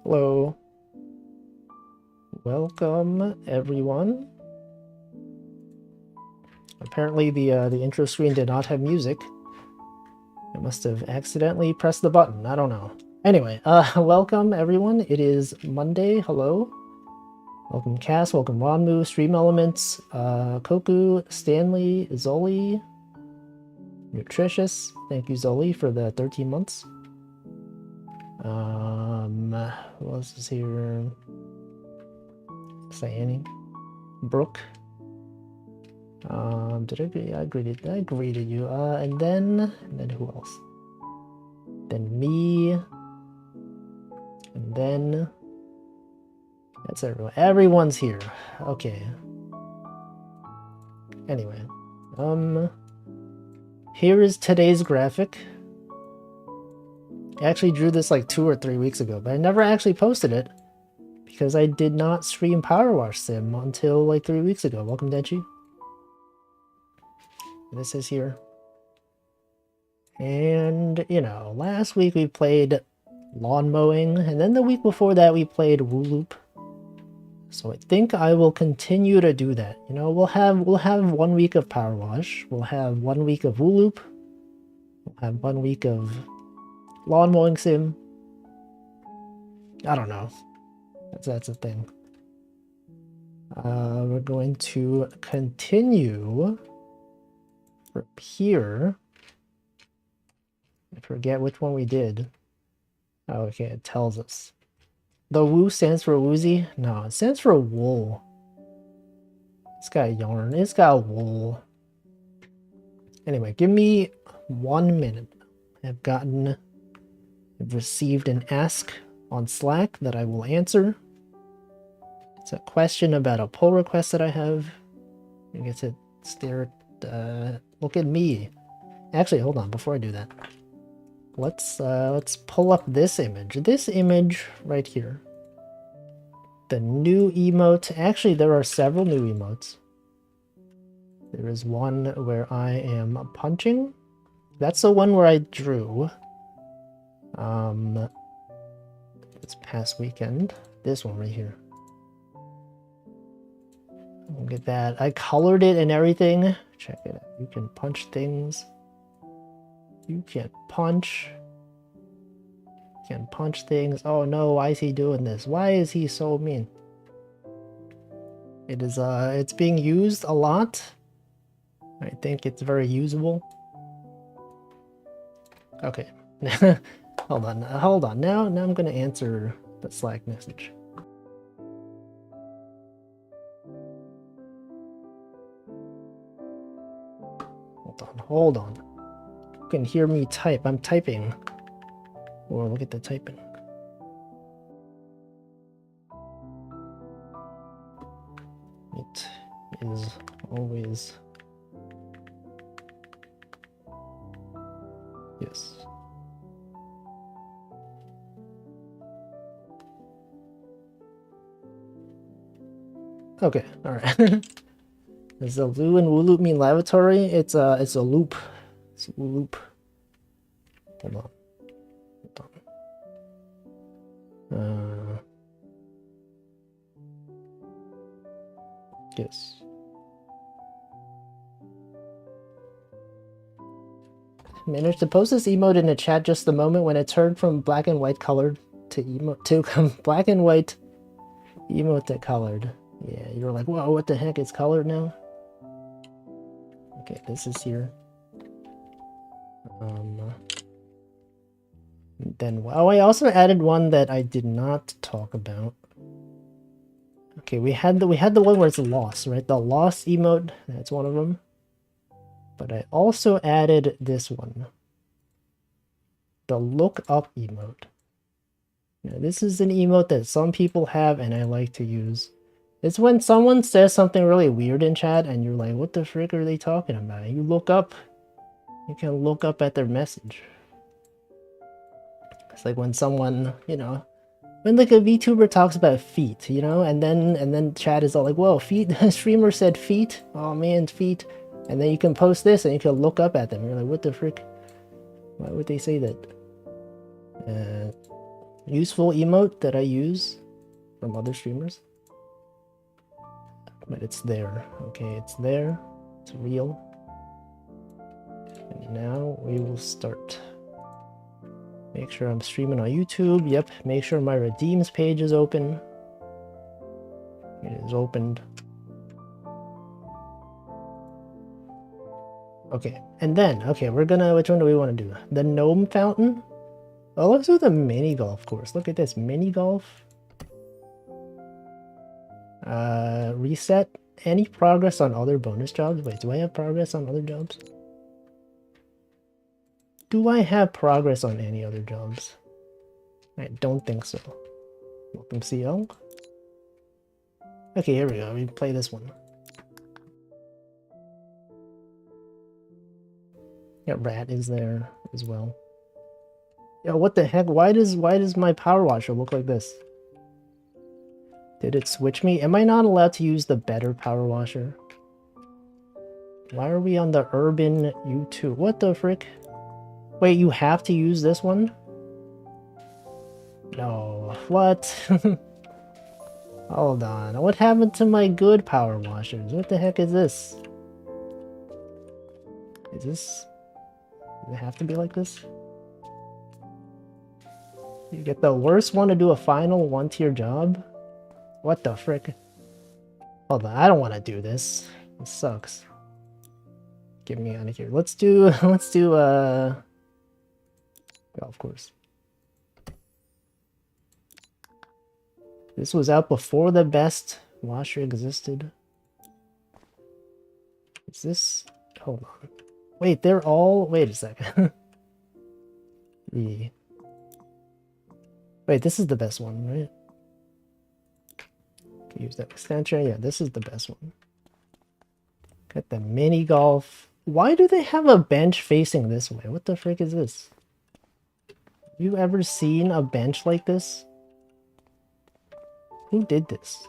Hello. Welcome, everyone. Apparently the intro screen did not have music. I must have accidentally pressed the button. I don't know. Anyway, welcome, everyone. It is Monday. Hello. Welcome, Cass. Welcome, Wanmu, Stream Elements, Koku, Stanley, Zoli, Nutritious. Thank you, Zoli, for the 13 months. Who else is here? Sayani, Brooke. Did I agree? I greeted you. And then who else? Then me. And then that's everyone. Everyone's here. Okay. Anyway, here is today's graphic. I actually drew this like 2 or 3 weeks ago, but I never actually posted it because I did not stream Powerwash Sim until like 3 weeks ago. Welcome, Denchi. This is here. And, you know, last week we played lawn mowing, and then the week before that we played Wooloop. So I think I will continue to do that. You know, we'll have 1 week of Powerwash, we'll have 1 week of Wooloop, we'll have 1 week of lawn mowing sim. I don't know. That's a thing. We're going to continue from here. I forget which one we did. Oh, okay, it tells us. The woo stands for woozy? No, it stands for wool. It's got yarn. It's got wool. Anyway, give me 1 minute. I've received an ask on Slack that I will answer. It's a question about a pull request that I have. I get to stare at, look at me. Actually, hold on, before I do that. Let's pull up this image. This image right here. The new emote. Actually, there are several new emotes. There is one where I am punching. That's the one where I drew. This past weekend. This one right here. Look at that. I colored it and everything. Check it out. You can punch things. You can punch. You can punch things. Oh no, why is he doing this? Why is he so mean? It is it's being used a lot. I think it's very usable. Okay. Hold on. Now I'm gonna answer the Slack message. Hold on. You can hear me type. I'm typing. Or look at the typing. It is always yes. Okay, all right. Does the Loo and Wooloop mean lavatory? It's a loop. It's a loop. Hold on. Yes. Managed to post this emote in the chat just the moment when it turned from black and white colored to emote to black and white emote to colored. Yeah, you're like, whoa, what the heck? It's colored now? Okay, this is here. Then, oh, I also added one that I did not talk about. Okay, we had the one where it's lost, right? The lost emote, that's one of them. But I also added this one. The look up emote. Now, this is an emote that some people have and I like to use. It's when someone says something really weird in chat and you're like, what the frick are they talking about? You look up. You can look up at their message. It's like when someone, you know, when like a VTuber talks about feet, you know, and then chat is all like, whoa, feet, the streamer said feet, oh man, feet, and then you can post this and you can look up at them. You're like, what the frick? Why would they say that? useful emote that I use from other streamers. But it's there. Okay, it's there. It's real. And now we will start. Make sure I'm streaming on YouTube. Yep, make sure my redeems page is open. It is opened. Okay, and then, okay, we're gonna, which one do we want to do? The gnome fountain? Oh, let's do the mini golf course. Look at this, mini golf. Reset. Any progress on other bonus jobs? Wait, do I have progress on other jobs? Do I have progress on any other jobs? I don't think so. Welcome CL. Okay, here we go. We play this one. Yeah, rat is there as well. Yo, what the heck? Why does my power washer look like this? Did it switch me? Am I not allowed to use the better power washer? Why are we on the urban U2? What the frick? Wait, you have to use this one? No. What? Hold on. What happened to my good power washers? What the heck is this? Is this... Does it have to be like this? You get the worst one to do a final one-tier job? What the frick? Hold on, I don't want to do this. This sucks. Get me out of here. Let's do golf course. This was out before the best washer existed. Is this... Hold on. Wait, they're all... Wait a second. Yeah. Wait, this is the best one, right? Can use that extension. Yeah, this is the best one. Got the mini golf. Why do they have a bench facing this way? What the frick is this? Have you ever seen a bench like this? Who did this?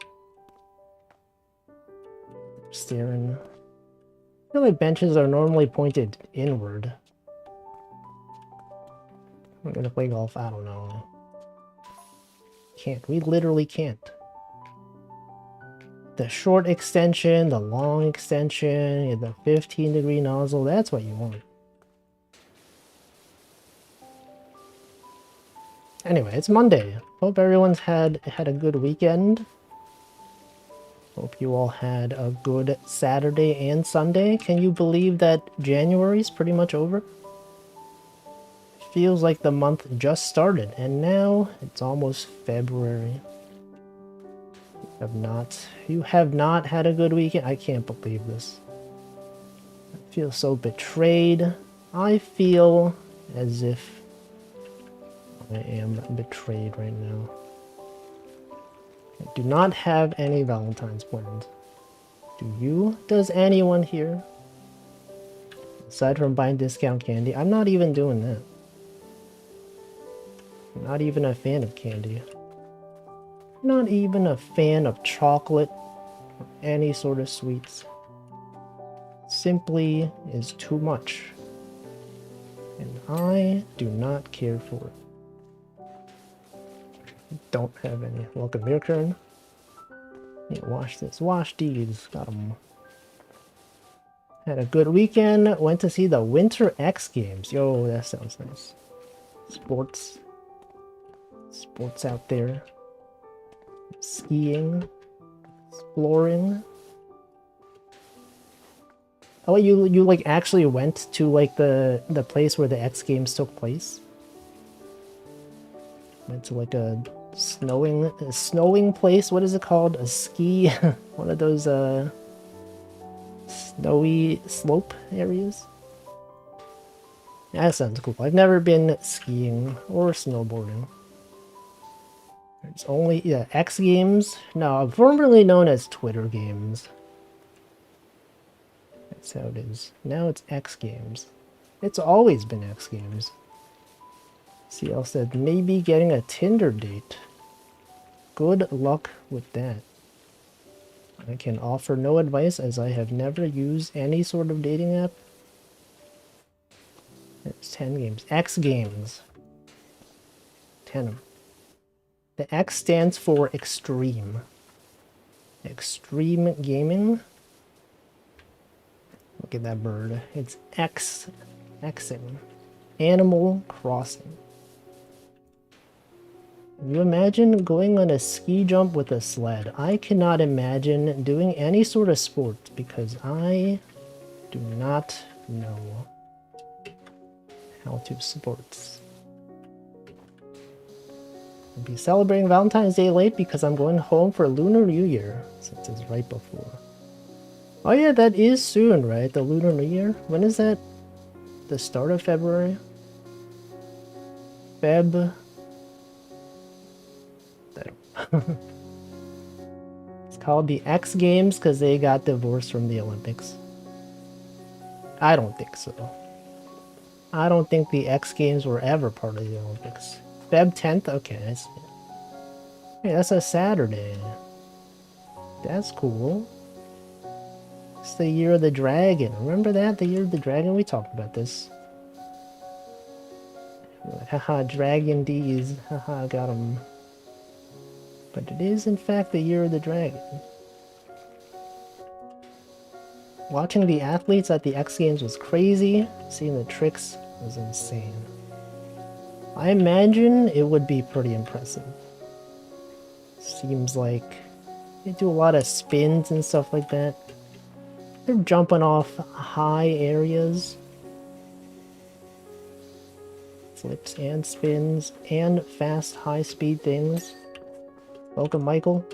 Staring. I feel like benches are normally pointed inward. We're gonna play golf. I don't know. Can't. We literally can't. The short extension, the long extension, the 15-degree nozzle. That's what you want. Anyway, it's Monday. Hope everyone's had a good weekend. Hope you all had a good Saturday and Sunday. Can you believe that January's pretty much over? Feels like the month just started, and now it's almost February. You have not had a good weekend? I can't believe this. I feel so betrayed. I feel as if I am betrayed right now. I do not have any Valentine's plans. Do you? Does anyone here? Aside from buying discount candy, I'm not even doing that. I'm not even a fan of candy. Not even a fan of chocolate or any sort of sweets. Simply is too much. And I do not care for it. Don't have any. Welcome, your turn. Yeah, wash this. Wash these. Got them. Had a good weekend. Went to see the Winter X Games. Yo, that sounds nice. Sports. Sports out there. Skiing. Exploring. Oh, you like actually went to like the place where the X Games took place? Went to like a snowing place. What is it called? A ski. One of those snowy slope areas. That sounds cool. I've never been skiing or snowboarding. It's only X Games. No, formerly known as Twitter Games. That's how it is. Now it's X Games. It's always been X Games. CL said, maybe getting a Tinder date. Good luck with that. I can offer no advice as I have never used any sort of dating app. It's 10 games. X Games. 10 of them. The X stands for extreme. Extreme gaming. Look at that bird. It's Xing. Animal Crossing. You imagine going on a ski jump with a sled. I cannot imagine doing any sort of sport because I do not know how to sports. I'll be celebrating Valentine's Day late because I'm going home for Lunar New Year, since it's right before. Oh yeah, that is soon, right? The Lunar New Year? When is that? The start of February? Feb... It's called the X Games because they got divorced from the Olympics. I don't think so. I don't think the X Games were ever part of the Olympics. Feb 10th? Okay, I see. Hey, that's a Saturday. That's cool. It's the Year of the Dragon. Remember that? The Year of the Dragon? We talked about this. Haha, Dragon D's. Haha, got him. But it is, in fact, the Year of the Dragon. Watching the athletes at the X Games was crazy. Seeing the tricks was insane. I imagine it would be pretty impressive. Seems like they do a lot of spins and stuff like that. They're jumping off high areas. Flips and spins and fast high-speed things. Welcome, Michael.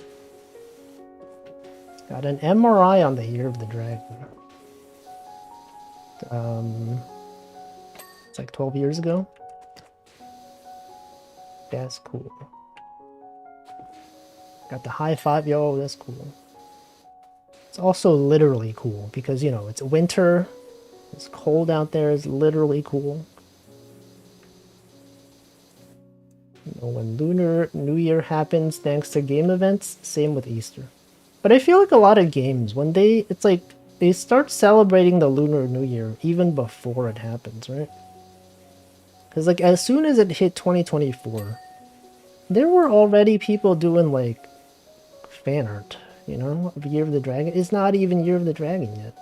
Got an MRI on the Year of the Dragon. It's like 12 years ago. That's cool. Got the high five. Yo, that's cool. It's also literally cool because, you know, it's winter. It's cold out there. It's literally cool. You know, when Lunar New Year happens thanks to game events, same with Easter. But I feel like a lot of games, when it's like, they start celebrating the Lunar New Year even before it happens, right? Because, like, as soon as it hit 2024, there were already people doing, like, fan art, you know, of Year of the Dragon. It's not even Year of the Dragon yet.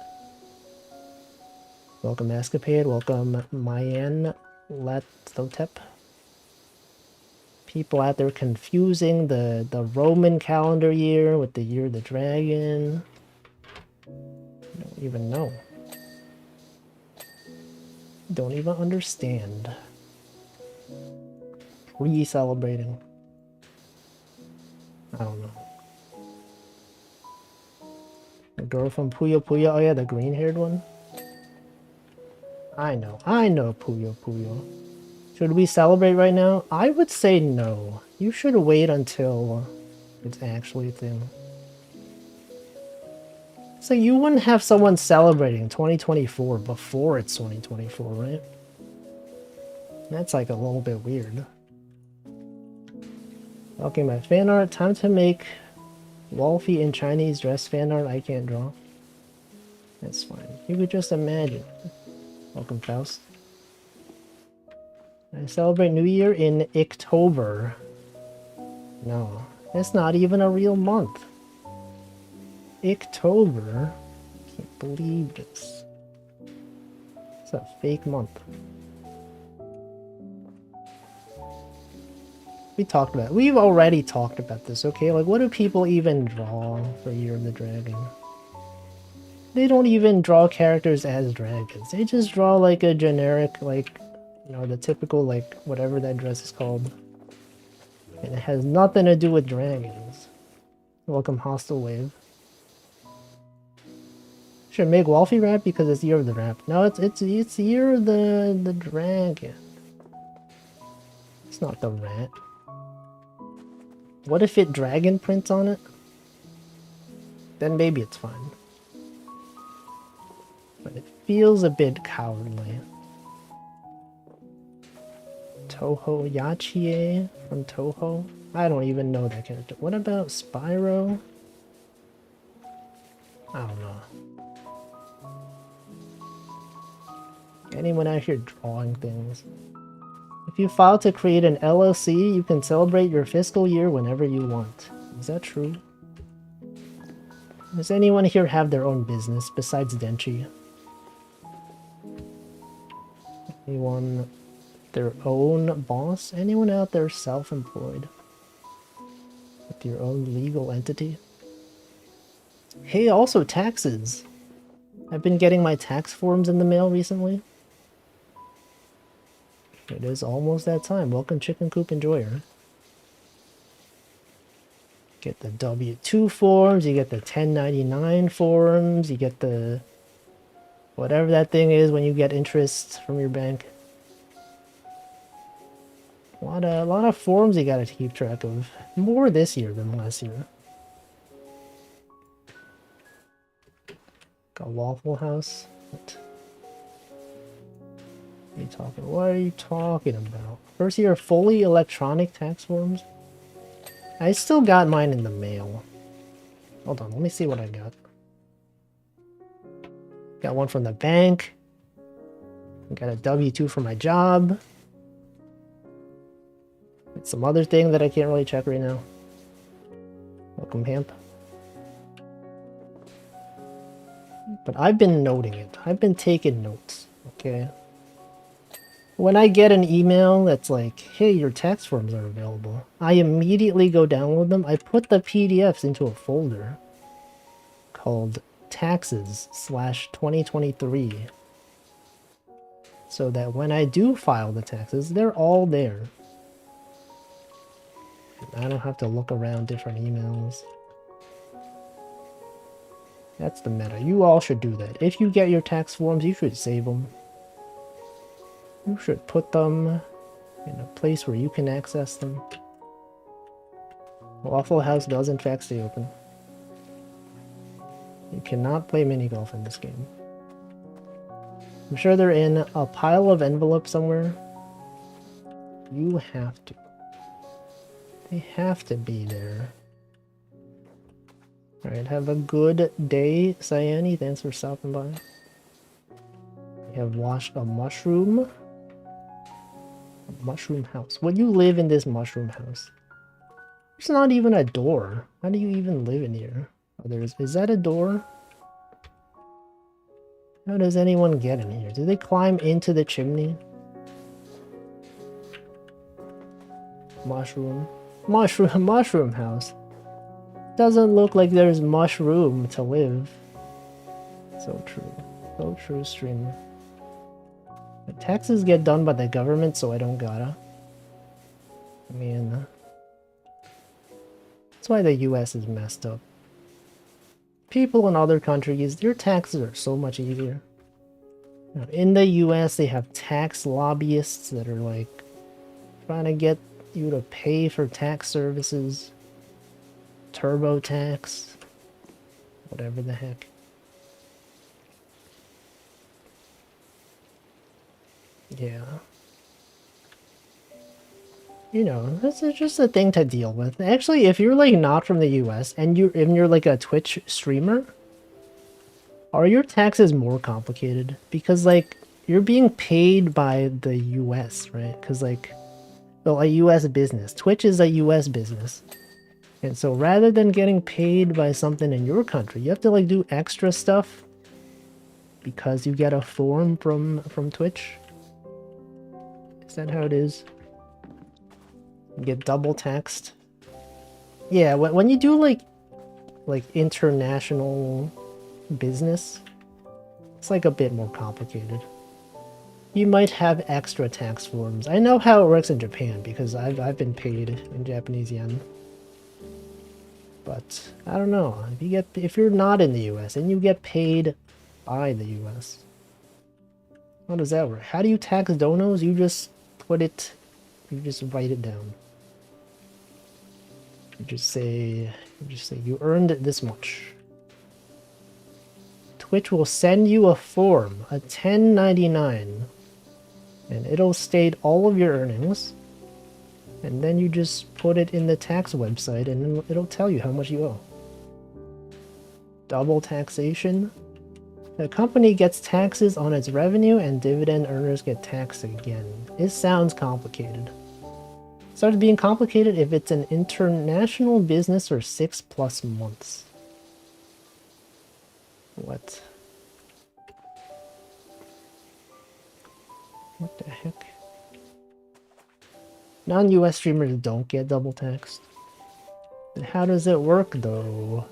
Welcome, Escapade. Welcome, Mayan Lathotep. People out there confusing the Roman calendar year with the Year of the Dragon. Don't even know. Don't even understand. Re-celebrating. I don't know. The girl from Puyo Puyo. Oh yeah, the green-haired one. I know Puyo Puyo. Should we celebrate right now? I would say no. You should wait until it's actually a thing. So you wouldn't have someone celebrating 2024 before it's 2024, right? That's like a little bit weird. Okay, my fan art. Time to make Wolfie in Chinese dress fan art. I can't draw. That's fine. You could just imagine. Welcome, Faust. I celebrate New Year in October. No, that's not even a real month. October? Can't believe this. It's a fake month. We've already talked about this, okay? Like, what do people even draw for Year of the Dragon? They don't even draw characters as dragons. They just draw, like, a generic, like, you know, the typical, like, whatever that dress is called. And it has nothing to do with dragons. Welcome, Hostile Wave. Should make Wolfie rap because it's Year of the Rap. No, it's Year of the Dragon. It's not the rat. What if it dragon prints on it? Then maybe it's fine. But it feels a bit cowardly. Toho Yachie from Toho? I don't even know that character. What about Spyro? I don't know. Anyone out here drawing things? If you file to create an LLC, you can celebrate your fiscal year whenever you want. Is that true? Does anyone here have their own business besides Denchi? Anyone their own boss? Anyone out there self-employed? With your own legal entity? Hey, also taxes! I've been getting my tax forms in the mail recently. It is almost that time. Welcome, Chicken Coop Enjoyer. Get the W-2 forms, you get the 1099 forms, you get the... whatever that thing is when you get interest from your bank. A lot of forms you gotta keep track of. More this year than last year. Got Waffle House. What are you talking about? First year fully electronic tax forms? I still got mine in the mail. Hold on, let me see what I got. Got one from the bank. Got a W-2 for my job. It's some other thing that I can't really check right now. Welcome, Hamp. But I've been noting it. I've been taking notes, okay? When I get an email that's like, hey, your tax forms are available, I immediately go download them. I put the PDFs into a folder called taxes/2023 so that when I do file the taxes, they're all there. I don't have to look around different emails. That's the meta. You all should do that. If you get your tax forms, you should save them. You should put them in a place where you can access them. Waffle House does in fact stay open. You cannot play mini golf in this game. I'm sure they're in a pile of envelopes somewhere. You have to. They have to be there. Alright, have a good day, Sayani. Thanks for stopping by. We have washed a mushroom. Mushroom house. Would you live in this mushroom house? There's not even a door. How do you even live in here? Oh, is that a door? How does anyone get in here? Do they climb into the chimney? Mushroom house. Doesn't look like there's mushroom to live. So true, streamer. The taxes get done by the government, so I don't gotta. I mean, that's why the US is messed up. People in other countries, their taxes are so much easier. Now, in the US, they have tax lobbyists that are like trying to get you to pay for tax services. TurboTax. Whatever the heck. Yeah. You know, this is just a thing to deal with. Actually, if you're like not from the US and you're like a Twitch streamer, are your taxes more complicated? Because like you're being paid by the US, right? Because like, well, a US business. Twitch is a US business. And so rather than getting paid by something in your country, you have to like do extra stuff because you get a form from Twitch. Is that how it is? You get double taxed. Yeah, when you do like international business, it's like a bit more complicated. You might have extra tax forms. I know how it works in Japan because I've been paid in Japanese yen. But I don't know. If you're not in the US and you get paid by the US, how does that work? How do you tax donos? You just write it down. You just say you earned this much. Twitch will send you a form, a 1099, and it'll state all of your earnings. And then you just put it in the tax website and it'll tell you how much you owe. Double taxation? The company gets taxes on its revenue and dividend earners get taxed again. It sounds complicated. Starts being complicated if it's an international business for 6+ months. What? What the heck? Non-US streamers don't get double taxed. But how does it work though?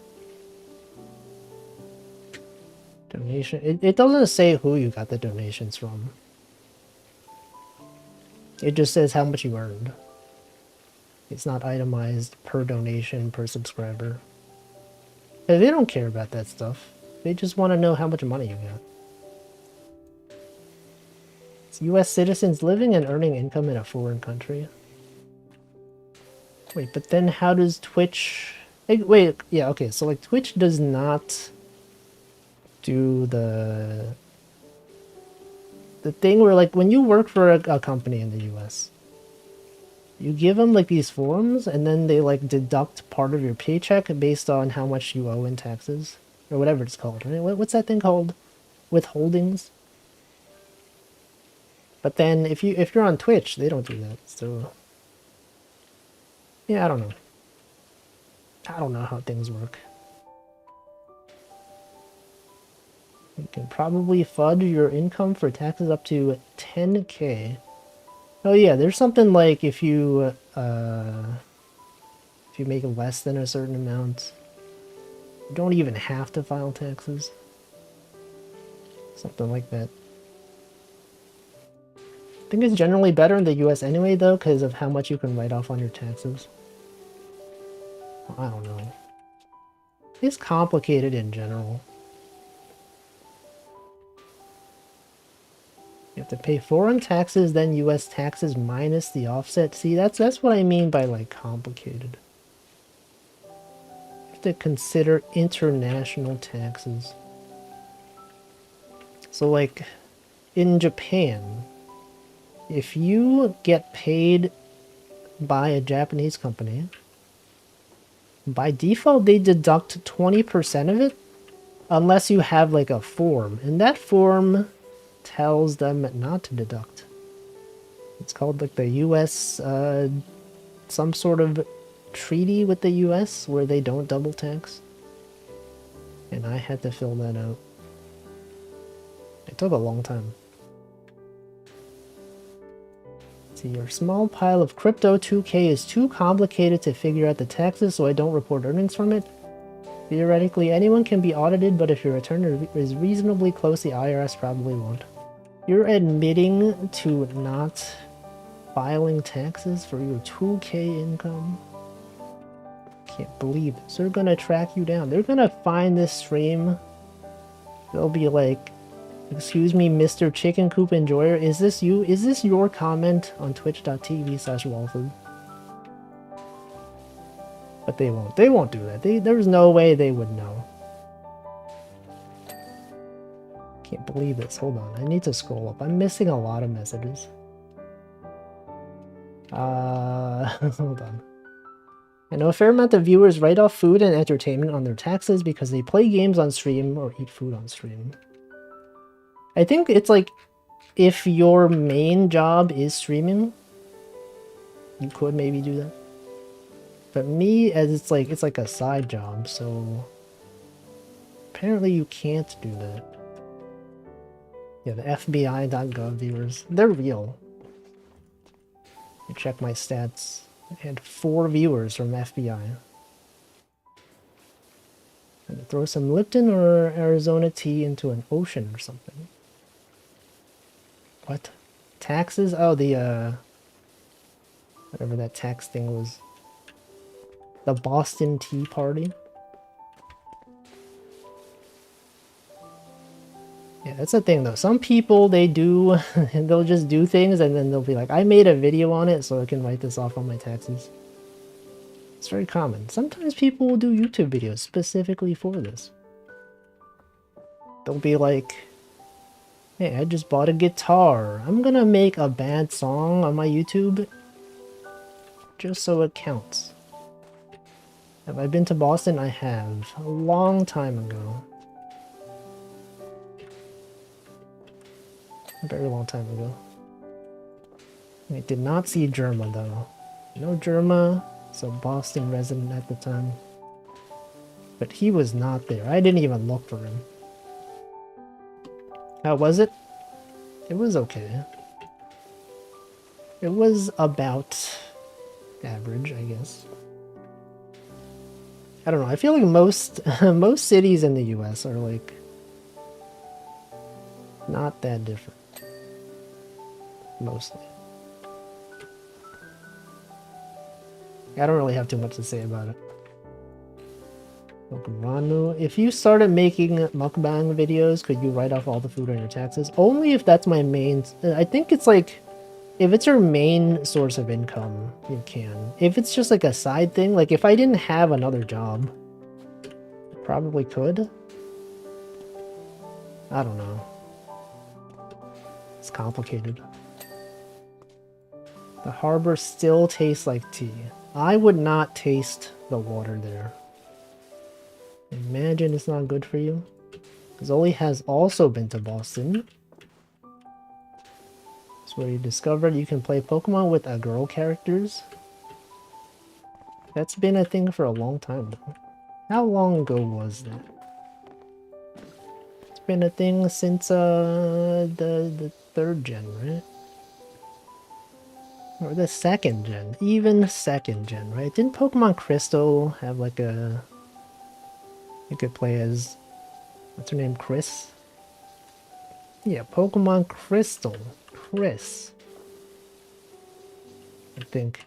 Donation. It doesn't say who you got the donations from. It just says how much you earned. It's not itemized per donation, per subscriber. They don't care about that stuff. They just want to know how much money you got. It's US citizens living and earning income in a foreign country. Wait, but then how does Twitch... Wait, yeah, okay, so like Twitch does not do the thing where like when you work for a company in the US, you give them like these forms and then they like deduct part of your paycheck based on how much you owe in taxes or whatever it's called, right? What's that thing called? Withholdings. But then if you're on Twitch, they don't do that. So yeah, I don't know. I don't know how things work. You can probably fudge your income for taxes up to 10K. Oh yeah, there's something like if you make less than a certain amount, you don't even have to file taxes. Something like that. I think it's generally better in the US anyway though, because of how much you can write off on your taxes. I don't know. It's complicated in general. You have to pay foreign taxes, then US taxes minus the offset. See, that's what I mean by like complicated. You have to consider international taxes. So like in Japan, if you get paid by a Japanese company, by default they deduct 20% of it unless you have like a form, and that form tells them not to deduct. It's called like the US some sort of treaty with the US where they don't double tax, and I had to fill that out. It took a long time. See, your small pile of crypto 2K is too complicated to figure out the taxes, so I don't report earnings from it. Theoretically, anyone can be audited, but if your return is reasonably close, the IRS probably won't. You're admitting to not filing taxes for your 2K income? Can't believe this. They're gonna track you down. They're gonna find this stream. They'll be like, excuse me, Mr. Chicken Coop Enjoyer, is this you? Is this your comment on twitch.tv/Walford? But they won't. They won't do that. There's no way they would know. Can't believe this. Hold on. I need to scroll up. I'm missing a lot of messages. Hold on. I know a fair amount of viewers write off food and entertainment on their taxes because they play games on stream or eat food on stream. I think it's like, if your main job is streaming, you could maybe do that. But me, as it's like a side job, so apparently you can't do that. Yeah, the FBI.gov viewers, they're real. I check my stats. I had 4 viewers from FBI. I'm gonna throw some Lipton or Arizona tea into an ocean or something. What? Taxes? Oh, the, whatever that tax thing was. The Boston Tea Party? Yeah, that's the thing though. Some people, they do, they'll just do things and then they'll be like, I made a video on it so I can write this off on my taxes. It's very common. Sometimes people will do YouTube videos specifically for this. They'll be like, hey, I just bought a guitar. I'm gonna make a bad song on my YouTube just so it counts. Have I been to Boston? I have. A long time ago. A very long time ago. I did not see Germa though. No Germa, so Boston resident at the time. But he was not there. I didn't even look for him. How was it? It was okay. It was about average, I guess. I don't know. I feel like most most cities in the US are like not that different. Mostly. I don't really have too much to say about it. Mukbang. If you started making mukbang videos, could you write off all the food on your taxes? Only if that's my main... I think it's like... If it's your main source of income, you can. If it's just like a side thing, like if I didn't have another job, I probably could. I don't know. It's complicated. The harbor still tastes like tea. I would not taste the water there. Imagine it's not good for you. Zoli has also been to Boston. It's where you discovered you can play Pokemon with girl characters. That's been a thing for a long time though. How long ago was that? It's been a thing since the 3rd gen, right? Or the 2nd gen, even 2nd gen, right? Didn't Pokemon Crystal have like a... You could play as... What's her name? Chris? Yeah, Pokemon Crystal. Chris. I think.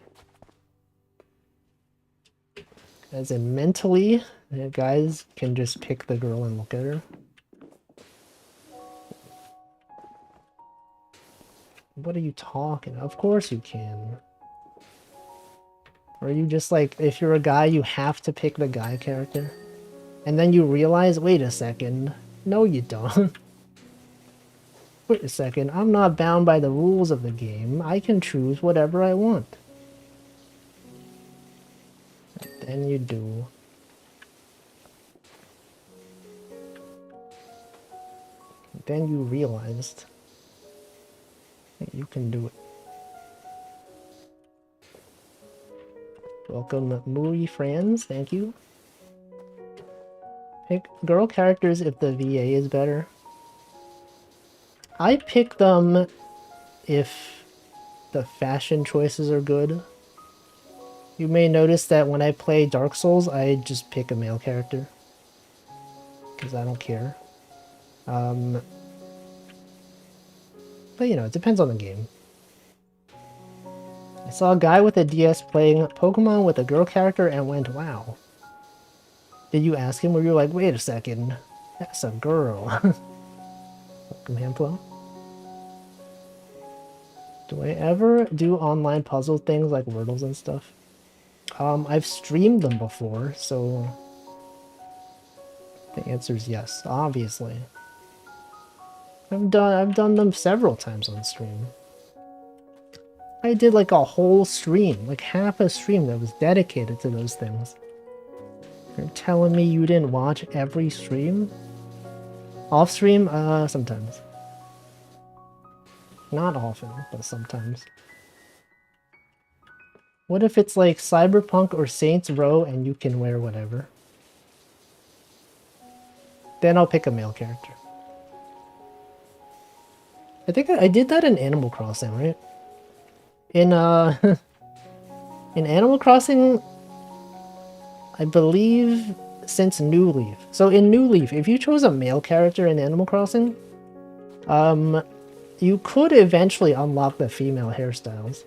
As in mentally, the guys can just pick the girl and look at her. What are you talking? Of course you can. Or you just like, if you're a guy, you have to pick the guy character. And then you realize, wait a second. No, you don't. Wait a second, I'm not bound by the rules of the game. I can choose whatever I want. And then you do. And then you realized that you can do it. Welcome, Muri Franz, thank you. Pick girl characters if the VA is better. I pick them if the fashion choices are good. You may notice that when I play Dark Souls, I just pick a male character. Because I don't care. But you know, it depends on the game. I saw a guy with a DS playing Pokemon with a girl character and went, wow. Did you ask him, or you're like, wait a second, that's a girl? Welcome, Handflow. Do I ever do online puzzle things like Wordles and stuff? I've streamed them before, so the answer is yes, obviously. I've done them several times on stream. I did like a whole stream, like half a stream that was dedicated to those things. You're telling me you didn't watch every stream? Off stream? Sometimes. Not often, but sometimes. What if it's like Cyberpunk or Saints Row and you can wear whatever? Then I'll pick a male character. I think I did that in Animal Crossing, right? In in Animal Crossing, I believe since New Leaf. So in New Leaf, if you chose a male character in Animal Crossing, you could eventually unlock the female hairstyles.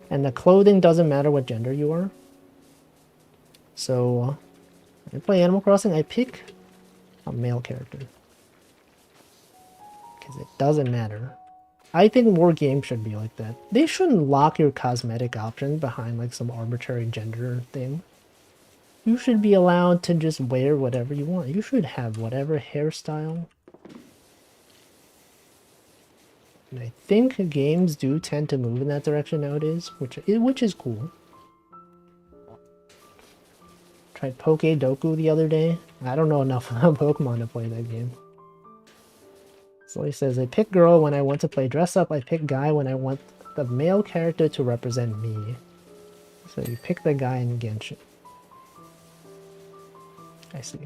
And the clothing doesn't matter what gender you are. So, when I play Animal Crossing, I pick a male character. Because it doesn't matter. I think more games should be like that. They shouldn't lock your cosmetic options behind like some arbitrary gender thing. You should be allowed to just wear whatever you want. You should have whatever hairstyle. And I think games do tend to move in that direction nowadays, which is cool. Tried Pokédoku the other day. I don't know enough about Pokemon to play that game. So he says, I pick girl when I want to play dress up. I pick guy when I want the male character to represent me. So you pick the guy in Genshin. I see.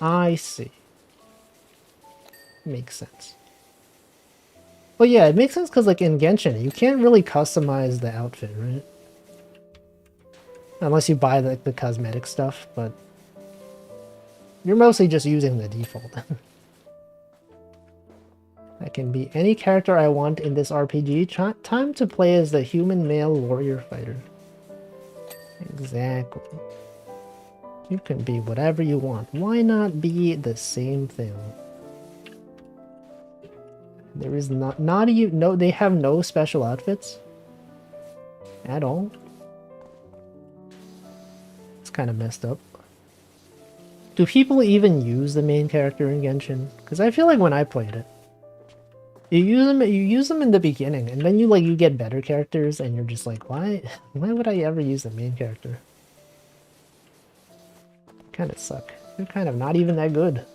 I see. Makes sense. Well, yeah, it makes sense because, like, in Genshin, you can't really customize the outfit, right? Unless you buy, like, the cosmetic stuff, but you're mostly just using the default. I can be any character I want in this RPG. Time to play as the human male warrior fighter. Exactly. You can be whatever you want. Why not be the same thing? There is not even no. They have no special outfits at all. It's kind of messed up. Do people even use the main character in Genshin? Because I feel like when I played it, you use them in the beginning, and then you get better characters, and you're just like, why would I ever use the main character? Kind of suck. They're kind of not even that good.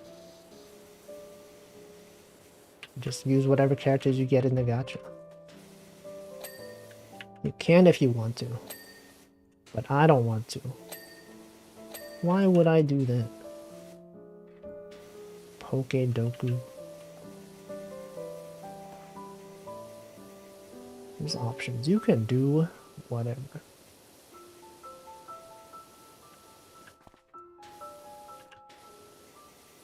Just use whatever characters you get in the gacha. You can if you want to, but I don't want to. Why would I do that? Pokedoku. There's options. You can do whatever.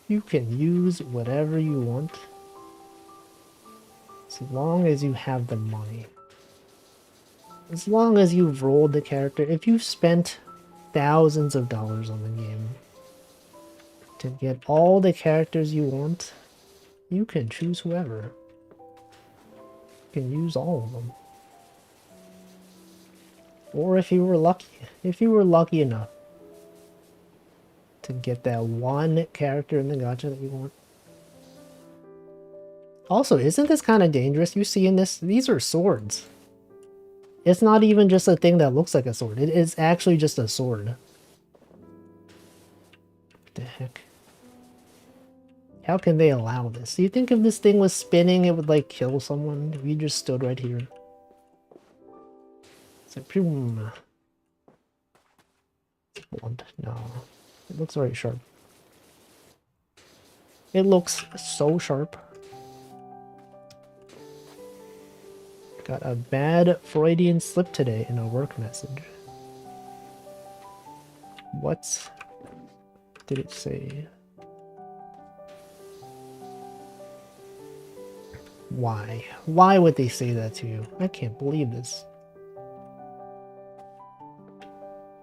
You can use whatever you want. As long as you have the money. As long as you've rolled the character. If you've spent thousands of dollars on the game to get all the characters you want, you can choose whoever. You can use all of them. Or if you were lucky enough to get that one character in the gacha that you want. Also, isn't this kind of dangerous? You see in this, these are swords. It's not even just a thing that looks like a sword. It is actually just a sword. What the heck? How can they allow this? Do you think if this thing was spinning, it would like kill someone? If you just stood right here. It's like, boom. Blunt. No. It looks very sharp. It looks so sharp. Got a bad Freudian slip today in a work message. What did it say? Why? Why would they say that to you? I can't believe this.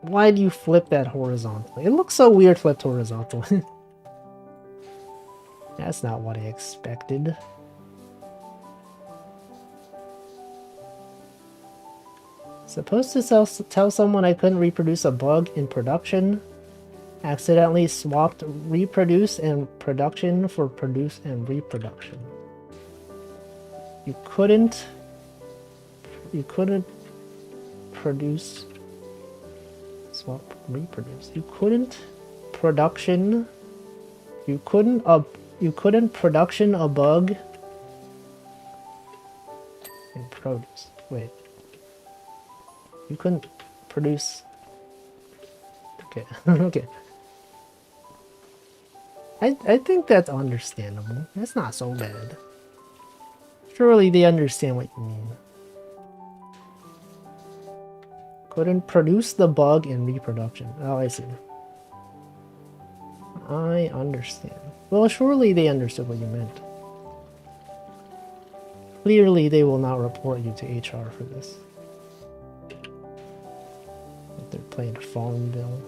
Why do you flip that horizontally? It looks so weird flipped horizontally. That's not what I expected. Supposed to tell someone I couldn't reproduce a bug in production. Accidentally swapped reproduce and production for produce and reproduction. You couldn't produce swap reproduce. You couldn't production a bug in produce. Wait. You couldn't produce. Okay. Okay. I think that's understandable. That's not so bad. Surely they understand what you mean. Couldn't produce the bug in reproduction. Oh, I see. I understand. Well, surely they understood what you meant. Clearly they will not report you to HR for this. If they're playing Farmville.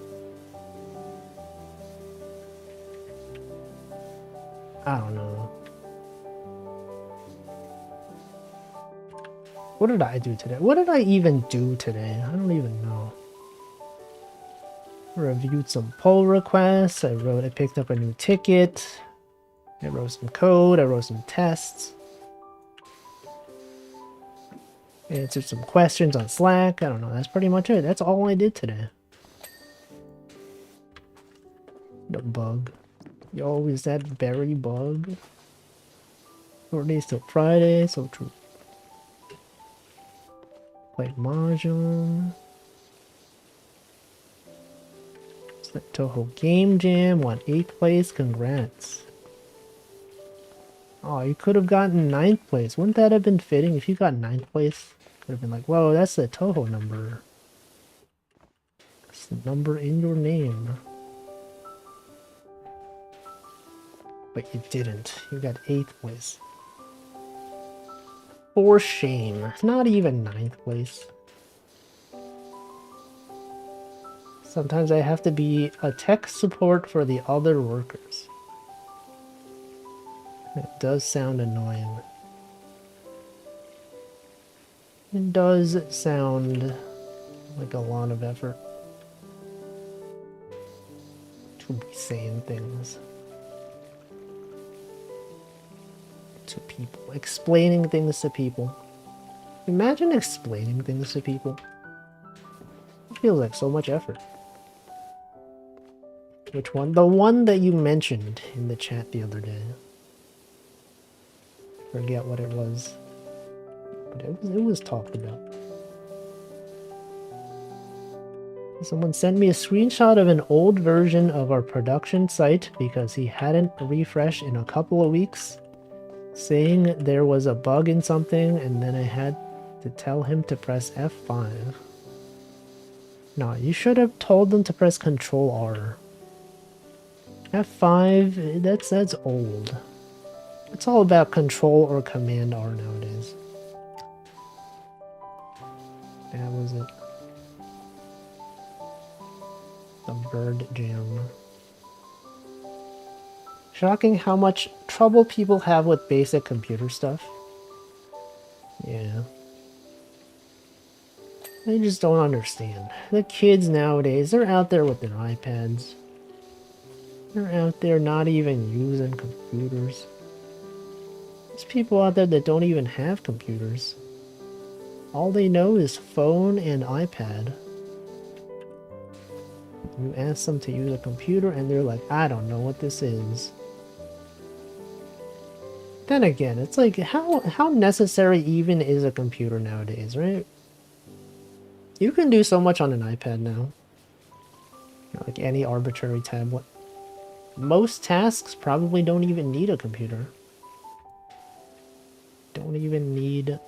I don't know. What did I do today? What did I even do today? I don't even know. Reviewed some pull requests. I picked up a new ticket. I wrote some code. I wrote some tests. Answered some questions on Slack. I don't know. That's pretty much it. That's all I did today. The bug. Yo, is that berry bug? 4 days till Friday, so true. Play Mahjong. Toho Game Jam won 8th place. Congrats. Oh, you could have gotten 9th place. Wouldn't that have been fitting if you got 9th place? Would have been like, whoa, that's the Toho number. It's the number in your name. But you didn't. You got 8th place. For shame. Not even 9th place. Sometimes I have to be a tech support for the other workers. It does sound annoying. It does sound like a lot of effort to be saying things to people, explaining things to people. Imagine explaining things to people. It feels like so much effort. Which one? The one that you mentioned in the chat the other day. Forget what it was. But it was talked about. Someone sent me a screenshot of an old version of our production site because he hadn't refreshed in a couple of weeks, saying there was a bug in something, and then I had to tell him to press F5. No, you should have told them to press Control R. F5, that's old. It's all about Control or Command R nowadays. That was it. The bird jam. Shocking how much trouble people have with basic computer stuff. Yeah. They just don't understand. The kids nowadays, they're out there with their iPads. They're out there not even using computers. There's people out there that don't even have computers. All they know is phone and iPad. You ask them to use a computer and they're like, I don't know what this is. Then again, it's like, how necessary even is a computer nowadays, right? You can do so much on an iPad now. Like any arbitrary tablet. Most tasks probably don't even need a computer. Don't even need...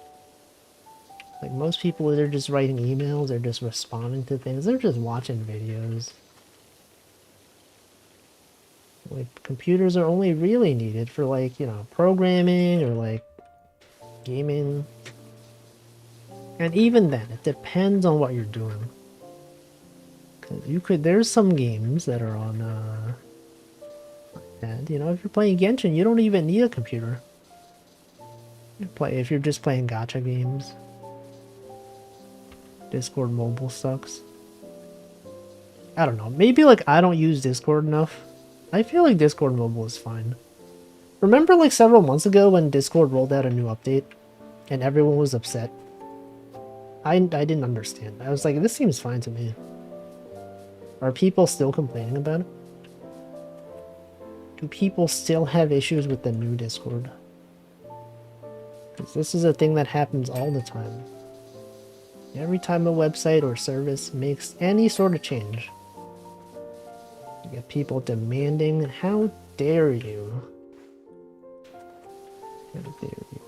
Like most people, they're just writing emails, they're just responding to things, they're just watching videos. Like computers are only really needed for like, you know, programming or like gaming. And even then, it depends on what you're doing. Cause you could, there's some games that are on, and you know, if you're playing Genshin, you don't even need a computer. You play, if you're just playing gacha games. Discord mobile sucks. I don't know, maybe like I don't use Discord enough. I feel like Discord mobile is fine. Remember like several months ago when Discord rolled out a new update and everyone was upset? I didn't understand. I was like, this seems fine to me. Are people still complaining about it? Do people still have issues with the new Discord? Because this is a thing that happens all the time. Every time a website or service makes any sort of change, you get people demanding, how dare you? How dare you?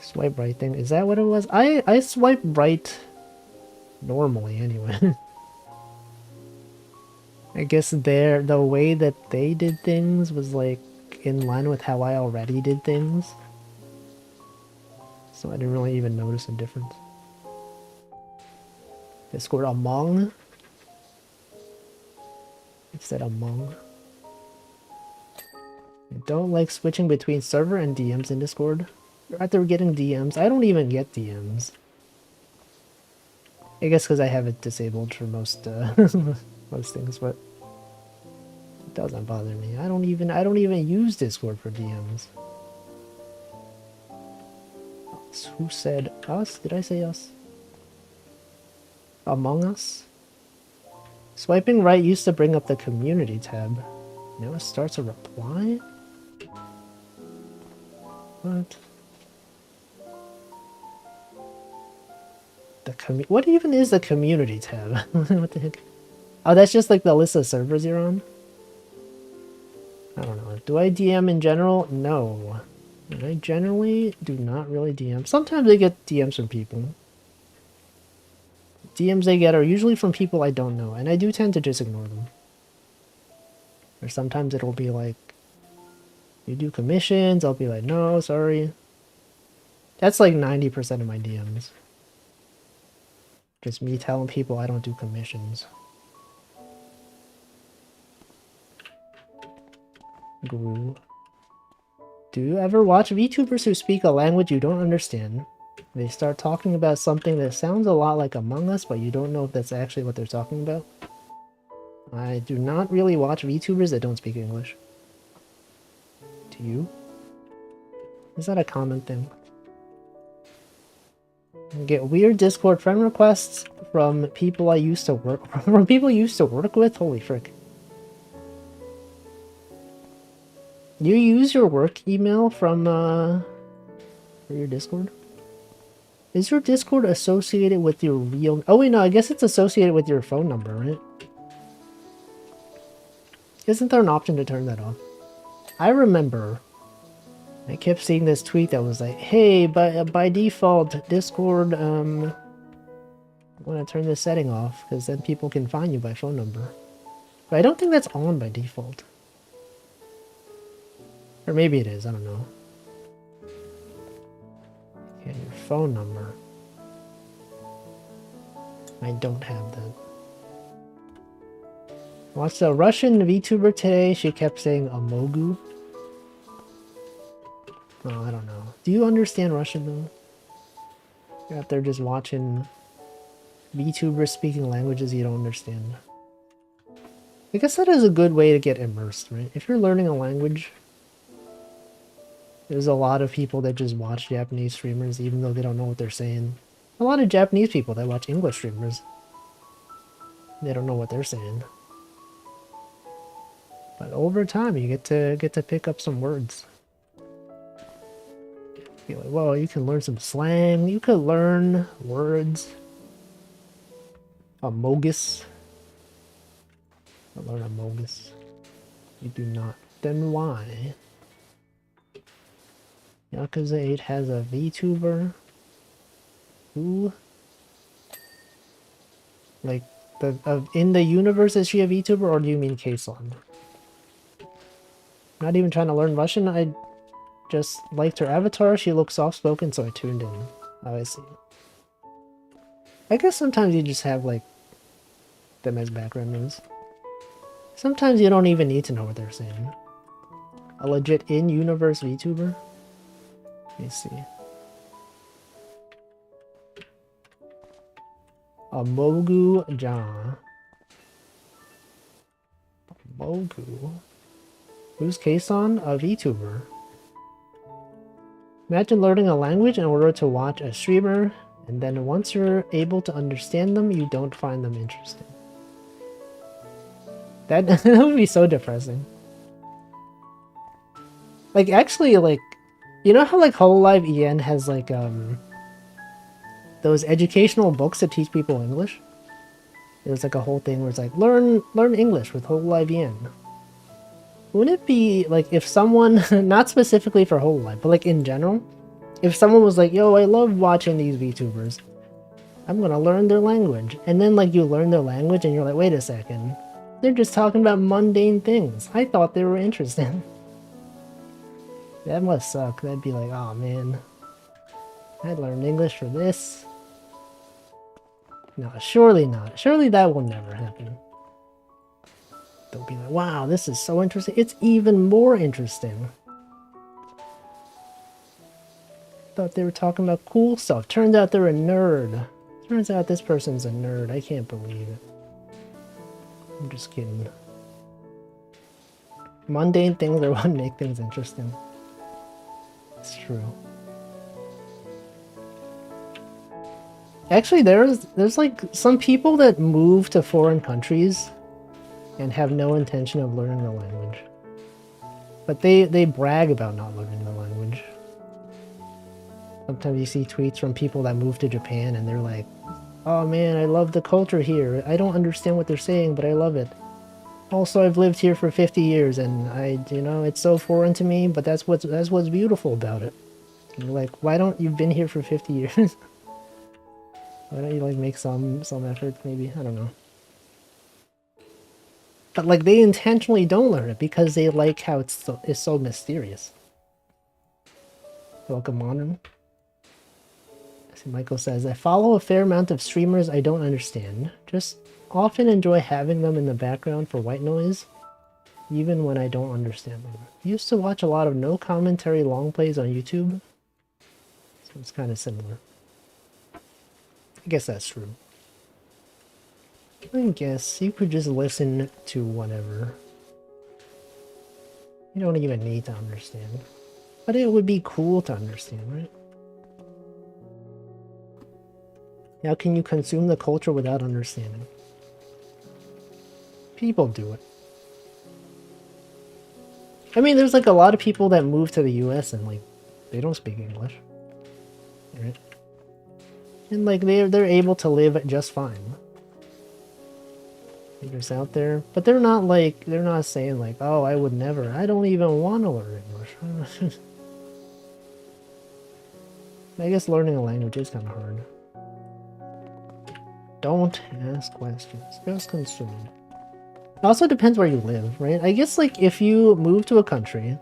Swipe right thing, is that what it was? I swipe right normally anyway. I guess the way that they did things was like in line with how I already did things. So I didn't really even notice a difference. Discord among? It said among. I don't like switching between server and DMs in Discord. You're out there getting DMs. I don't even get DMs. I guess because I have it disabled for most most things, but it doesn't bother me. I don't even use Discord for DMs. Who said us? Did I say us? Among Us? Swiping right used to bring up the community tab. Now it starts a reply? What? What even is the community tab? What the heck? Oh, that's just like the list of servers you're on? I don't know. Do I DM in general? No. I generally do not really DM. Sometimes I get DMs from people. DMs I get are usually from people I don't know, and I do tend to just ignore them. Or sometimes it'll be like, you do commissions, I'll be like, no, sorry. That's like 90% of my DMs. Just me telling people I don't do commissions. Glue. Do you ever watch VTubers who speak a language you don't understand? They start talking about something that sounds a lot like Among Us, but you don't know if that's actually what they're talking about? I do not really watch VTubers that don't speak English. Do you? Is that a common thing? I get weird Discord friend requests from people I used to work from people you used to work with? Holy frick. You use your work email from for your Discord? Is your Discord associated with your real... Oh wait, no, I guess it's associated with your phone number, right? Isn't there an option to turn that off? I remember I kept seeing this tweet that was like, hey, by default, Discord, I want to turn this setting off, because then people can find you by phone number. But I don't think that's on by default. Or maybe it is, I don't know. Yeah, your phone number. I don't have that. Watched a Russian VTuber today. She kept saying Amogu. Oh, I don't know. Do you understand Russian though? You're out there just watching VTubers speaking languages you don't understand. I guess that is a good way to get immersed, right? If you're learning a language, there's a lot of people that just watch Japanese streamers even though they don't know what they're saying. A lot of Japanese people that watch English streamers. They don't know what they're saying. But over time you get to pick up some words. Be like, whoa, you can learn some slang, you could learn words. Amogus. I learn Amogus. You do not. Then why? Yakuza 8 has a VTuber who, like, in the universe, is she a VTuber, or do you mean Kason? Not even trying to learn Russian, I just liked her avatar, she looks soft-spoken, so I tuned in. Oh, I see. I guess sometimes you just have, like, them as background noise. Sometimes you don't even need to know what they're saying. A legit in-universe VTuber? Let me see. Amogu Jan. Amogu? Who's Kason? A VTuber. Imagine learning a language in order to watch a streamer, and then once you're able to understand them, you don't find them interesting. That would be so depressing. Like, actually, like, you know how, like, Hololive EN has, like, those educational books that teach people English? There's, like, a whole thing where it's like, learn English with Hololive EN. Wouldn't it be, like, if someone, not specifically for Hololive, but, like, in general, if someone was like, yo, I love watching these VTubers, I'm gonna learn their language. And then, like, you learn their language and you're like, wait a second. They're just talking about mundane things. I thought they were interesting. That must suck. That'd be like, oh man. I learned English for this. No, surely not. Surely that will never happen. They'll be like, wow, this is so interesting. It's even more interesting. Thought they were talking about cool stuff. Turns out they're a nerd. Turns out this person's a nerd. I can't believe it. I'm just kidding. Mundane things are what make things interesting. It's true. Actually, there's like some people that move to foreign countries and have no intention of learning the language. But they brag about not learning the language. Sometimes you see tweets from people that moved to Japan and they're like, oh man, I love the culture here. I don't understand what they're saying, but I love it. Also, I've lived here for 50 years and it's so foreign to me, but that's what's beautiful about it. And you're like, why don't you've been here for 50 years? Why don't you like make some effort maybe? I don't know. But like they intentionally don't learn it because they like how it's so mysterious. Welcome on. Michael says, I follow a fair amount of streamers I don't understand. Just often enjoy having them in the background for white noise, even when I don't understand them. Used to watch a lot of no commentary long plays on YouTube, so it's kind of similar. I guess that's true. I guess you could just listen to whatever. You don't even need to understand. But it would be cool to understand, right? How can you consume the culture without understanding? People do it. I mean, there's like a lot of people that move to the US and like they don't speak English. Right? And like they're able to live just fine. They're just out there. But they're not saying like, oh, I would never. I don't even want to learn English. I guess learning a language is kind of hard. Don't ask questions, just consume. It also depends where you live, right? I guess like if you move to a country,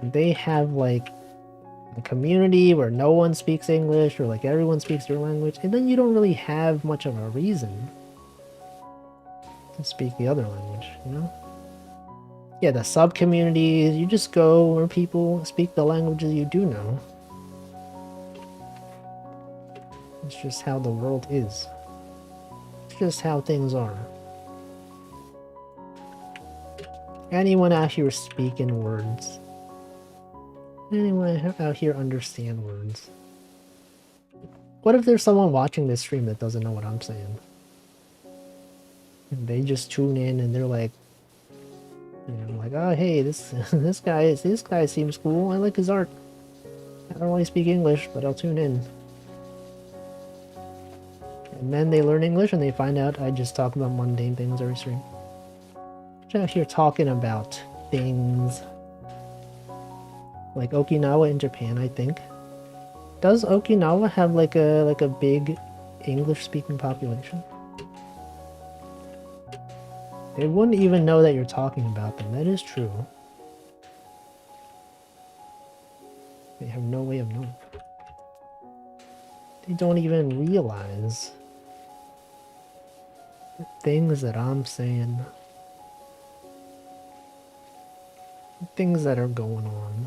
they have like a community where no one speaks English or like everyone speaks your language, and then you don't really have much of a reason to speak the other language, you know? Yeah, the sub-communities, you just go where people speak the languages you do know. It's just how the world is. It's just how things are. Anyone out here speaking words? Anyone out here understand words? What if there's someone watching this stream that doesn't know what I'm saying? And they just tune in and they're like, like, oh hey, this guy seems cool. I like his art. I don't really speak English, but I'll tune in. And then they learn English and they find out I just talk about mundane things every stream. I'm out here talking about things like Okinawa in Japan, I think. Does Okinawa have like a big English-speaking population? They wouldn't even know that you're talking about them. That is true. They have no way of knowing. They don't even realize the things that I'm saying. The things that are going on.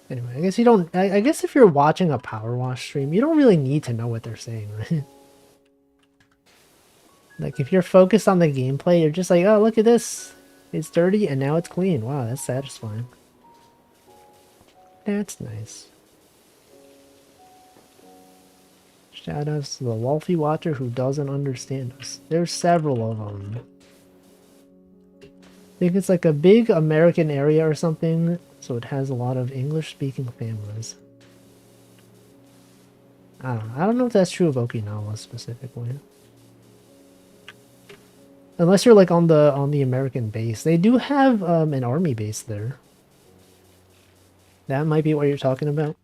Anyway, I guess you don't... I guess if you're watching a power wash stream, you don't really need to know what they're saying, right? Like, if you're focused on the gameplay, you're just like, oh, look at this. It's dirty, and now it's clean. Wow, that's satisfying. That's nice. Shoutouts to the Wolfie Watcher who doesn't understand us. There's several of them. I think it's like a big American area or something, so it has a lot of English-speaking families. I don't know if that's true of Okinawa specifically. Unless you're like on the American base. They do have an army base there. That might be what you're talking about.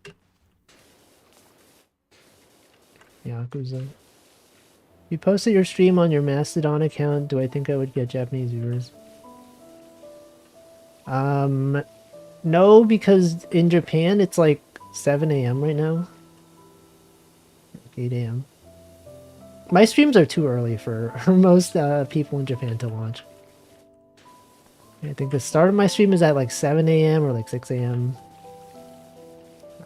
Yakuza. You posted your stream on your Mastodon account. Do I think I would get Japanese viewers? No, because in Japan it's like 7 a.m. right now. 8 a.m. My streams are too early for most people in Japan to watch. I think the start of my stream is at like 7 a.m. or like 6 a.m.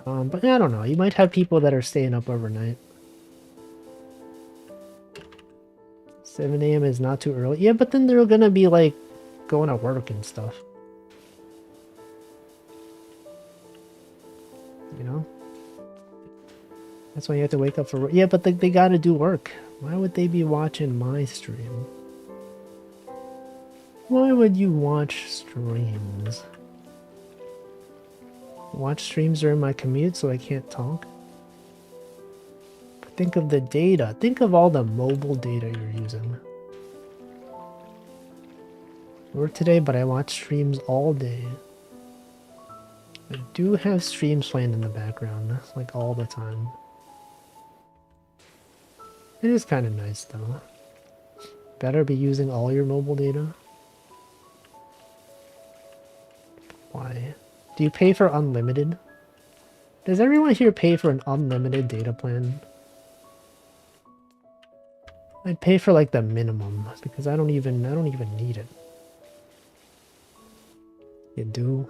But I don't know. You might have people that are staying up overnight. 7 a.m. is not too early. Yeah, but then they're gonna be like going to work and stuff. You know? That's why you have to wake up for work. Yeah, but they gotta do work. Why would they be watching my stream? Why would you watch streams? Watch streams during my commute so I can't talk? Think of the data. Think of all the mobile data you're using. Work today, but I watch streams all day. I do have streams playing in the background, like all the time. It is kind of nice though. Better be using all your mobile data. Why? Do you pay for unlimited? Does everyone here pay for an unlimited data plan? I pay for like the minimum because I don't even need it. You do?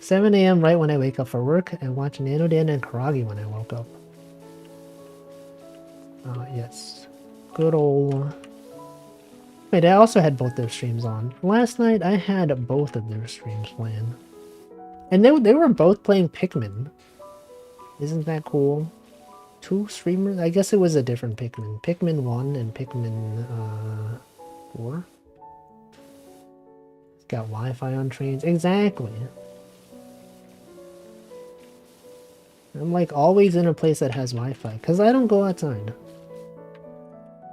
7 a.m. right when I wake up for work and watch Nanodan and Karagi when I woke up. Yes. Good old... Wait, I also had both their streams on. Last night I had both of their streams playing. And they were both playing Pikmin. Isn't that cool? Two streamers? I guess it was a different Pikmin. Pikmin 1 and Pikmin 4. It's got Wi-Fi on trains. Exactly. I'm like always in a place that has Wi-Fi because I don't go outside.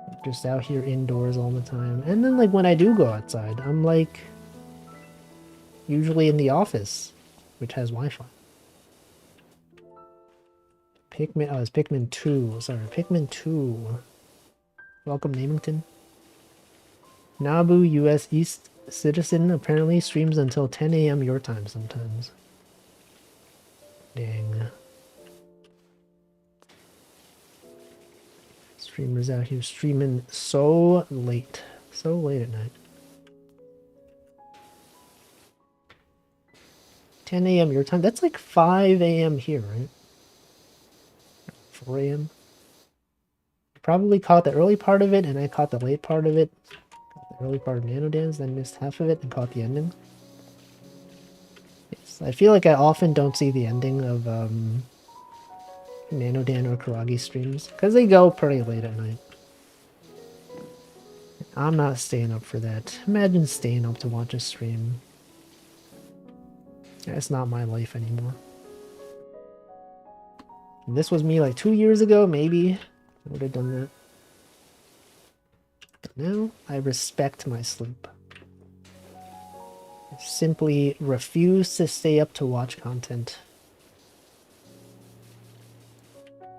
I'm just out here indoors all the time. And then like when I do go outside, I'm like usually in the office, which has Wi-Fi. Pikmin, oh, it's Pikmin 2. Sorry, Pikmin 2. Welcome, Namington. Nabu, US East citizen, apparently streams until 10 a.m. your time sometimes. Dang. Streamers out here streaming so late. So late at night. 10 a.m. your time? That's like 5 a.m. here, right? 4 a.m. You probably caught the early part of it, and I caught the late part of it. Caught the early part of Nanodance, then missed half of it and caught the ending. Yes, I feel like I often don't see the ending of Nanodan or Karagi streams, because they go pretty late at night. I'm not staying up for that. Imagine staying up to watch a stream. That's not my life anymore. If this was me like 2 years ago, maybe I would have done that. But now, I respect my sleep. I simply refuse to stay up to watch content.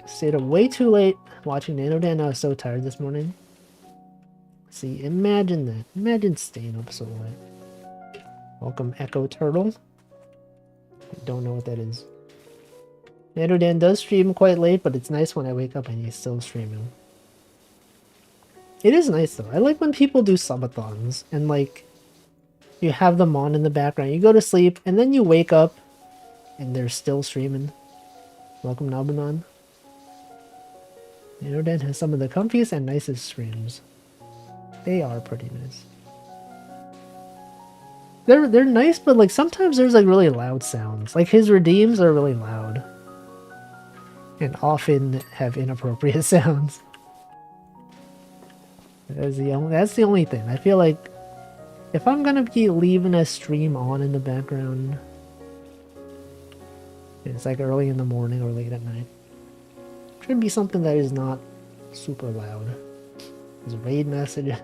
Stayed up way too late watching Nanodan. I was so tired this morning. See, imagine that. Imagine staying up so late. Welcome, Echo Turtle. I don't know what that is. Nanodan does stream quite late, but it's nice when I wake up and he's still streaming. It is nice though. I like when people do subathons and like you have them on in the background. You go to sleep and then you wake up and they're still streaming. Welcome, Nabunan. Nanodan has some of the comfiest and nicest streams. They are pretty nice. They're nice, but like sometimes there's like really loud sounds. Like his redeems are really loud. And often have inappropriate sounds. That's the only thing. I feel like if I'm gonna be leaving a stream on in the background, it's like early in the morning or late at night. It should be something that is not super loud. There's a raid message.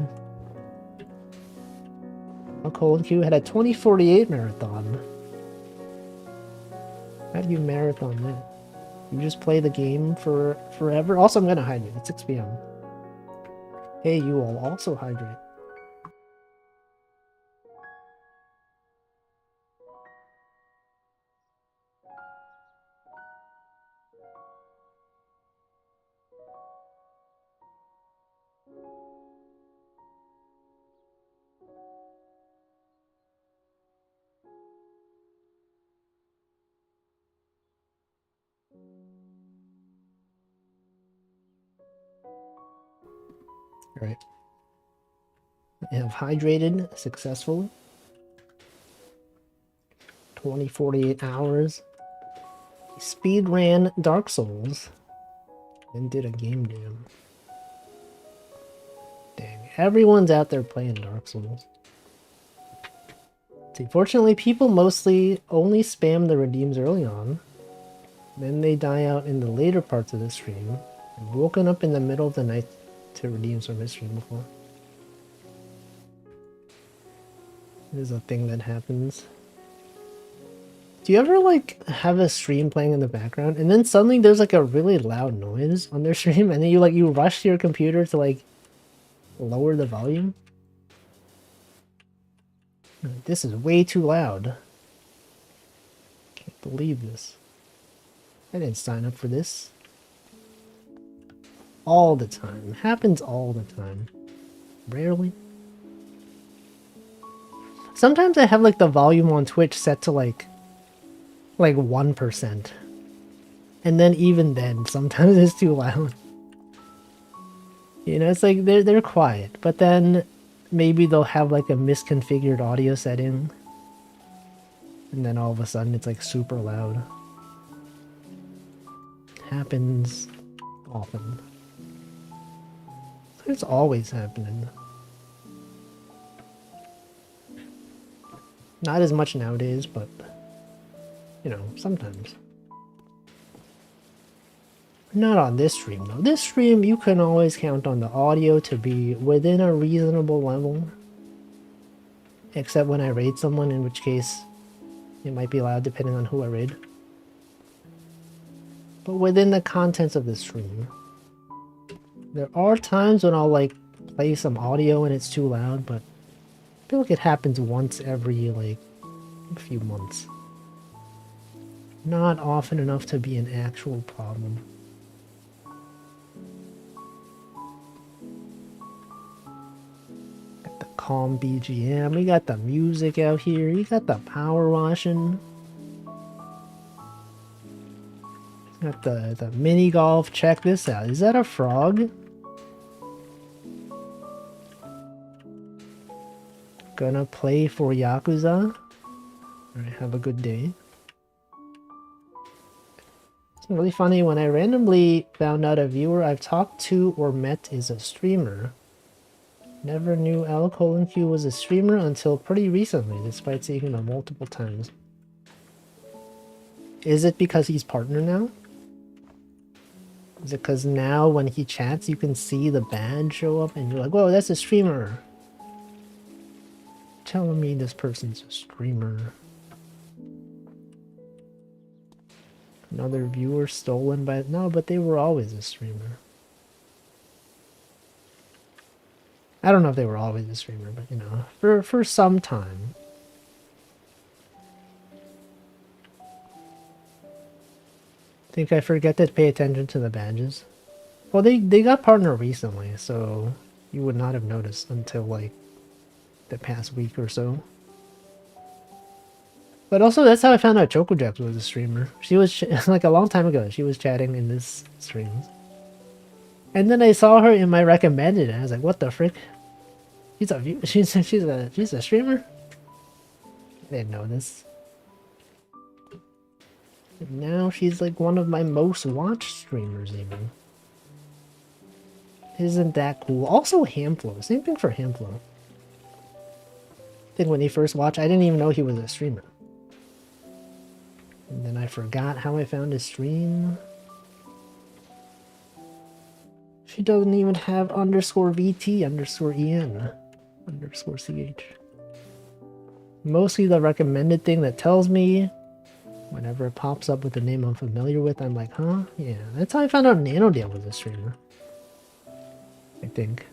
Cold Q had a 2048 marathon. How do you marathon that? You just play the game for forever? Also, I'm gonna hydrate. It's 6 p.m. Hey, you all also hydrate. Alright. I have hydrated successfully. 48 hours. Speed ran Dark Souls. And did a game jam. Dang, everyone's out there playing Dark Souls. See, fortunately, people mostly only spam the redeems early on. Then they die out in the later parts of the stream. I've woken up in the middle of the night to redeem some stream before. It is a thing that happens. Do you ever like have a stream playing in the background and then suddenly there's like a really loud noise on their stream and then you rush to your computer to like lower the volume? This is way too loud. Can't believe this. I didn't sign up for this. All the time. Happens all the time. Rarely. Sometimes I have like the volume on Twitch set to like 1%. And then even then, sometimes it's too loud. You know, it's like they're quiet, but then maybe they'll have like a misconfigured audio setting. And then all of a sudden it's like super loud. Happens often. It's always happening. Not as much nowadays, but you know, sometimes. Not on this stream though. This stream you can always count on the audio to be within a reasonable level. Except when I raid someone, in which case it might be loud depending on who I raid. But within the contents of the stream. There are times when I'll like play some audio and it's too loud, but I feel like it happens once every like a few months. Not often enough to be an actual problem. Got the calm BGM, we got the music out here, you got the power washing. Got the mini golf. Check this out. Is that a frog? Gonna play for Yakuza. Alright, have a good day. It's really funny when I randomly found out a viewer I've talked to or met is a streamer. Never knew L:Q was a streamer until pretty recently, despite seeing him multiple times. Is it because he's partner now? Is it because now when he chats you can see the badge show up and you're like, whoa, that's a streamer. Telling me this person's a streamer. Another viewer stolen by... No, but they were always a streamer. I don't know if they were always a streamer, but you know, for some time. Think I forget to pay attention to the badges. Well, they got partner recently, so you would not have noticed until like the past week or so. But also, that's how I found out ChocoJax was a streamer. She was like a long time ago. She was chatting in this stream, and then I saw her in my recommended, and I was like, "What the frick? She's a streamer." I didn't know this. And now she's like one of my most watched streamers even. Isn't that cool? Also Hamflow. Same thing for Hamflow. I think when he first watched, I didn't even know he was a streamer. And then I forgot how I found his stream. She doesn't even have _VT_EN _CH. Mostly the recommended thing that tells me whenever it pops up with a name I'm familiar with, I'm like, huh? Yeah, that's how I found out NanoDale was a streamer. I think.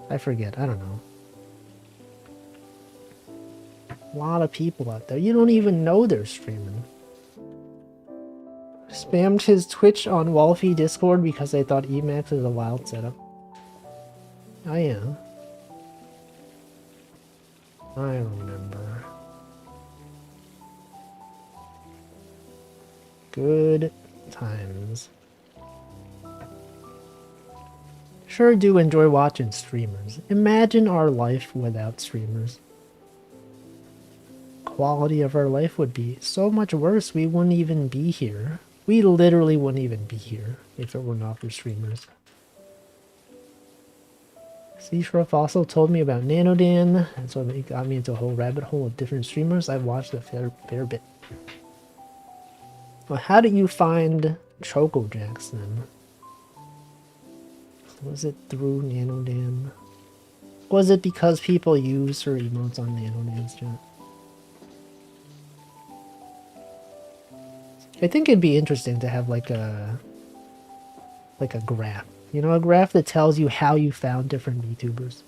I forget, I don't know. A lot of people out there, you don't even know they're streaming. Spammed his Twitch on Wolfie Discord because I thought Emacs is a wild setup. Oh yeah. I remember. Good times. Sure do enjoy watching streamers. Imagine our life without streamers. Quality of our life would be so much worse. We wouldn't even be here. We literally wouldn't even be here if it were not for streamers. Seashruff also told me about Nanodan, and so it got me into a whole rabbit hole of different streamers. I've watched a fair bit. Well, how did you find Choco Jacks then? Was it through Nanodan? Was it because people use her emotes on Nanodan's chat? I think it'd be interesting to have like a graph. You know, a graph that tells you how you found different VTubers.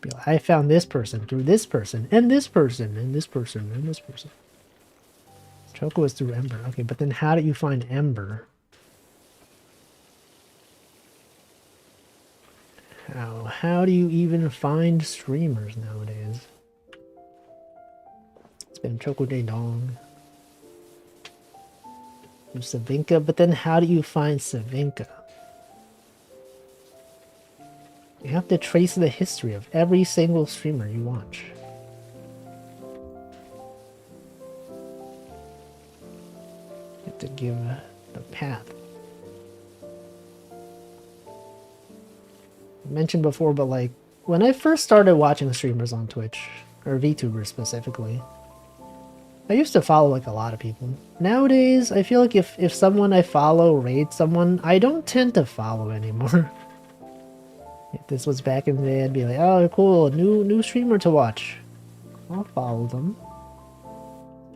Be like, I found this person through this person, and this person, and this person, and this person. Choco was through Ember. Okay, but then how do you find Ember? How do you even find streamers nowadays? It's been Choco Day Dong. Savinka, but then how do you find Savinka? You have to trace the history of every single streamer you watch. You have to give the path. I mentioned before, but like, when I first started watching streamers on Twitch, or VTubers specifically, I used to follow like a lot of people. Nowadays, I feel like if someone I follow raids someone, I don't tend to follow anymore. If this was back in the day, I'd be like, oh cool, new streamer to watch. I'll follow them.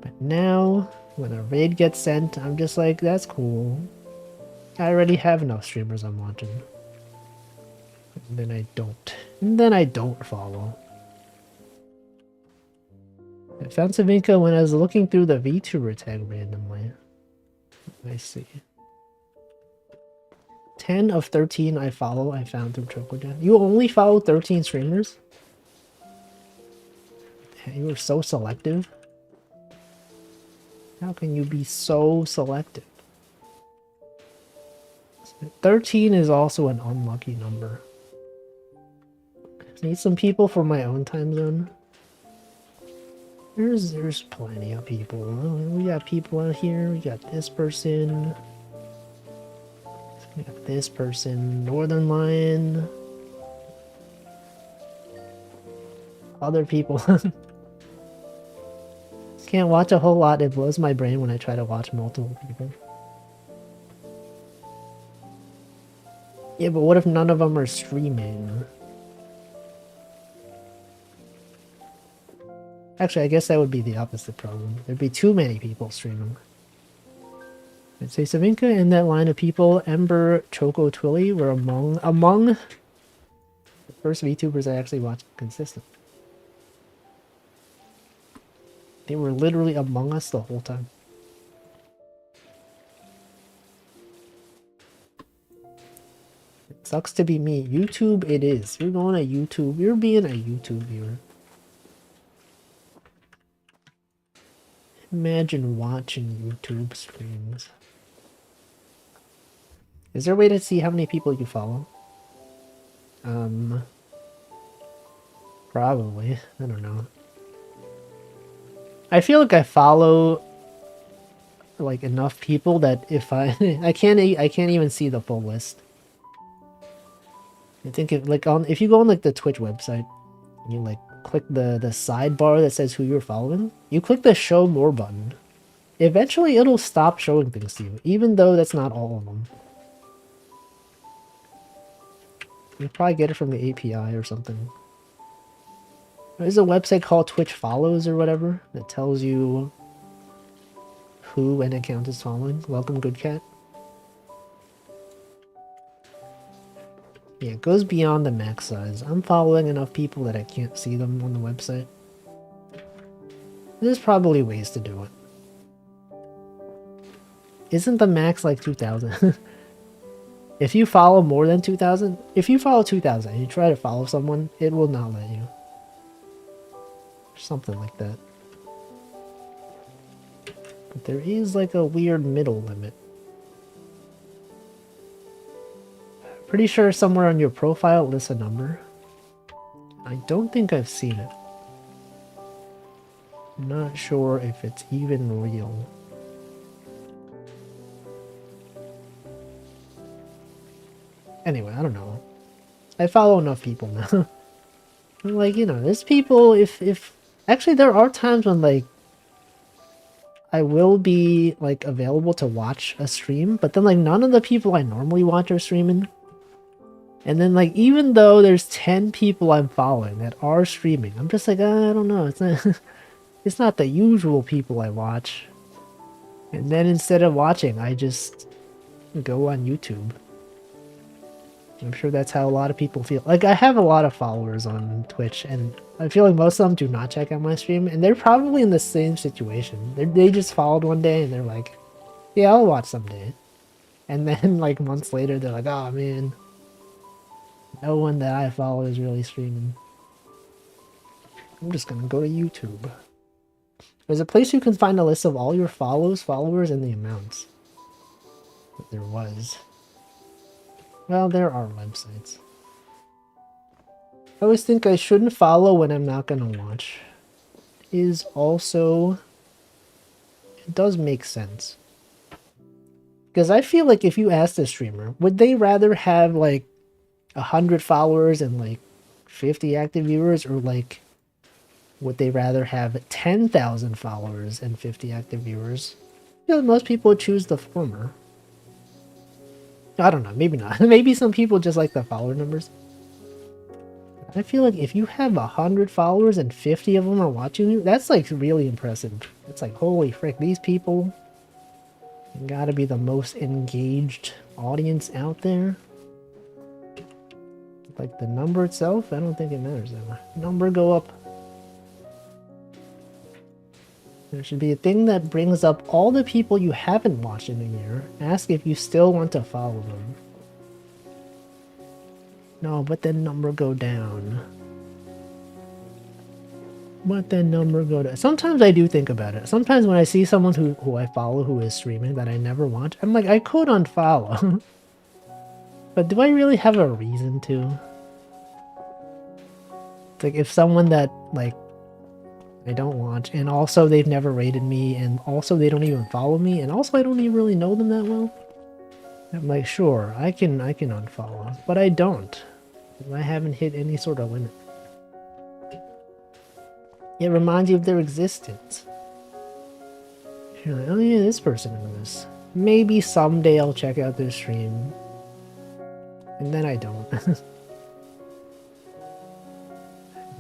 But now, when a raid gets sent, I'm just like, that's cool. I already have enough streamers I'm watching. And then I don't. And then I don't follow. I found Savinka when I was looking through the VTuber tag randomly. I see. 10 of 13 I follow, I found through Chocojan. You only follow 13 streamers? You were so selective? How can you be so selective? 13 is also an unlucky number. I need some people for my own time zone. There's plenty of people. We got people out here. We got this person. We got this person. Northern Lion. Other people. Can't watch a whole lot. It blows my brain when I try to watch multiple people. Yeah, but what if none of them are streaming? Actually, I guess that would be the opposite problem. There'd be too many people streaming. I'd say Savinka and that line of people, Ember, Choco, Twilly, were among the first VTubers I actually watched consistent. They were literally among us the whole time. It sucks to be me. YouTube it is. You're going to YouTube. You're being a YouTube viewer. Imagine watching YouTube streams. Is there a way to see how many people you follow? Probably. I don't know. I feel like I follow like enough people that if I I can't even see the full list. I think if you go on like the Twitch website, you like click the sidebar that says who you're following, you click the show more button. Eventually it'll stop showing things to you, even though that's not all of them. You probably get it from the API or something. There's a website called Twitch Follows or whatever that tells you who an account is following. Welcome, good cat. Yeah, it goes beyond the max size. I'm following enough people that I can't see them on the website. There's probably ways to do it. Isn't the max like 2,000? If you follow more than 2,000, if you follow 2,000 and you try to follow someone, it will not let you. Something like that. But there is like a weird middle limit. Pretty sure somewhere on your profile it lists a number. I don't think I've seen it. I'm not sure if it's even real. Anyway, I don't know. I follow enough people now. Like, you know, there's people, if... Actually, there are times when, like, I will be, like, available to watch a stream, but then, like, none of the people I normally watch are streaming. And then, like, even though there's 10 people I'm following that are streaming, I'm just like, I don't know, it's not... it's not the usual people I watch. And then instead of watching, I just go on YouTube. I'm sure that's how a lot of people feel. Like, I have a lot of followers on Twitch, and I feel like most of them do not check out my stream, and they're probably in the same situation. They just followed one day, and they're like, yeah, I'll watch someday. And then, like, months later, they're like, oh, man, no one that I follow is really streaming. I'm just gonna go to YouTube. There's a place you can find a list of all your followers, and the amounts. But there was. Well, there are websites. I always think I shouldn't follow when I'm not gonna watch. Is also... It does make sense. Because I feel like if you asked a streamer, would they rather have like 100 followers and like 50 active viewers, or like would they rather have 10,000 followers and 50 active viewers? I feel like most people would choose the former. I don't know, maybe not. Maybe some people just like the follower numbers. I feel like if you have 100 followers and 50 of them are watching you, that's like really impressive. It's like, holy frick, these people gotta be the most engaged audience out there. Like the number itself, I don't think it matters that much. Number go up. There should be a thing that brings up all the people you haven't watched in a year. Ask if you still want to follow them. No, but then number go down. But then number go down. Sometimes I do think about it. Sometimes when I see someone who I follow who is streaming that I never watch, I'm like, I could unfollow. But do I really have a reason to? It's like if someone that, like, I don't watch, and also they've never rated me, and also they don't even follow me, and also I don't even really know them that well. I'm like, sure, I can unfollow, but I don't. I haven't hit any sort of limit. It reminds you of their existence. You're like, oh yeah, this person knows. Maybe someday I'll check out their stream. And then I don't.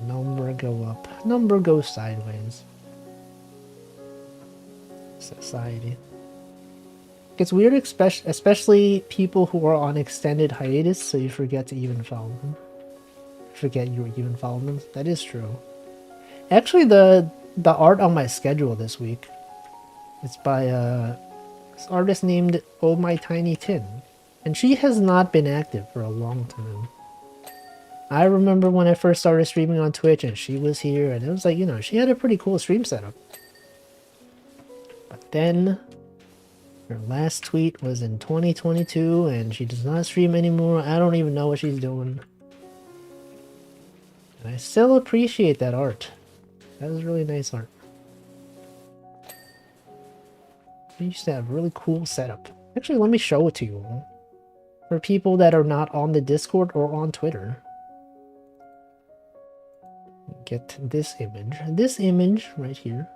Number go up. Number goes sideways. Society. It's weird, especially people who are on extended hiatus, so you forget to even follow them. Forget you even follow them. That is true. Actually, the art on my schedule this week, it's by this artist named Oh My Tiny Tin, and she has not been active for a long time. I remember when I first started streaming on Twitch, and she was here, and it was like, you know, she had a pretty cool stream setup. But then her last tweet was in 2022, and she does not stream anymore. I don't even know what she's doing. And I still appreciate that art. That was really nice art. She used to have a really cool setup. Actually, let me show it to you all. For people that are not on the Discord or on Twitter. Get this image. This image right here.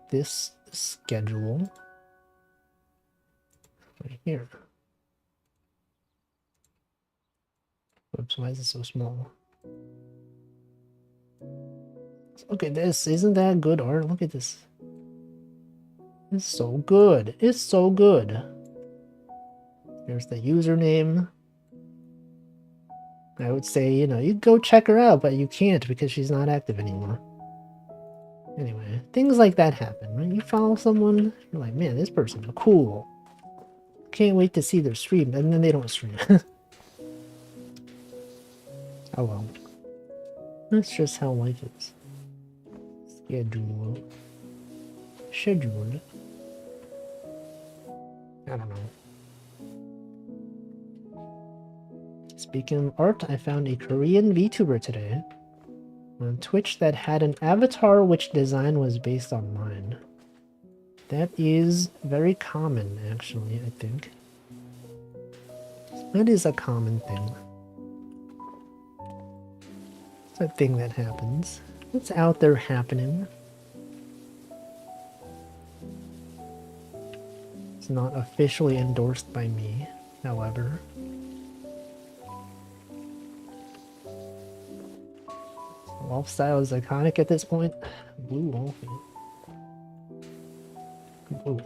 This schedule right here. Oops, why is it so small? Look at this. Isn't that good art? Look at this. It's so good. It's so good. There's the username. I would say, you know, you go check her out, but you can't because she's not active anymore. Anyway, things like that happen, right? You follow someone, you're like, man, this person's cool. Can't wait to see their stream, and then they don't stream. Oh well. That's just how life is. Schedule. Schedule. I don't know. Speaking of art, I found a Korean VTuber today on Twitch that had an avatar which design was based on mine. That is very common, actually, I think. That is a common thing. It's a thing that happens. It's out there happening. It's not officially endorsed by me, however. Wolf style is iconic at this point. Blue Wolfie. Blue.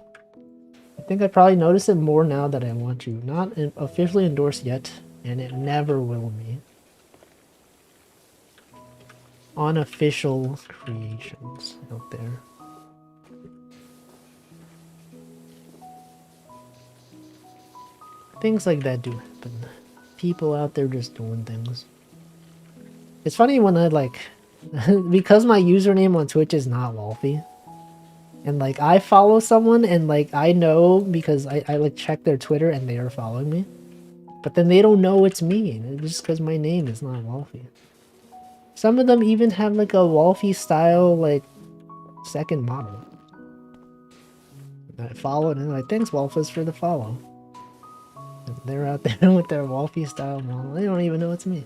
I think I probably notice it more now that I want you. Not officially endorsed yet, and it never will be. Unofficial creations out there. Things like that do happen. People out there just doing things. It's funny when I like, because my username on Twitch is not Wolfie, and like I follow someone and like I know because I like check their Twitter and they are following me, but then they don't know it's me just because my name is not Wolfie. Some of them even have like a Wolfie style like second model. I follow and I'm like, thanks Wolfus for the follow. And they're out there with their Wolfie style model. They don't even know it's me.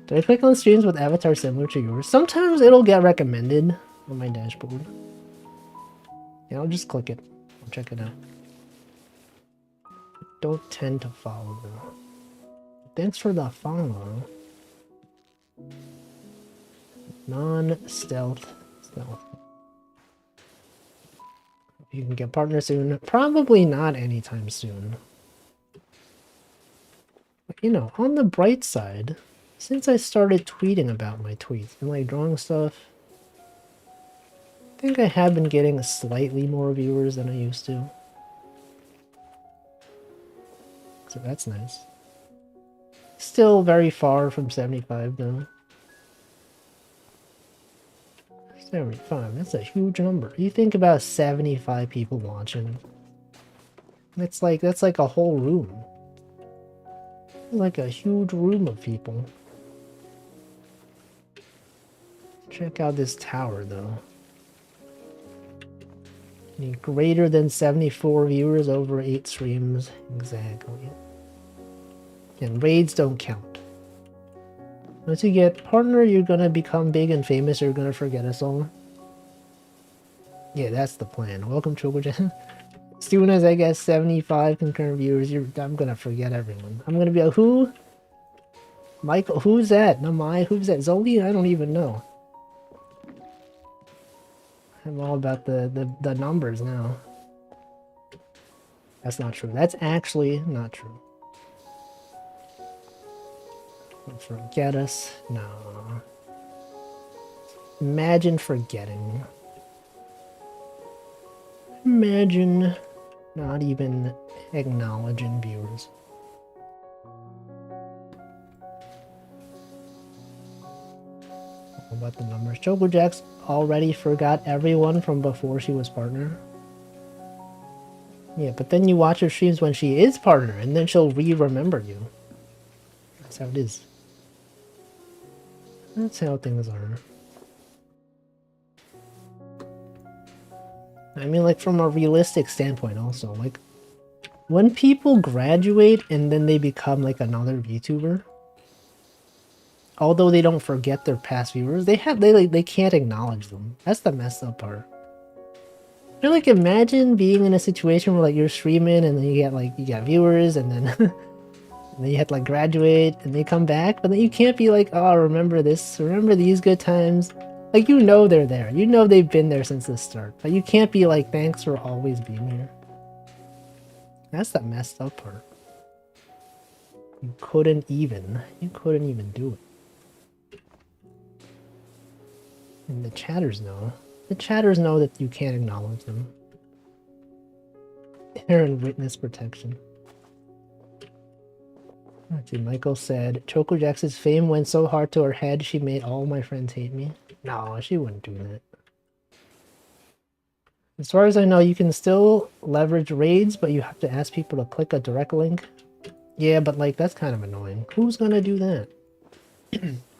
Do I click on streams with avatars similar to yours? Sometimes it'll get recommended on my dashboard. Yeah, I'll just click it. I'll check it out. Don't tend to follow though. Thanks for the follow. Non-stealth. Stealth. You can get partner soon. Probably not anytime soon. But you know, on the bright side, since I started tweeting about my tweets and like drawing stuff, I think I have been getting slightly more viewers than I used to. So that's nice. Still very far from 75 though. 75, that's a huge number. You think about 75 people watching. That's like a whole room. Like a huge room of people. Check out this tower though. Need greater than 74 viewers over 8 streams. Exactly. And raids don't count. Once you get partner, you're gonna become big and famous, you're gonna forget us all. Yeah, that's the plan. Welcome, Chogojan. As soon as I get 75 concurrent viewers, I'm gonna forget everyone. I'm gonna be like, who? Michael, who's that? Namai, who's that? Zoli? I don't even know. I'm all about the numbers now. That's not true. That's actually not true. Don't forget us. No. Imagine forgetting. Imagine not even acknowledging viewers. What about the numbers? Choco Jax already forgot everyone from before she was partner. Yeah, but then you watch her streams when she is partner, and then she'll re-remember you. That's how it is. That's how things are. I mean, like, from a realistic standpoint also, like, when people graduate and then they become, like, another VTuber, although they don't forget their past viewers, they can't acknowledge them. That's the messed up part. I like, imagine being in a situation where, like, you're streaming and then you get viewers and then and then you have to like graduate and they come back, but then you can't be like, oh, remember this, remember these good times. Like, you know they're there. You know they've been there since the start. But you can't be like, thanks for always being here. That's the messed up part. You couldn't even do it. And the chatters know. The chatters know that you can't acknowledge them. They're in witness protection. Let's see, Michael said, Choco Jax's fame went so hard to her head, she made all my friends hate me. No, she wouldn't do that. As far as I know, you can still leverage raids, but you have to ask people to click a direct link. Yeah, but like, that's kind of annoying. Who's gonna do that?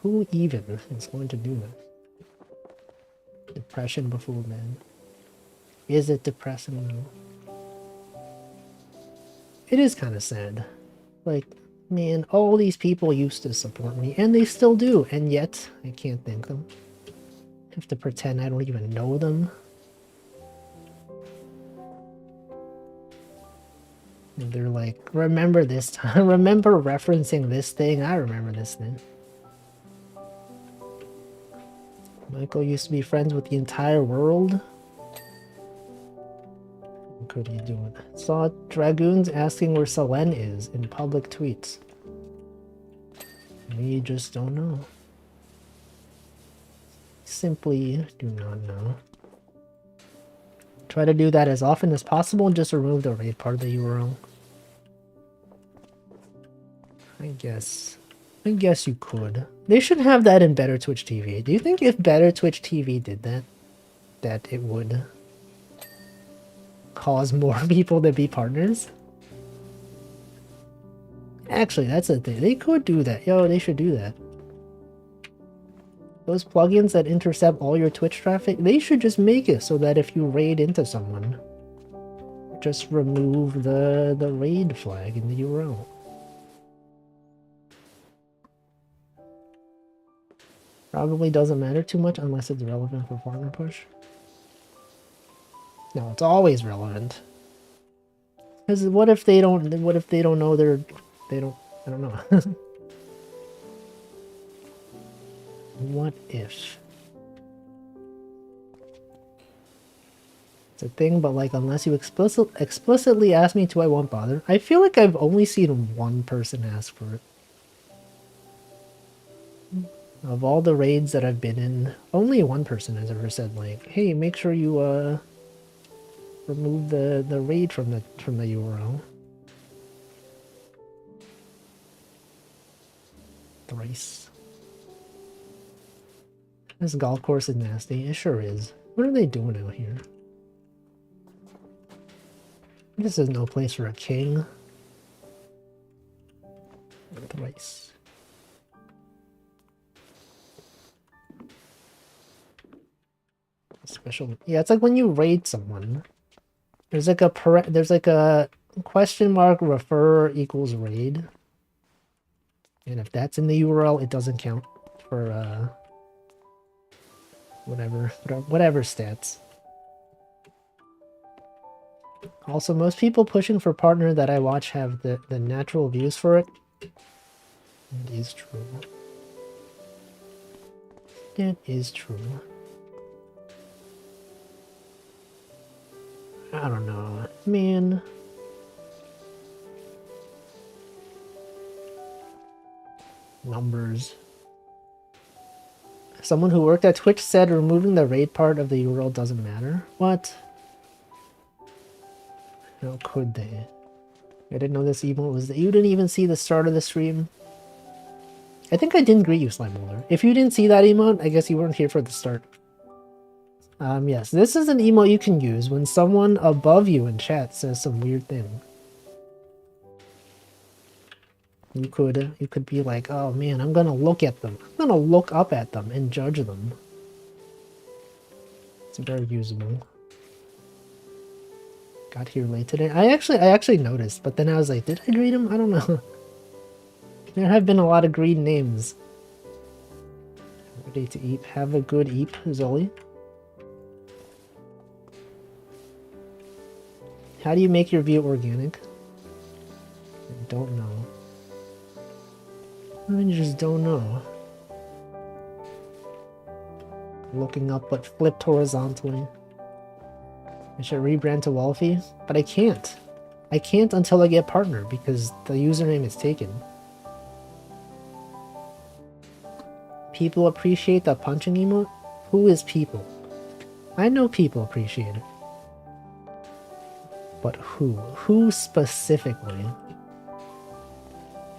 Who even is going to do that? Depression before men. Is it depressing though? It is kind of sad. Like, man, all these people used to support me, and they still do, and yet I can't thank them. I have to pretend I don't even know them. And they're like, remember this time, remember referencing this thing? I remember this thing. Michael used to be friends with the entire world. What could he do with it? Saw Dragoons asking where Selene is in public tweets. We just don't know. Simply do not know. Try to do that as often as possible and just remove the raid part of the URL. I guess you could. They should have that in Better Twitch TV. Do you think if Better Twitch TV did that, that it would cause more people to be partners? Actually, that's the thing. They could do that. Yo, they should do that. Those plugins that intercept all your Twitch traffic, they should just make it so that if you raid into someone, just remove the raid flag in the URL. Probably doesn't matter too much unless it's relevant for partner push. No, it's always relevant. Because what if they don't know I don't know. What if? It's a thing, but like unless you explicitly ask me to, I won't bother. I feel like I've only seen one person ask for it. Of all the raids that I've been in, only one person has ever said like, hey, make sure you remove the raid from the URL. Thrice. This golf course is nasty. It sure is. What are they doing out here? This is no place for a king. Thrice. Special. Yeah, it's like when you raid someone. There's like a question mark refer equals raid. And if that's in the URL, it doesn't count for whatever stats. Also, most people pushing for partner that I watch have the natural views for it. It is true. It is true. I don't know. Man. Numbers. Someone who worked at Twitch said removing the raid part of the URL doesn't matter. What? How could they? I didn't know this emote was... You didn't even see the start of the stream? I think I didn't greet you, Slime Molder. If you didn't see that emote, I guess you weren't here for the start. Yes, this is an emote you can use when someone above you in chat says some weird thing. You could be like, oh man, I'm gonna look at them. I'm gonna look up at them and judge them. It's very usable. Got here late today. I actually noticed, but then I was like, did I greet him? I don't know. There have been a lot of green names. Ready to eat. Have a good eat, Zoli. How do you make your view organic? I don't know. I just don't know. Looking up what flipped horizontally. I should rebrand to Wolfie, but I can't. I can't until I get partner because the username is taken. People appreciate the punching emote? Who is people? I know people appreciate it. But who? Who specifically?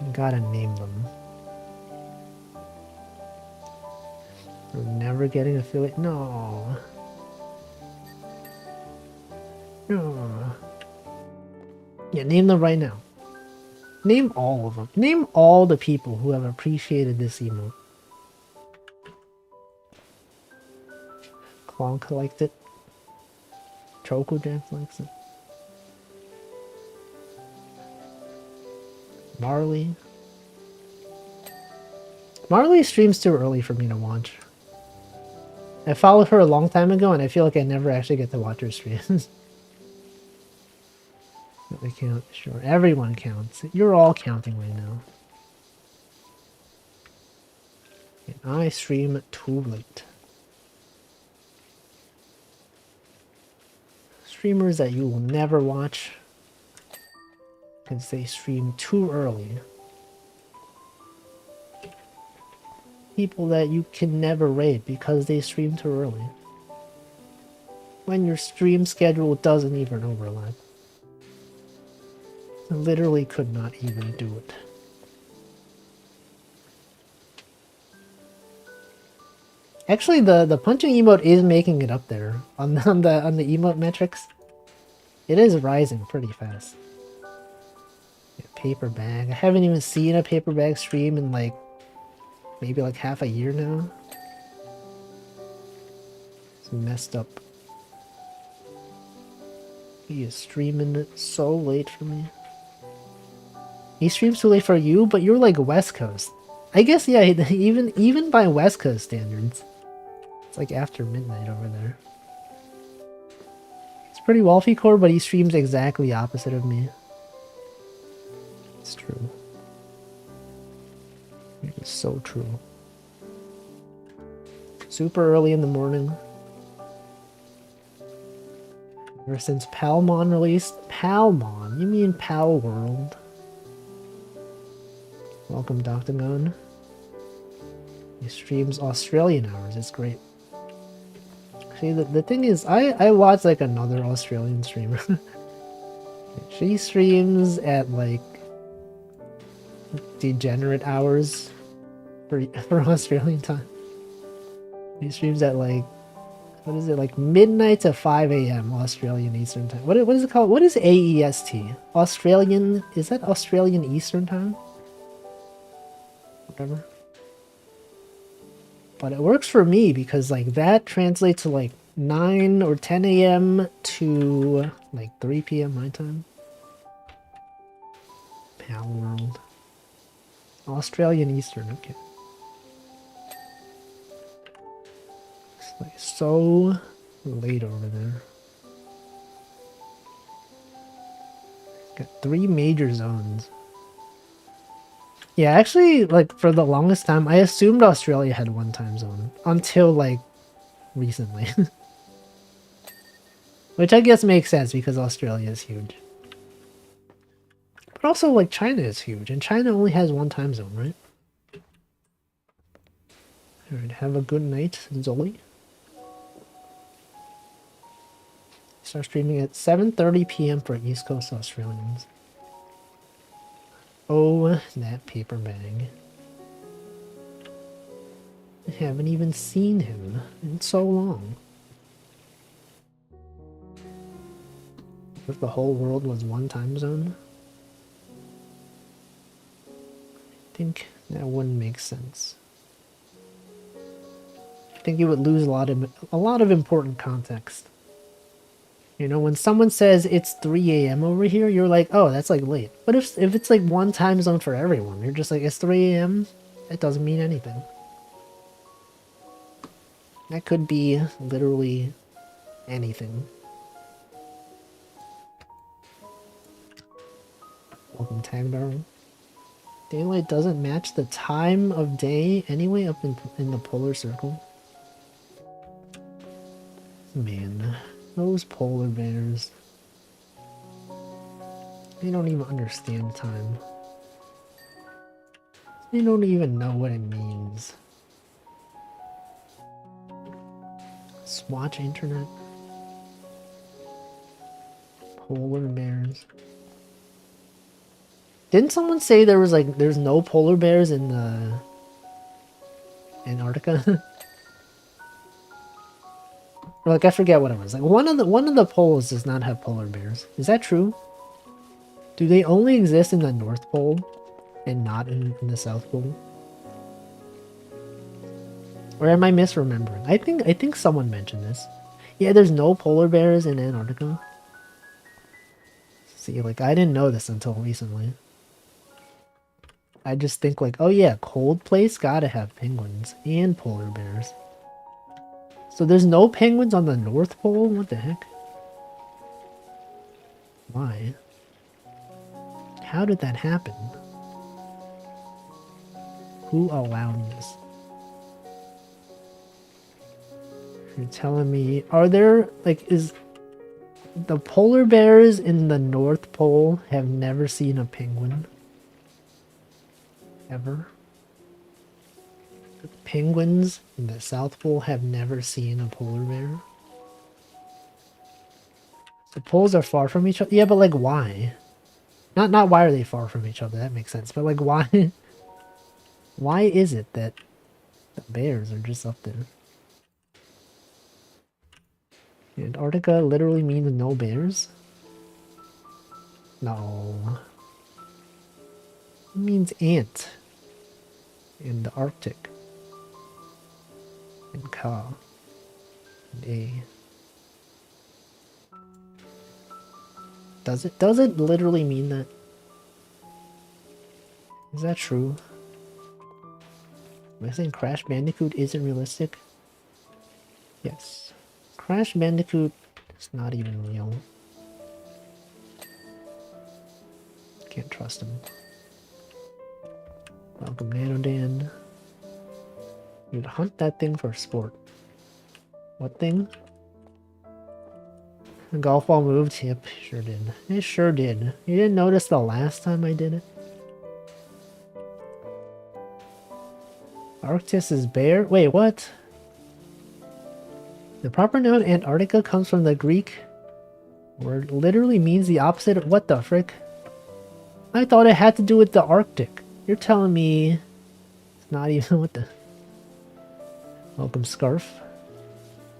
You gotta name them. We're never getting affiliate. No. No. Yeah, name them right now. Name all of them. Name all the people who have appreciated this emote. Clonk liked it. Choco Jams likes it. Marley. Marley streams too early for me to watch. I followed her a long time ago, and I feel like I never actually get to watch her streams. I count, sure. Everyone counts. You're all counting right now. And I stream too late. Streamers that you will never watch because they stream too early. People that you can never raid because they stream too early. When your stream schedule doesn't even overlap. I literally could not even do it. Actually, the punching emote is making it up there on the emote metrics. It is rising pretty fast. Yeah, paper bag. I haven't even seen a paper bag stream in like maybe like half a year now. It's messed up. He is streaming it so late for me. He streams too late for you, but you're like West Coast. I guess, yeah, even by West Coast standards. It's like after midnight over there. It's pretty Wolfie core, but he streams exactly opposite of me. It's true. It is so true. Super early in the morning. Ever since Palmon released. Palmon? You mean Pal World? Welcome, Dr. Gon. He streams Australian hours. It's great. See, the thing is, I watch like another Australian streamer. She streams at like degenerate hours for Australian time. He streams at like, what is it, like midnight to 5 a.m. Australian Eastern Time. What is it called? What is AEST? Australian, is that Australian Eastern Time? Whatever. But it works for me because like that translates to like 9 or 10 a.m. to like 3 p.m. my time. Pal World. Australian Eastern, okay. It's like so late over there. Got 3 major zones. Yeah, actually, like, for the longest time, I assumed Australia had one time zone. Until, like, recently. Which I guess makes sense, because Australia is huge. But also, like, China is huge, and China only has one time zone, right? Alright, have a good night, Zoli. Start streaming at 7:30 p.m. for East Coast Australians. Oh, that paper bag. I haven't even seen him in so long. If the whole world was one time zone, I think that wouldn't make sense. I think you would lose a lot of important context. You know, when someone says it's 3 a.m. over here, you're like, oh, that's like late. But if it's like one time zone for everyone, you're just like, it's 3 a.m. It doesn't mean anything. That could be literally anything. Welcome, Tag Barrel. Daylight doesn't match the time of day anyway up in the polar circle. Man. Those polar bears. They don't even understand time. They don't even know what it means. Swatch internet. Polar bears. Didn't someone say there was like there's no polar bears in the Antarctica? Or like I forget what it was. Like one of the poles does not have polar bears. Is that true? Do they only exist in the North Pole and not in the South Pole? Or am I misremembering? I think someone mentioned this. Yeah, there's no polar bears in Antarctica. See, like I didn't know this until recently. I just think like, oh yeah, cold place gotta have penguins and polar bears. So there's no penguins on the North Pole? What the heck? Why? How did that happen? Who allowed this? You're telling me, are there, like, is the polar bears in the North Pole have never seen a penguin? Ever? The penguins in the South Pole have never seen a polar bear? The poles are far from each other? Yeah, but like, why? Not why are they far from each other, that makes sense, but like, why? Why is it that the bears are just up there? Antarctica literally means no bears? No. It means ant. In the Arctic. And ka. And a. Does it literally mean that? Is that true? Am I saying Crash Bandicoot isn't realistic? Yes. Crash Bandicoot is not even real. Can't trust him. Welcome, Nanodan. You'd hunt that thing for sport. What thing? The golf ball moved? Yep, sure did. It sure did. You didn't notice the last time I did it? Arctis is bear? Wait, what? The proper noun Antarctica comes from the Greek word literally means the opposite of what the frick? I thought it had to do with the Arctic. You're telling me it's not even what the... Welcome, Scarf.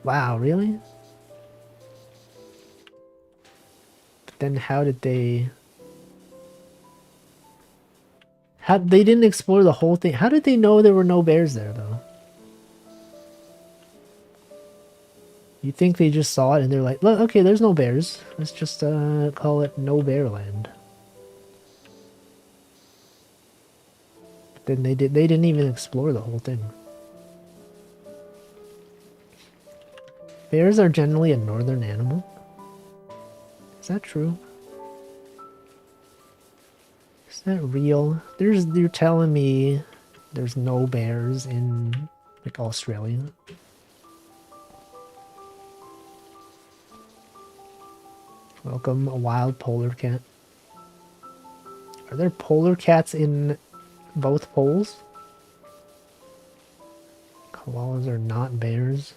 Wow, really? But then how did they... They didn't explore the whole thing. How did they know there were no bears there, though? You think they just saw it and they're like, look, okay, there's no bears. Let's just call it No Bear Land. But then they didn't even explore the whole thing. Bears are generally a northern animal. Is that true? Is that real? You're telling me there's no bears in like Australia? Welcome, a wild polar cat. Are there polar cats in both poles? Koalas are not bears.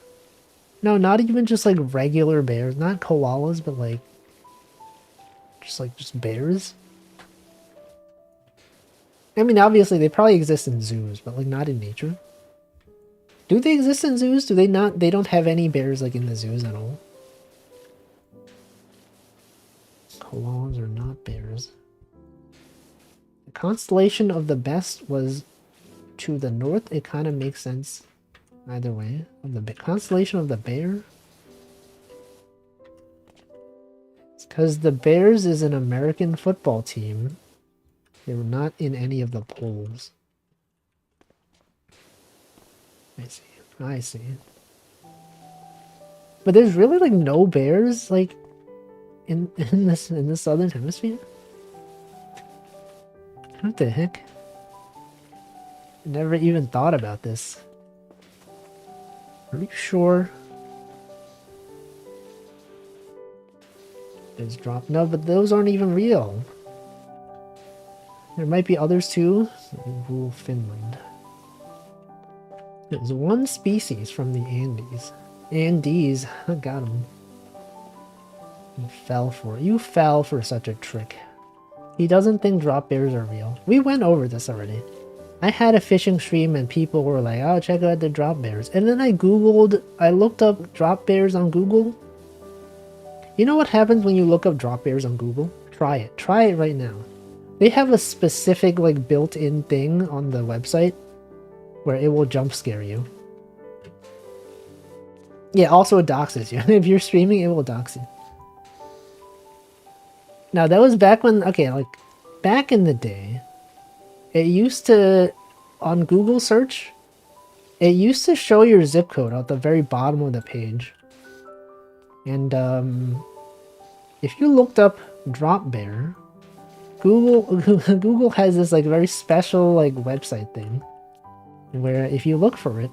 No, not even just like regular bears. Not koalas, but like just bears. I mean, obviously they probably exist in zoos, but like not in nature. Do they exist in zoos? Do they not? They don't have any bears like in the zoos at all. Koalas are not bears. The constellation of the best was to the north. It kind of makes sense either way. Of the constellation of the bear. It's because the Bears is an American football team. They were not in any of the polls. I see. I see. But there's really like no bears like in the southern hemisphere? What the heck? I never even thought about this. Are you sure? There's drop. No, but those aren't even real. There might be others too. Rule Finland. There's one species from the Andes. Andes. I got him. You fell for it. You fell for such a trick. He doesn't think drop bears are real. We went over this already. I had a fishing stream and people were like, oh, check out the drop bears. And then I looked up drop bears on Google. You know what happens when you look up drop bears on Google? Try it. Try it right now. They have a specific like built-in thing on the website where it will jump scare you. Yeah, also it doxes you. If you're streaming, it will dox you. Now that was back when, okay, like back in the day, It used to, on Google search, it used to show your zip code at the very bottom of the page. And if you looked up drop bear, Google has this like very special like website thing where if you look for it,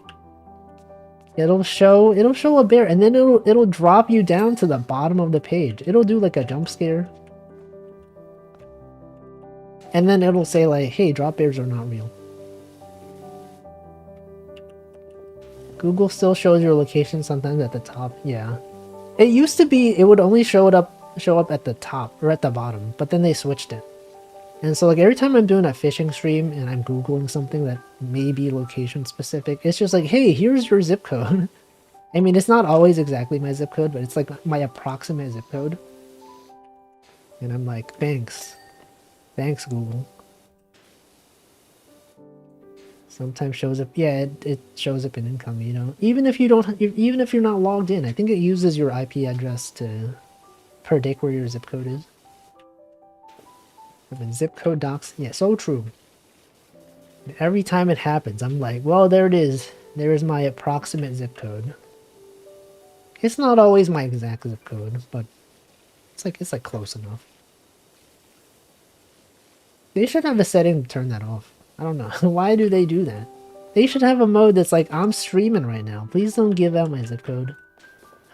it'll show a bear, and then it'll drop you down to the bottom of the page. It'll do like a jump scare. And then it'll say like, hey, drop bears are not real. Google still shows your location sometimes at the top. Yeah. It used to be, it would only show up at the top or at the bottom, but then they switched it. And so like every time I'm doing a fishing stream and I'm Googling something that may be location specific, it's just like, hey, here's your zip code. I mean, it's not always exactly my zip code, but it's like my approximate zip code. And I'm like, thanks. Thanks, Google. Sometimes shows up, yeah, it shows up in incognito. Even if you're not logged in, I think it uses your IP address to predict where your zip code is. I mean, zip code docs, yeah, so true. Every time it happens, I'm like, well, there it is. There is my approximate zip code. It's not always my exact zip code, but it's like close enough. They should have a setting to turn that off. I don't know. Why do they do that? They should have a mode that's like, I'm streaming right now. Please don't give out my zip code.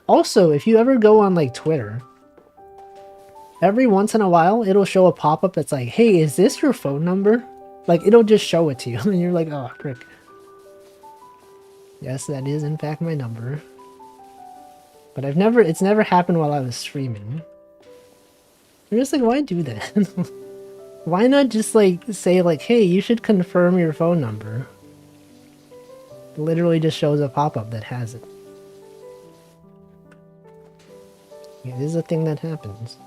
Also, if you ever go on like Twitter, every once in a while, it'll show a pop-up that's like, hey, is this your phone number? Like, it'll just show it to you. And you're like, oh, frick. Yes, that is in fact my number. But it's never happened while I was streaming. You're just like, why do that? Why not just like say like, hey, you should confirm your phone number? It literally just shows a pop-up that has it. Yeah, this is a thing that happens.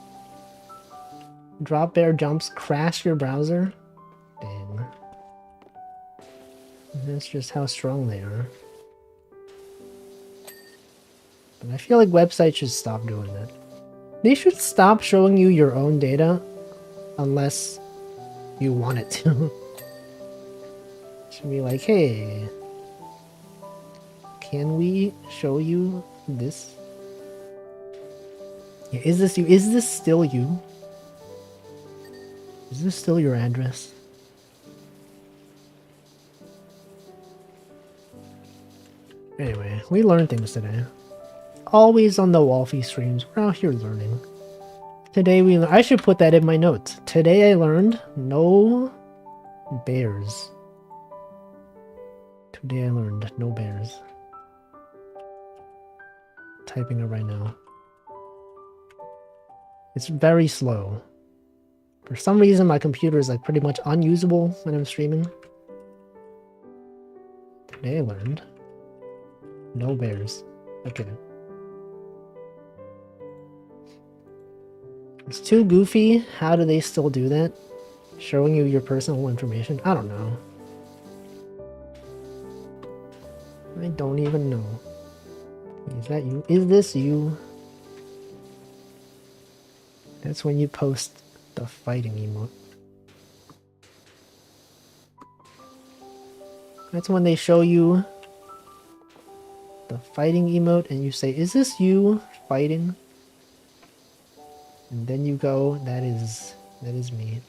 Drop bear jumps crash your browser? Dang. That's just how strong they are. But I feel like websites should stop doing that. They should stop showing you your own data unless you want it to. Should be like, hey, can we show you this? Yeah, is this you? Is this still you? Is this still your address? Anyway, we learned things today. Always on the Wolfie streams, we're out here learning. Today I should put that in my notes. Today I learned no bears. Today I learned no bears. Typing it right now. It's very slow. For some reason my computer is like pretty much unusable when I'm streaming. Today I learned no bears. Okay. It's too goofy. How do they still do that? Showing you your personal information? I don't know. I don't even know. Is that you? Is this you? That's when you post the fighting emote. That's when they show you the fighting emote and you say, is this you fighting? And then you go, that is me.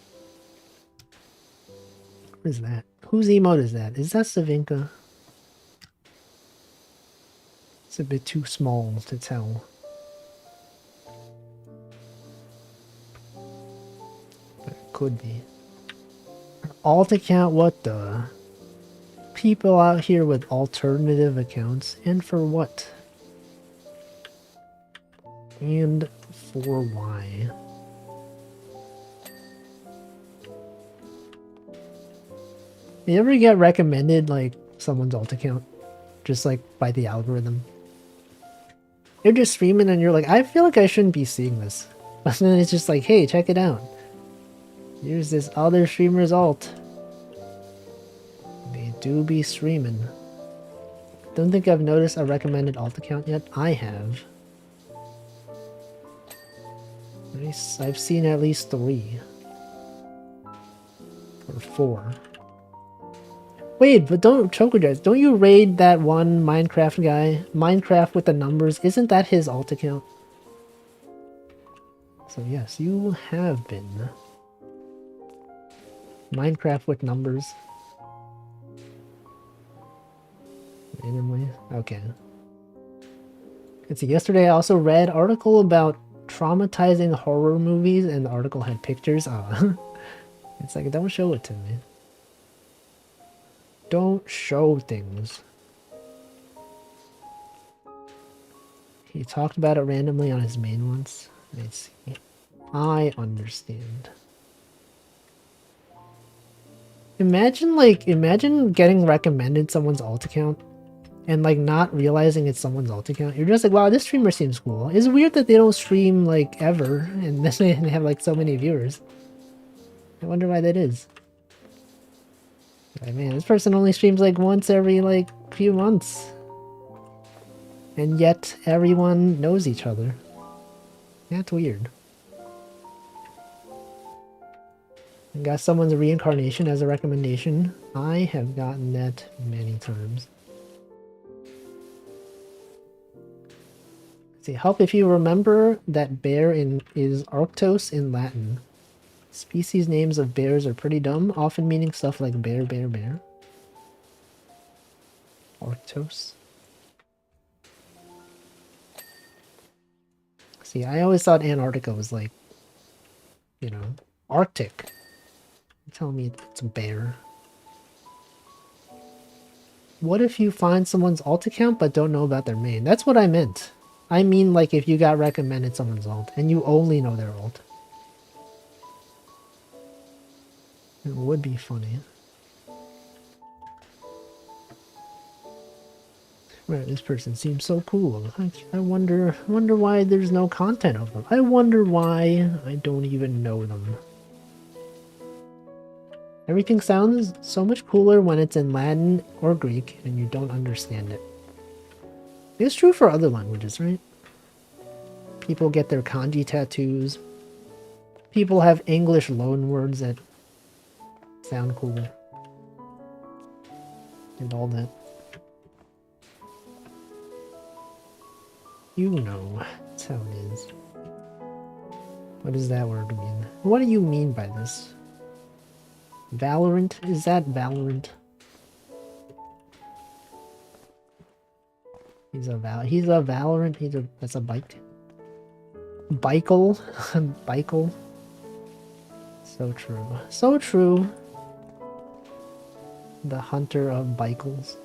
What is that? Whose emote is that? Is that Savinka? It's a bit too small to tell. But it could be. Alt account, what the? People out here with alternative accounts, and for what? And for why? You ever get recommended like someone's alt account? Just like by the algorithm? You're just streaming and you're like, I feel like I shouldn't be seeing this. But then it's just like, hey, check it out. Here's this other streamer's alt. They do be streaming. Don't think I've noticed a recommended alt account yet. I have. Nice. I've seen at least 3. Or 4. Wait, but don't Choco Jazz, don't you raid that one Minecraft guy? Minecraft with the numbers, isn't that his alt account? So yes, you have been. Minecraft with numbers. Randomly? Okay. Let's see, yesterday I also read article about traumatizing horror movies and the article had pictures. It's like, don't show it to me. Don't show things. He talked about it randomly on his main once. Let's see. I understand. Imagine getting recommended someone's alt account and like not realizing it's someone's alt account. You're just like, wow, this streamer seems cool. It's weird that they don't stream like ever and then they have like so many viewers. I wonder why that is. Like, man, this person only streams like once every like few months. And yet everyone knows each other. That's weird. I got someone's reincarnation as a recommendation. I have gotten that many times. See, help if you remember that bear is Arctos in Latin. Species names of bears are pretty dumb, often meaning stuff like bear, bear, bear. Arctos. See, I always thought Antarctica was like, you know, Arctic. You're telling me it's a bear. What if you find someone's alt account but don't know about their main? That's what I meant. I mean, like, if you got recommended someone's alt and you only know their alt. It would be funny. Right, this person seems so cool. I wonder why there's no content of them. I wonder why I don't even know them. Everything sounds so much cooler when it's in Latin or Greek and you don't understand it. It's true for other languages, right? People get their kanji tattoos. People have English loanwords that sound cool. And all that. You know, that's how it is. What does that word mean? What do you mean by this? Valorant? Is that Valorant? He's a Valorant. That's a bike. Bike'll. Bike'll. So true. So true. The hunter of Bike'ls.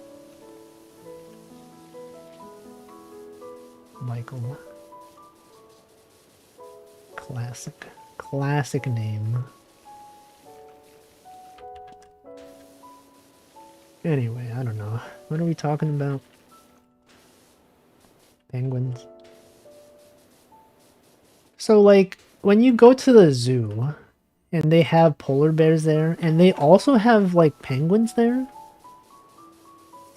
Michael. Classic. Classic name. Anyway, I don't know. What are we talking about? Penguins. So, like, when you go to the zoo, and they have polar bears there, and they also have, like, penguins there,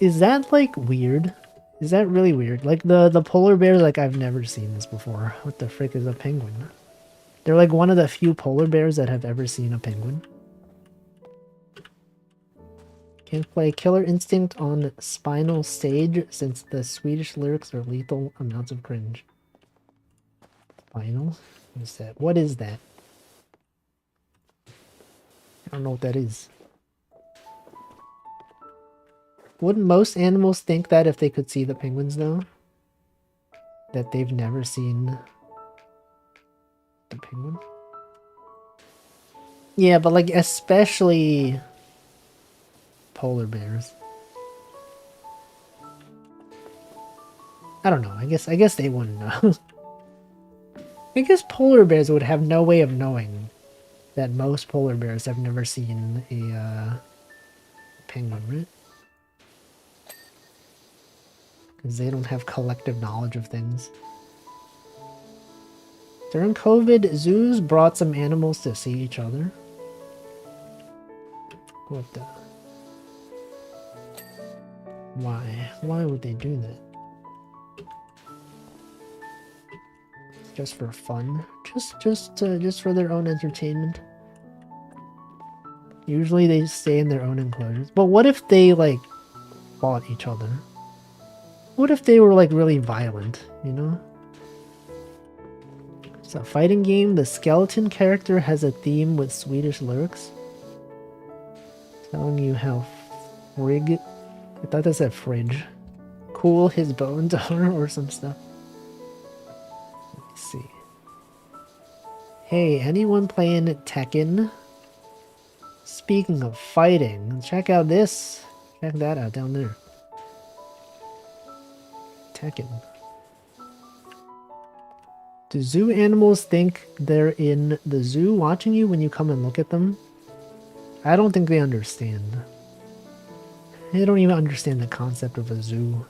is that, like, weird? Is that really weird? Like, the polar bears, like, I've never seen this before. What the frick is a penguin? They're, like, one of the few polar bears that have ever seen a penguin. Can't play Killer Instinct on Spinal Stage since the Swedish lyrics are lethal amounts of cringe. Spinal? What is that? What is that? I don't know what that is. Wouldn't most animals think that if they could see the penguins, though? That they've never seen the penguin? Yeah, but like especially polar bears. I don't know. I guess they wouldn't know. I guess polar bears would have no way of knowing that most polar bears have never seen a penguin, right? Because they don't have collective knowledge of things. During COVID, zoos brought some animals to see each other. What the? Why? Why would they do that? Just for fun? Just for their own entertainment? Usually they stay in their own enclosures. But what if they, like, fought each other? What if they were, like, really violent, you know? It's a fighting game. The skeleton character has a theme with Swedish lyrics. Telling you how frig... I thought that said fridge. Cool his bones are or some stuff. Let's see. Hey, anyone playing Tekken? Speaking of fighting, check out this. Check that out down there. Tekken. Do zoo animals think they're in the zoo watching you when you come and look at them? I don't think they understand. They don't even understand the concept of a zoo.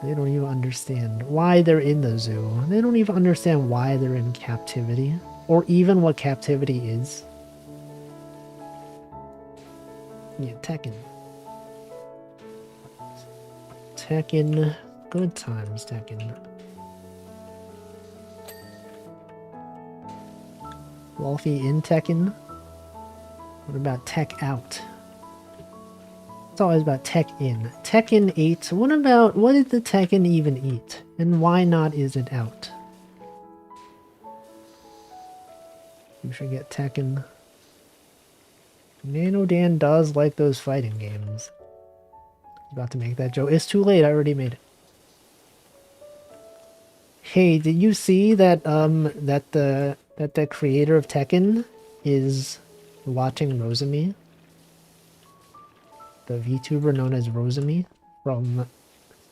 They don't even understand why they're in the zoo. They don't even understand why they're in captivity. Or even what captivity is. Yeah, Tekken. Tekken. Good times, Tekken. Wolfie in Tekken. What about Tech out? It's always about Tech in. Tekken 8. What did the Tekken even eat? And why not is it out? You should get Tekken. Nano Dan does like those fighting games. About to make that joke. It's too late, I already made it. Hey, did you see that the creator of Tekken is watching Rosemi? The VTuber known as Rosemi from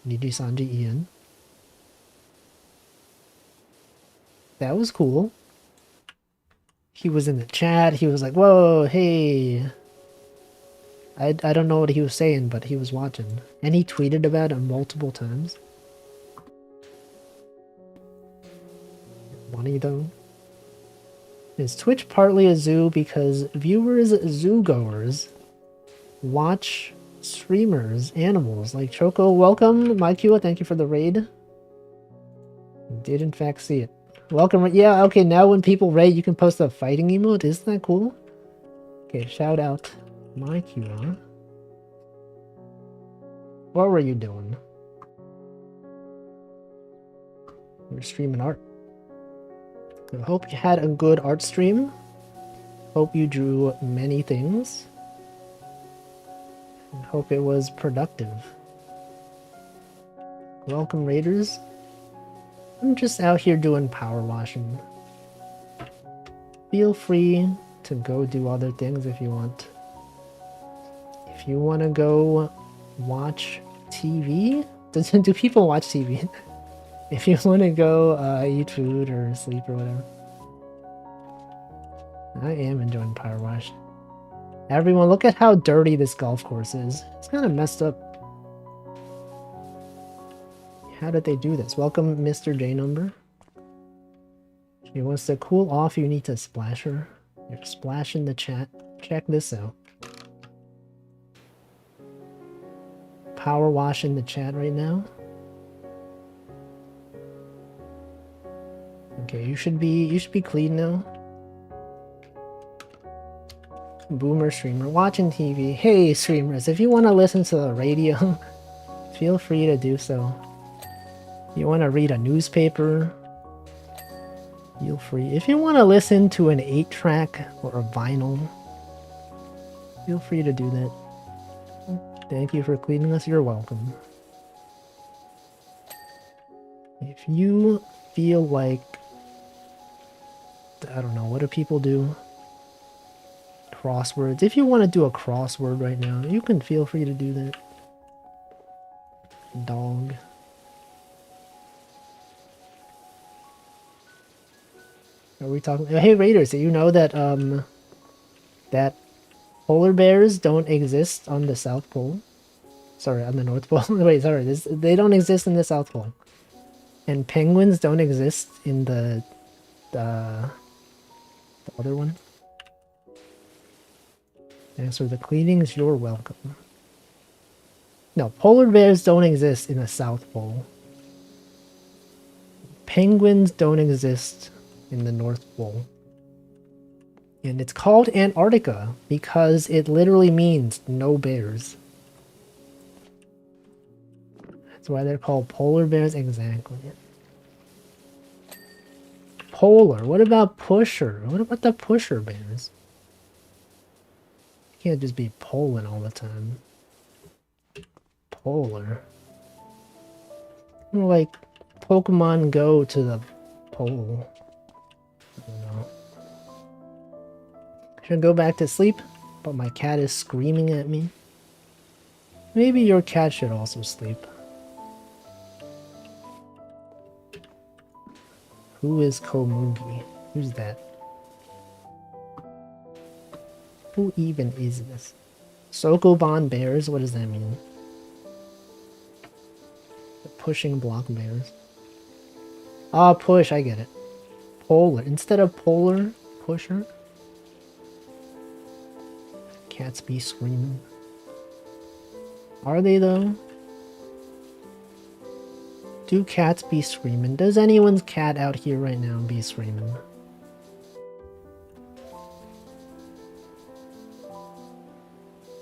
Nijisanji Ian. That was cool. He was in the chat, he was like, whoa, hey. I don't know what he was saying, but he was watching. And he tweeted about it multiple times. Money though. Is Twitch partly a zoo because viewers, zoo-goers, watch streamers, animals like Choco? Welcome, Maikua, thank you for the raid. Did in fact see it. Welcome, yeah, okay, now when people raid, you can post a fighting emote, isn't that cool? Okay, shout out Maikua. What were you doing? You're streaming art. I hope you had a good art stream. Hope you drew many things. And hope it was productive. Welcome, Raiders. I'm just out here doing power washing. Feel free to go do other things if you want. If you want to go watch TV? Do people watch TV? If you want to go eat food or sleep or whatever. I am enjoying power wash. Everyone, look at how dirty this golf course is. It's kind of messed up. How did they do this? Welcome, Mr. J Number. If he wants to cool off, you need to splash her. You're splashing the chat. Check this out. Power wash in the chat right now. Okay, you should be clean now. Boomer streamer watching TV. Hey streamers, if you want to listen to the radio, feel free to do so. You want to read a newspaper, feel free. If you want to listen to an 8-track or a vinyl, feel free to do that. Thank you for cleaning us. You're welcome. If you feel like, I don't know, what do people do? Crosswords. If you want to do a crossword right now, you can feel free to do that. Dog. Are we talking? Hey Raiders, do you know that that polar bears don't exist on the South Pole? Sorry, on the North Pole. Wait, sorry, they don't exist in the South Pole. And penguins don't exist in the other one. Thanks for the cleanings, you're welcome. No, polar bears don't exist in the South Pole. Penguins don't exist in the North Pole. And it's called Antarctica because it literally means no bears. That's why they're called polar bears. Exactly. Polar. What about pusher? What about the pusher bears? You can't just be Poland all the time. Polar. More like Pokemon Go to the pole. I don't know. Should I go back to sleep? But my cat is screaming at me. Maybe your cat should also sleep. Who is Komugi? Who's that? Who even is this? Sokoban bears? What does that mean? The pushing block bears. Ah, push, I get it. Polar. Instead of polar, pusher. Cats be screaming. Are they though? Do cats be screaming? Does anyone's cat out here right now be screaming?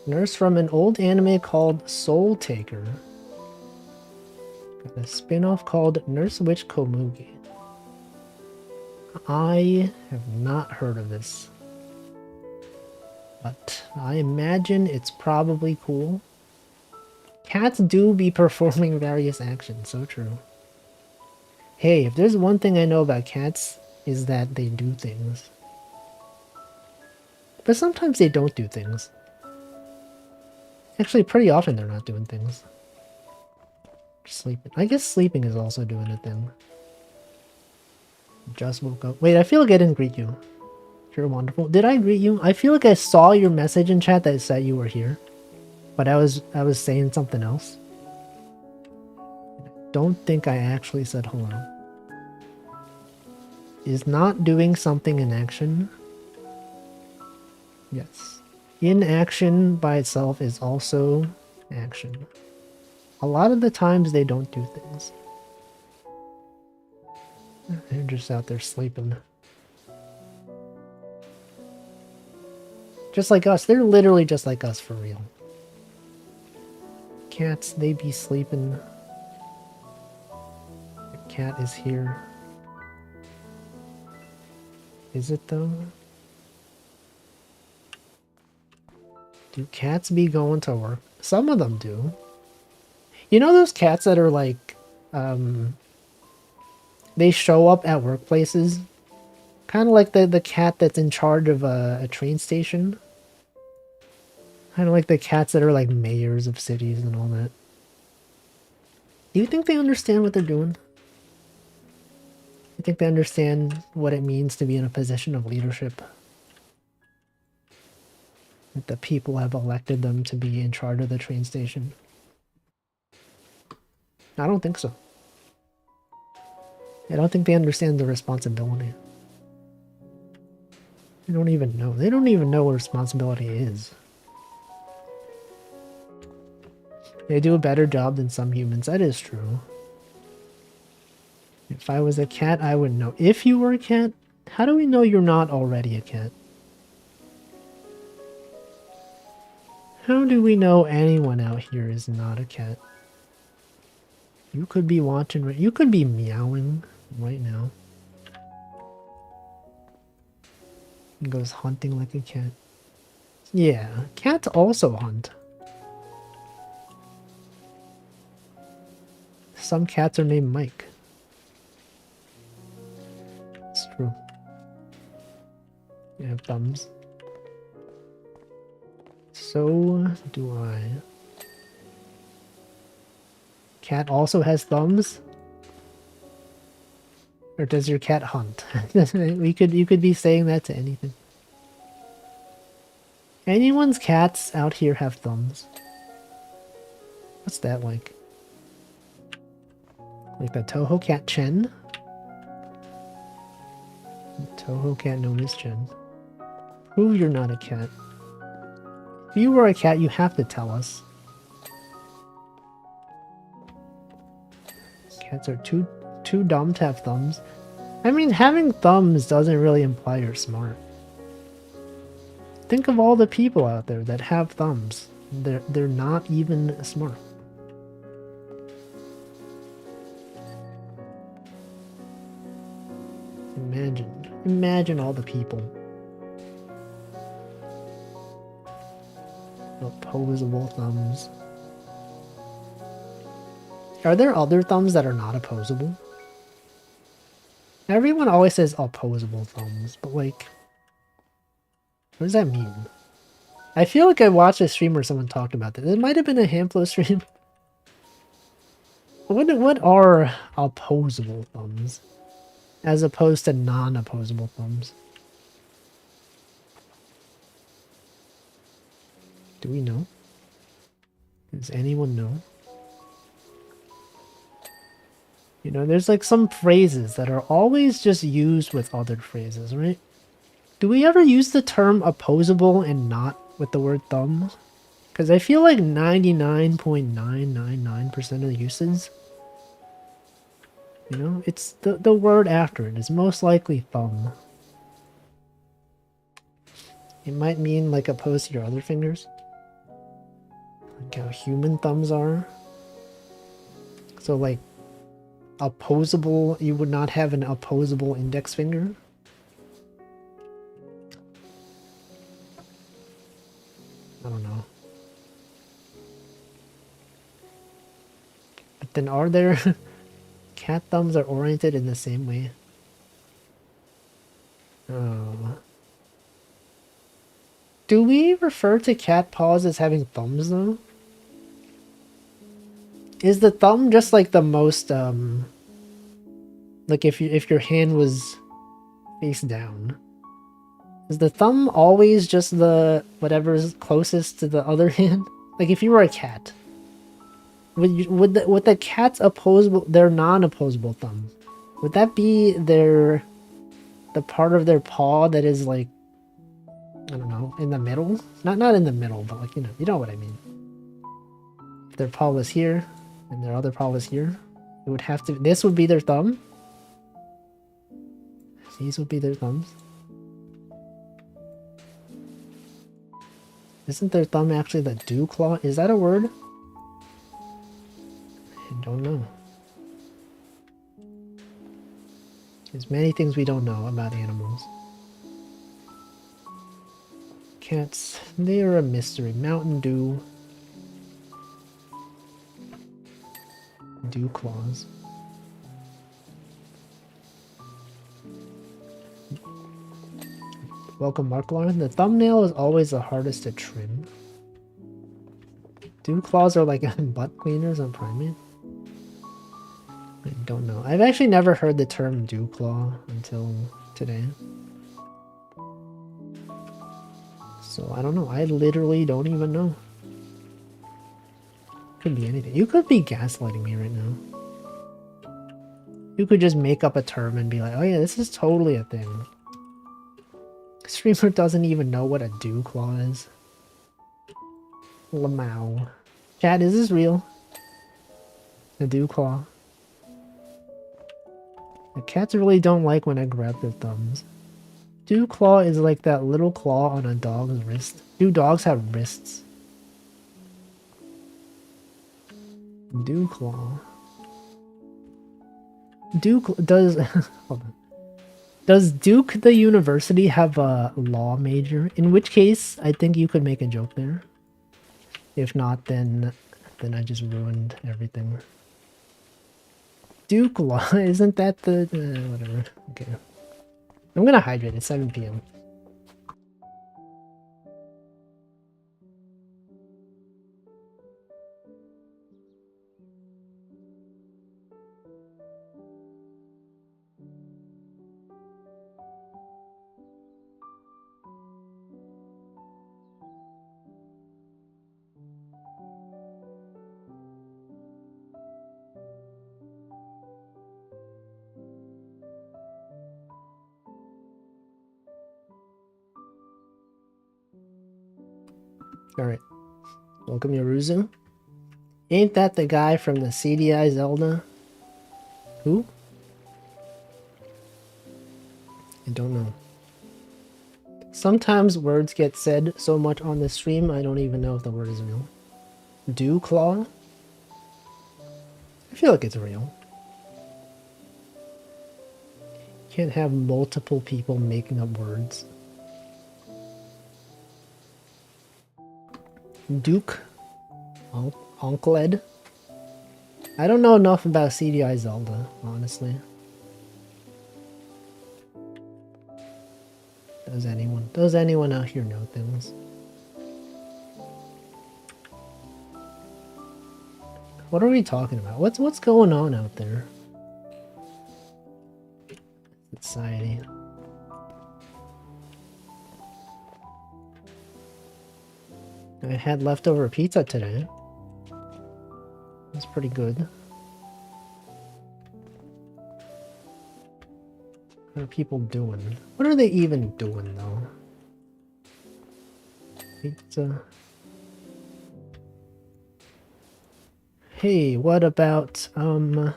Nurse from an old anime called Soul Taker. Got a spin-off called Nurse Witch Komugi. I have not heard of this. But I imagine it's probably cool. Cats do be performing various actions, so true. Hey, if there's one thing I know about cats, is that they do things. But sometimes they don't do things. Actually, pretty often they're not doing things. Sleeping. I guess sleeping is also doing a thing. Just woke up. Wait, I feel like I didn't greet you. You're wonderful. Did I greet you? I feel like I saw your message in chat that said you were here. But I was saying something else. Don't think I actually said hello. Is not doing something in action? Yes. Inaction by itself is also action. A lot of the times they don't do things. They're just out there sleeping. Just like us. They're literally just like us for real. Cats, they be sleeping. The cat is here. Is it though? Do cats be going to work? Some of them do. You know those cats that are like, they show up at workplaces? Kind of like the cat that's in charge of a train station. Kind of like the cats that are like mayors of cities and all that. Do you think they understand what they're doing? You think they understand what it means to be in a position of leadership? That the people have elected them to be in charge of the train station? I don't think so. I don't think they understand the responsibility. They don't even know. They don't even know what responsibility is. They do a better job than some humans. That is true. If I was a cat, I would know. If you were a cat, how do we know you're not already a cat? How do we know anyone out here is not a cat? You could be watching, you could be meowing right now. He goes hunting like a cat. Yeah, cats also hunt. Some cats are named Mike. It's true. You have thumbs. So do I. Cat also has thumbs? Or does your cat hunt? You could be saying that to anything. Anyone's cats out here have thumbs? What's that like? Like the Toho cat Chen? The Toho cat known as Chen. Prove you're not a cat. If you were a cat, you have to tell us. Cats are too dumb to have thumbs. I mean, having thumbs doesn't really imply you're smart. Think of all the people out there that have thumbs. They're not even smart. Imagine all the people. Opposable thumbs. Are there other thumbs that are not opposable? Everyone always says opposable thumbs, but like, what does that mean? I feel like I watched a stream where someone talked about that. It might have been a Hamflo stream. What are opposable thumbs as opposed to non-opposable thumbs? Do we know? Does anyone know? You know, there's like some phrases that are always just used with other phrases, right? Do we ever use the term opposable and not with the word thumb? Because I feel like 99.999% of the uses, you know, it's the word after it is most likely thumb. It might mean like opposed to your other fingers. Like how human thumbs are. So like opposable, you would not have an opposable index finger. I don't know. But then are there cat thumbs are oriented in the same way? Oh. Do we refer to cat paws as having thumbs though? Is the thumb just like the most like if your hand was face down? Is the thumb always just the whatever's closest to the other hand? Like if you were a cat, would the cat's opposable, their non-opposable thumb, would that be the part of their paw that is like, I don't know, in the middle? Not in the middle, but like, you know what I mean. If their paw was here and their other paw was here, it would have to, this would be their thumb. These would be their thumbs. Isn't their thumb actually the dew claw? Is that a word? I don't know. There's many things we don't know about animals. Cats, they are a mystery. Mountain Dew. Dew claws. Welcome, Marklar. The thumbnail is always the hardest to trim. Dew claws are like butt cleaners on Primate? I don't know. I've actually never heard the term dew claw until today. So I don't know. I literally don't even know. Could be anything. You could be gaslighting me right now. You could just make up a term and be like, oh yeah, this is totally a thing. Streamer doesn't even know what a dew claw is. Lamau. Chat, is this real? A dew claw. The cats really don't like when I grab their thumbs. Dew claw is like that little claw on a dog's wrist. Do dogs have wrists? Dew claw. Does hold on. Does Duke the University have a law major? In which case, I think you could make a joke there. If not, then I just ruined everything. Duke law, isn't that the whatever? Okay, I'm gonna hydrate. It's 7 p.m. Alright. Welcome, Yoruzu. Ain't that the guy from the CDI Zelda? Who? I don't know. Sometimes words get said so much on the stream, I don't even know if the word is real. Dew claw? I feel like it's real. You can't have multiple people making up words. Duke? Onkled? I don't know enough about CDI Zelda, honestly. Does anyone out here know things? What are we talking about? What's going on out there? Society. I had leftover pizza today. It's pretty good. What are people doing? What are they even doing though? Pizza. Hey, what about I don't know.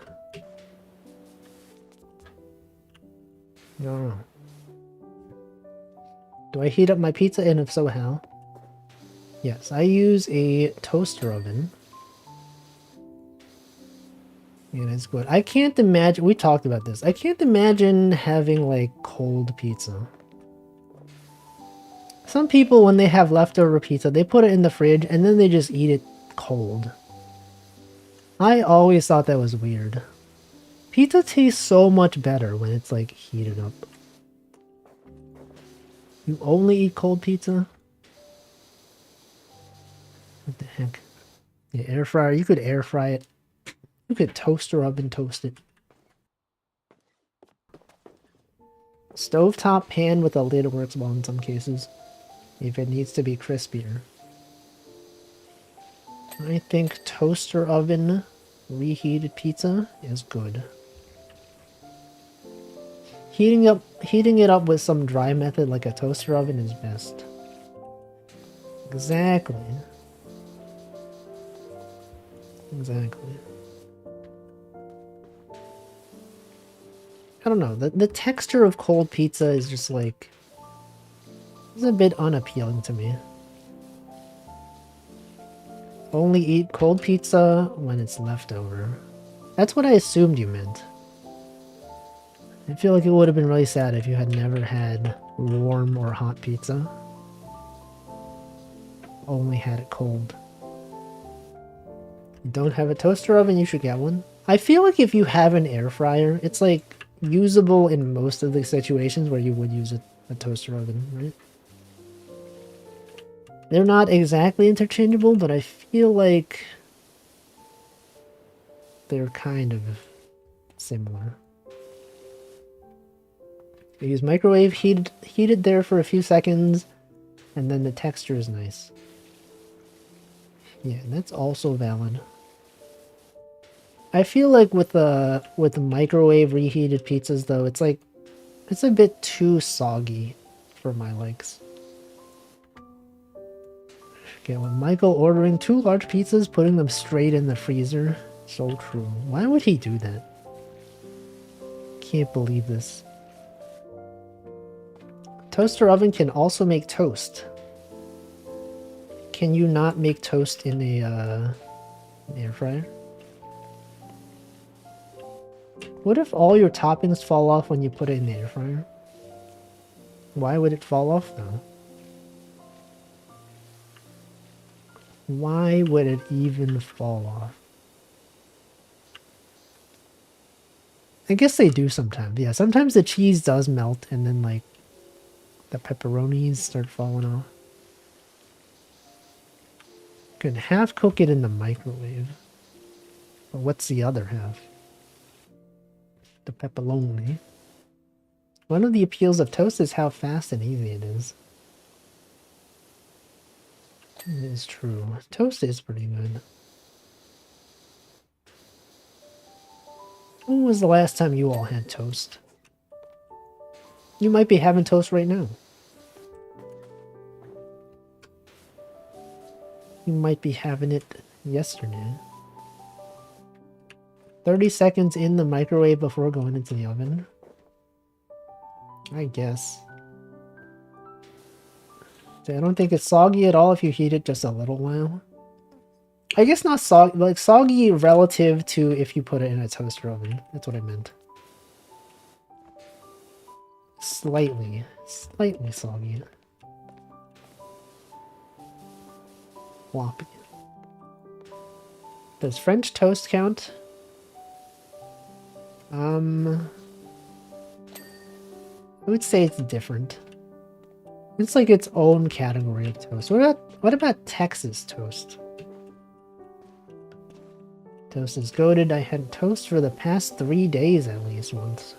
Do I heat up my pizza, and if so, how? Yes, I use a toaster oven. And it's good. I can't imagine, we talked about this. I can't imagine having like cold pizza. Some people, when they have leftover pizza, they put it in the fridge and then they just eat it cold. I always thought that was weird. Pizza tastes so much better when it's like heated up. You only eat cold pizza? What the heck? Yeah, air fryer, you could air fry it. You could toaster oven toast it. Stovetop pan with a lid works well in some cases, if it needs to be crispier. I think toaster oven reheated pizza is good. Heating it up with some dry method like a toaster oven is best. Exactly. Exactly. I don't know, the texture of cold pizza is just like, it's a bit unappealing to me. Only eat cold pizza when it's leftover. That's what I assumed you meant. I feel like it would have been really sad if you had never had warm or hot pizza. Only had it cold. You don't have a toaster oven, you should get one. I feel like if you have an air fryer, it's like usable in most of the situations where you would use a toaster oven, right? They're not exactly interchangeable, but I feel like they're kind of similar. You use microwave, heated there for a few seconds, and then the texture is nice. Yeah, that's also valid. I feel like with the microwave reheated pizzas though, it's like it's a bit too soggy for my likes. Okay, when Michael ordering 2 large pizzas, putting them straight in the freezer. So true. Why would he do that? Can't believe this. Toaster oven can also make toast. Can you not make toast in a air fryer? What if all your toppings fall off when you put it in the air fryer? Why would it fall off though? Why would it even fall off? I guess they do sometimes. Yeah, sometimes the cheese does melt and then like the pepperonis start falling off. Could half cook it in the microwave. But what's the other half? The pepperoni. One of the appeals of toast is how fast and easy it is. It is true. Toast is pretty good. When was the last time you all had toast? You might be having toast right now. You might be having it yesterday. 30 seconds in the microwave before going into the oven. I guess. I don't think it's soggy at all if you heat it just a little while. I guess not soggy, like soggy relative to if you put it in a toaster oven. That's what I meant. Slightly soggy. Floppy. Does French toast count? I would say it's different. It's like its own category of toast. What about Texas toast? Toast is goated. I had toast for the past 3 days at least once.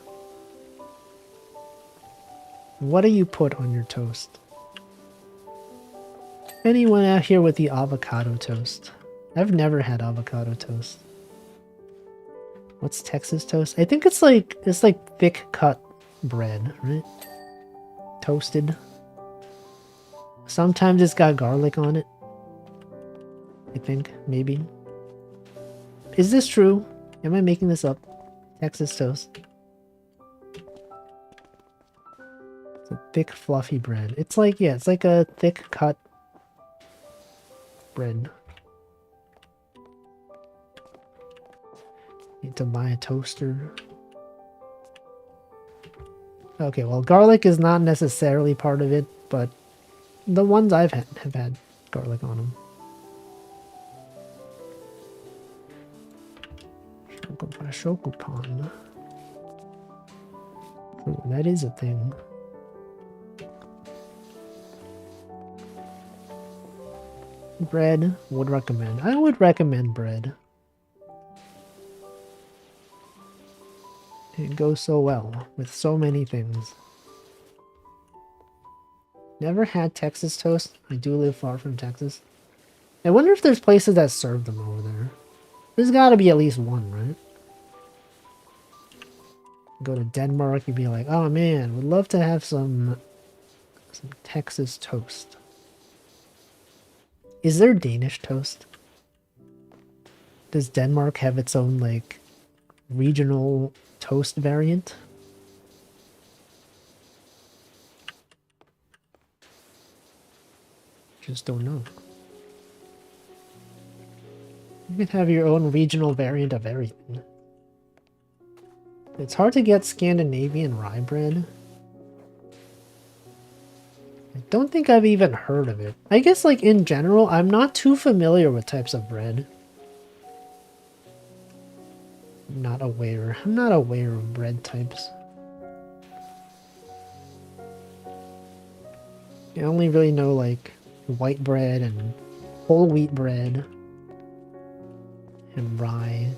What do you put on your toast? Anyone out here with the avocado toast? I've never had avocado toast. What's Texas toast? I think it's like thick cut bread, right? Toasted. Sometimes it's got garlic on it. I think, maybe. Is this true? Am I making this up? Texas toast. It's a thick, fluffy bread. It's like, yeah, it's like a thick cut bread. Need to buy a toaster. Okay, well, garlic is not necessarily part of it, but the ones I've had have had garlic on them. Shokupan. Ooh, that is a thing. Bread, would recommend. I would recommend bread. It goes so well with so many things. Never had Texas toast. I do live far from Texas. I wonder if there's places that serve them over there. There's got to be at least one, right? Go to Denmark, you'd be like, oh man, would love to have some Texas toast. Is there Danish toast? Does Denmark have its own, like, regional toast variant? Just don't know. You can have your own regional variant of everything. It's hard to get Scandinavian rye bread. I don't think I've even heard of it. I guess, like, in general, I'm not too familiar with types of bread. I'm not aware of bread types. I only really know, like, white bread and whole wheat bread and rye.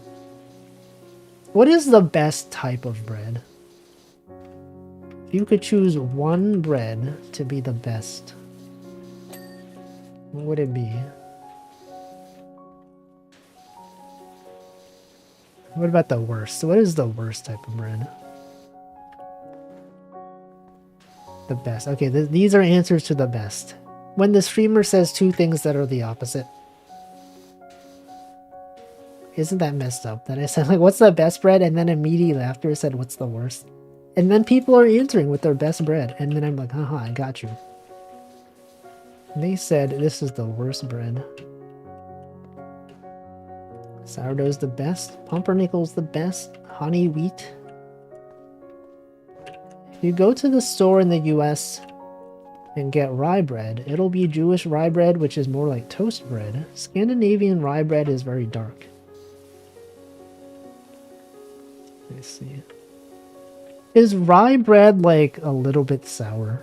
What is the best type of bread? If you could choose one bread to be the best, what would it be? What about the worst? What is the worst type of bread? The best. Okay, these are answers to the best. When the streamer says two things that are the opposite. Isn't that messed up? That I said, like, what's the best bread? And then immediately after I said, what's the worst? And then people are answering with their best bread. And then I'm like, haha, I got you. And they said, this is the worst bread. Sourdough's the best. Pumpernickel's the best. Honey wheat. If you go to the store in the US and get rye bread, it'll be Jewish rye bread, which is more like toast bread. Scandinavian rye bread is very dark. Let's see. Is rye bread like a little bit sour?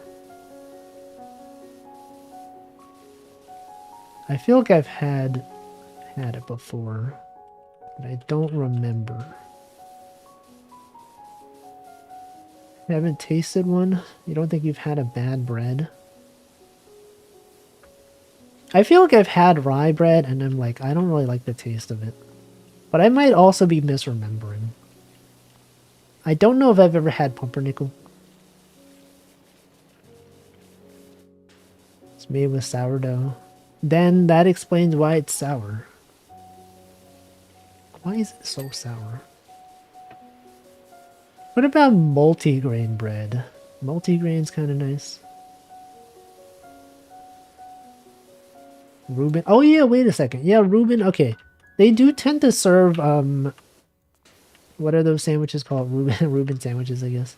I feel like I've had it before, but I don't remember. You haven't tasted one? You don't think you've had a bad bread? I feel like I've had rye bread and I'm like, I don't really like the taste of it. But I might also be misremembering. I don't know if I've ever had pumpernickel. It's made with sourdough. Then that explains why it's sour. Why is it so sour? What about multigrain bread? Multigrain's kind of nice. Reuben. Oh yeah, wait a second. Yeah, Reuben. Okay, they do tend to serve what are those sandwiches called? Reuben Reuben sandwiches, I guess.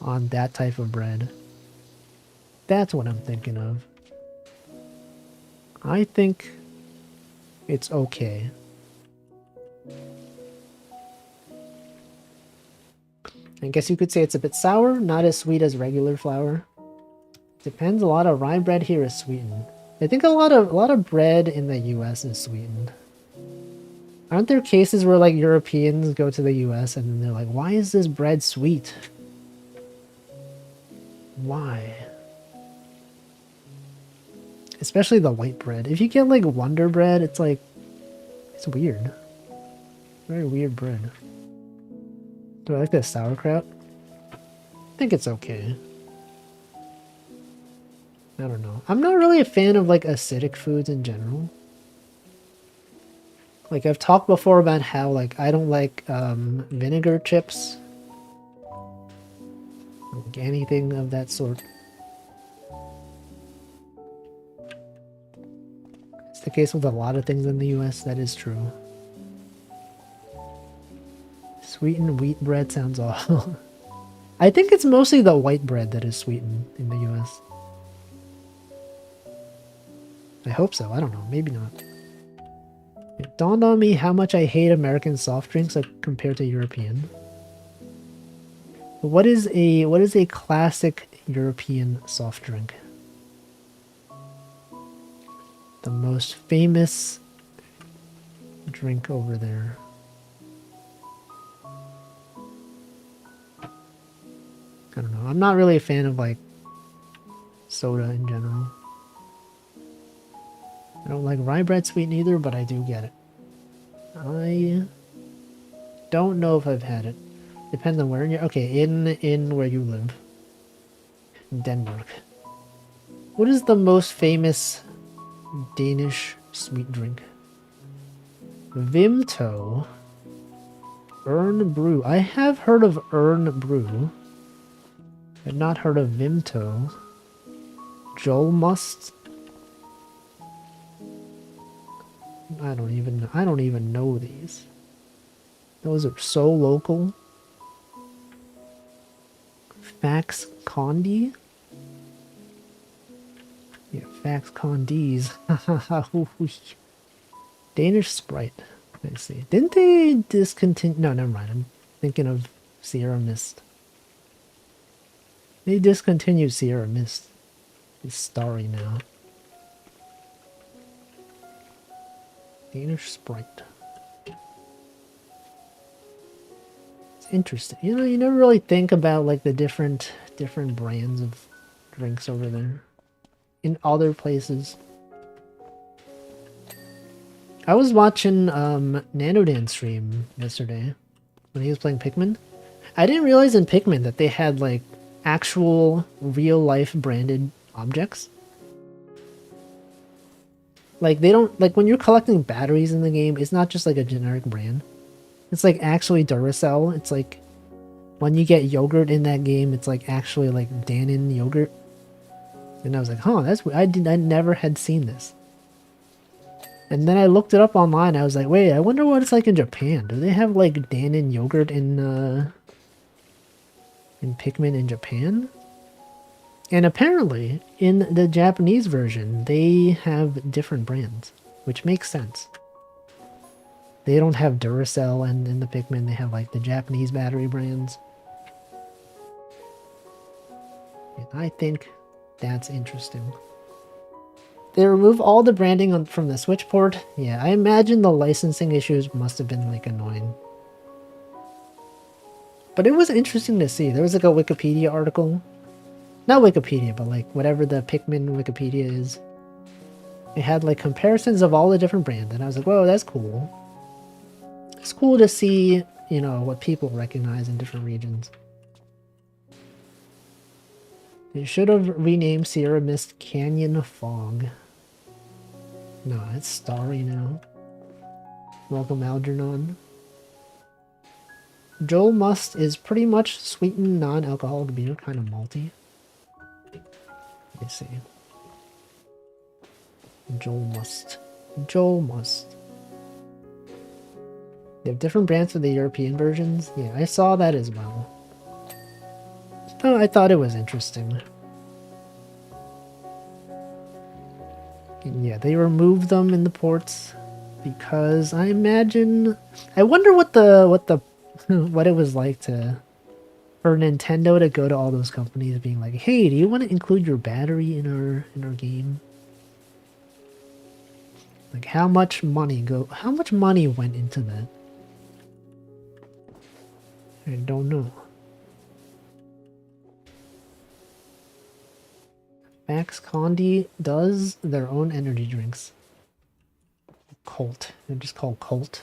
On that type of bread. That's what I'm thinking of. I think it's okay. I guess you could say it's a bit sour, not as sweet as regular flour. Depends. A lot of rye bread here is sweetened. I think a lot of bread in the US is sweetened. Aren't there cases where like Europeans go to the US and they're like, why is this bread sweet? Why? Especially the white bread. If you get like Wonder Bread, it's like, it's weird. Very weird bread. Do I like this sauerkraut? I think it's okay. I don't know. I'm not really a fan of like acidic foods in general. Like I've talked before about how like I don't like vinegar chips. Like anything of that sort. It's the case with a lot of things in the US, that is true. Sweetened wheat bread sounds awful. I think it's mostly the white bread that is sweetened in the US. I hope so. I don't know. Maybe not. It dawned on me how much I hate American soft drinks compared to European. What is a classic European soft drink? The most famous drink over there. I don't know. I'm not really a fan of like soda in general. I don't like rye bread sweet either, but I do get it. I don't know if I've had it. Depends on where you're. Okay, in where you live. Denmark. What is the most famous Danish sweet drink? Vimto. Ern Brew. I have heard of Ern Brew. I've not heard of Vimto. Joel Must. I don't even know these. Those are so local. Fax Condi? Yeah, Fax Condis. Danish Sprite. Let's see. Didn't they discontinue? No, never mind. I'm thinking of Sierra Mist. They discontinued Sierra Mist. It's starry now. Danish Sprite. It's interesting. You know, you never really think about like the different brands of drinks over there. In other places. I was watching Nanodan stream yesterday when he was playing Pikmin. I didn't realize in Pikmin that they had like actual real life branded objects. Like they don't like when you're collecting batteries in the game, it's not just like a generic brand. It's like actually Duracell. It's like when you get yogurt in that game, it's like actually like Dannon yogurt. And I was like, huh, that's I never had seen this. And then I looked it up online. I was like, wait, I wonder what it's like in Japan. Do they have like Dannon yogurt in Pikmin in Japan? And apparently, in the Japanese version, they have different brands, which makes sense. They don't have Duracell, and in the Pikmin, they have like the Japanese battery brands. And I think that's interesting. They remove all the branding from the Switch port. Yeah, I imagine the licensing issues must have been like annoying. But it was interesting to see. There was like a Wikipedia article. Not Wikipedia, but like whatever the Pikmin Wikipedia is. It had like comparisons of all the different brands, and I was like, whoa, that's cool. It's cool to see, you know, what people recognize in different regions. They should have renamed Sierra Mist Canyon Fog. No, it's Starry now. Welcome, Algernon. Joel Must is pretty much sweetened non-alcoholic beer, kind of malty. Let me see. Joel must. Joel must. They have different brands for the European versions. Yeah, I saw that as well. Oh, I thought it was interesting. And yeah, they removed them in the ports because I imagine. I wonder what what it was like for Nintendo to go to all those companies being like, "Hey, do you want to include your battery in our game?" Like, how much money went into that? I don't know. Max Condi does their own energy drinks. Colt. They're just called Colt.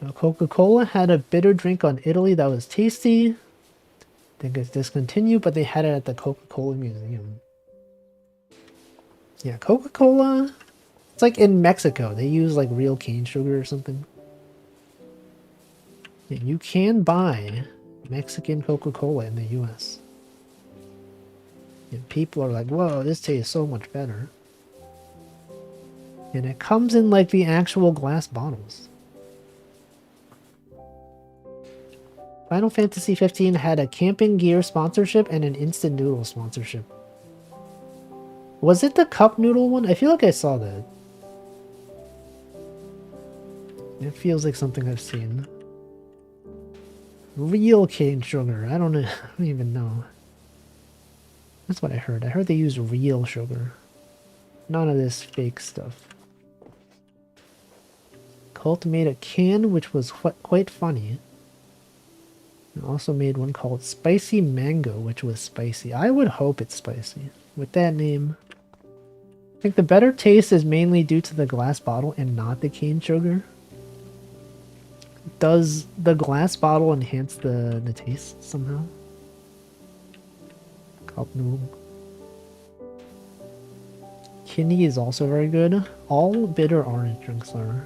Now, Coca-Cola had a bitter drink on Italy that was tasty. I think it's discontinued, but they had it at the Coca-Cola Museum. Yeah, Coca-Cola. It's like in Mexico. They use like real cane sugar or something. Yeah, you can buy Mexican Coca-Cola in the US. And people are like, whoa, this tastes so much better. And it comes in like the actual glass bottles. Final Fantasy 15 had a camping gear sponsorship and an instant noodle sponsorship. Was it the cup noodle one? I feel like I saw that. It feels like something I've seen. Real cane sugar. I don't know. I don't even know. That's what I heard. I heard they use real sugar. None of this fake stuff. Cult made a can which was quite funny. And also made one called Spicy Mango, which was spicy. I would hope it's spicy. With that name. I think the better taste is mainly due to the glass bottle and not the cane sugar. Does the glass bottle enhance the taste somehow? Cup noodle. Kinney is also very good. All bitter orange drinks are.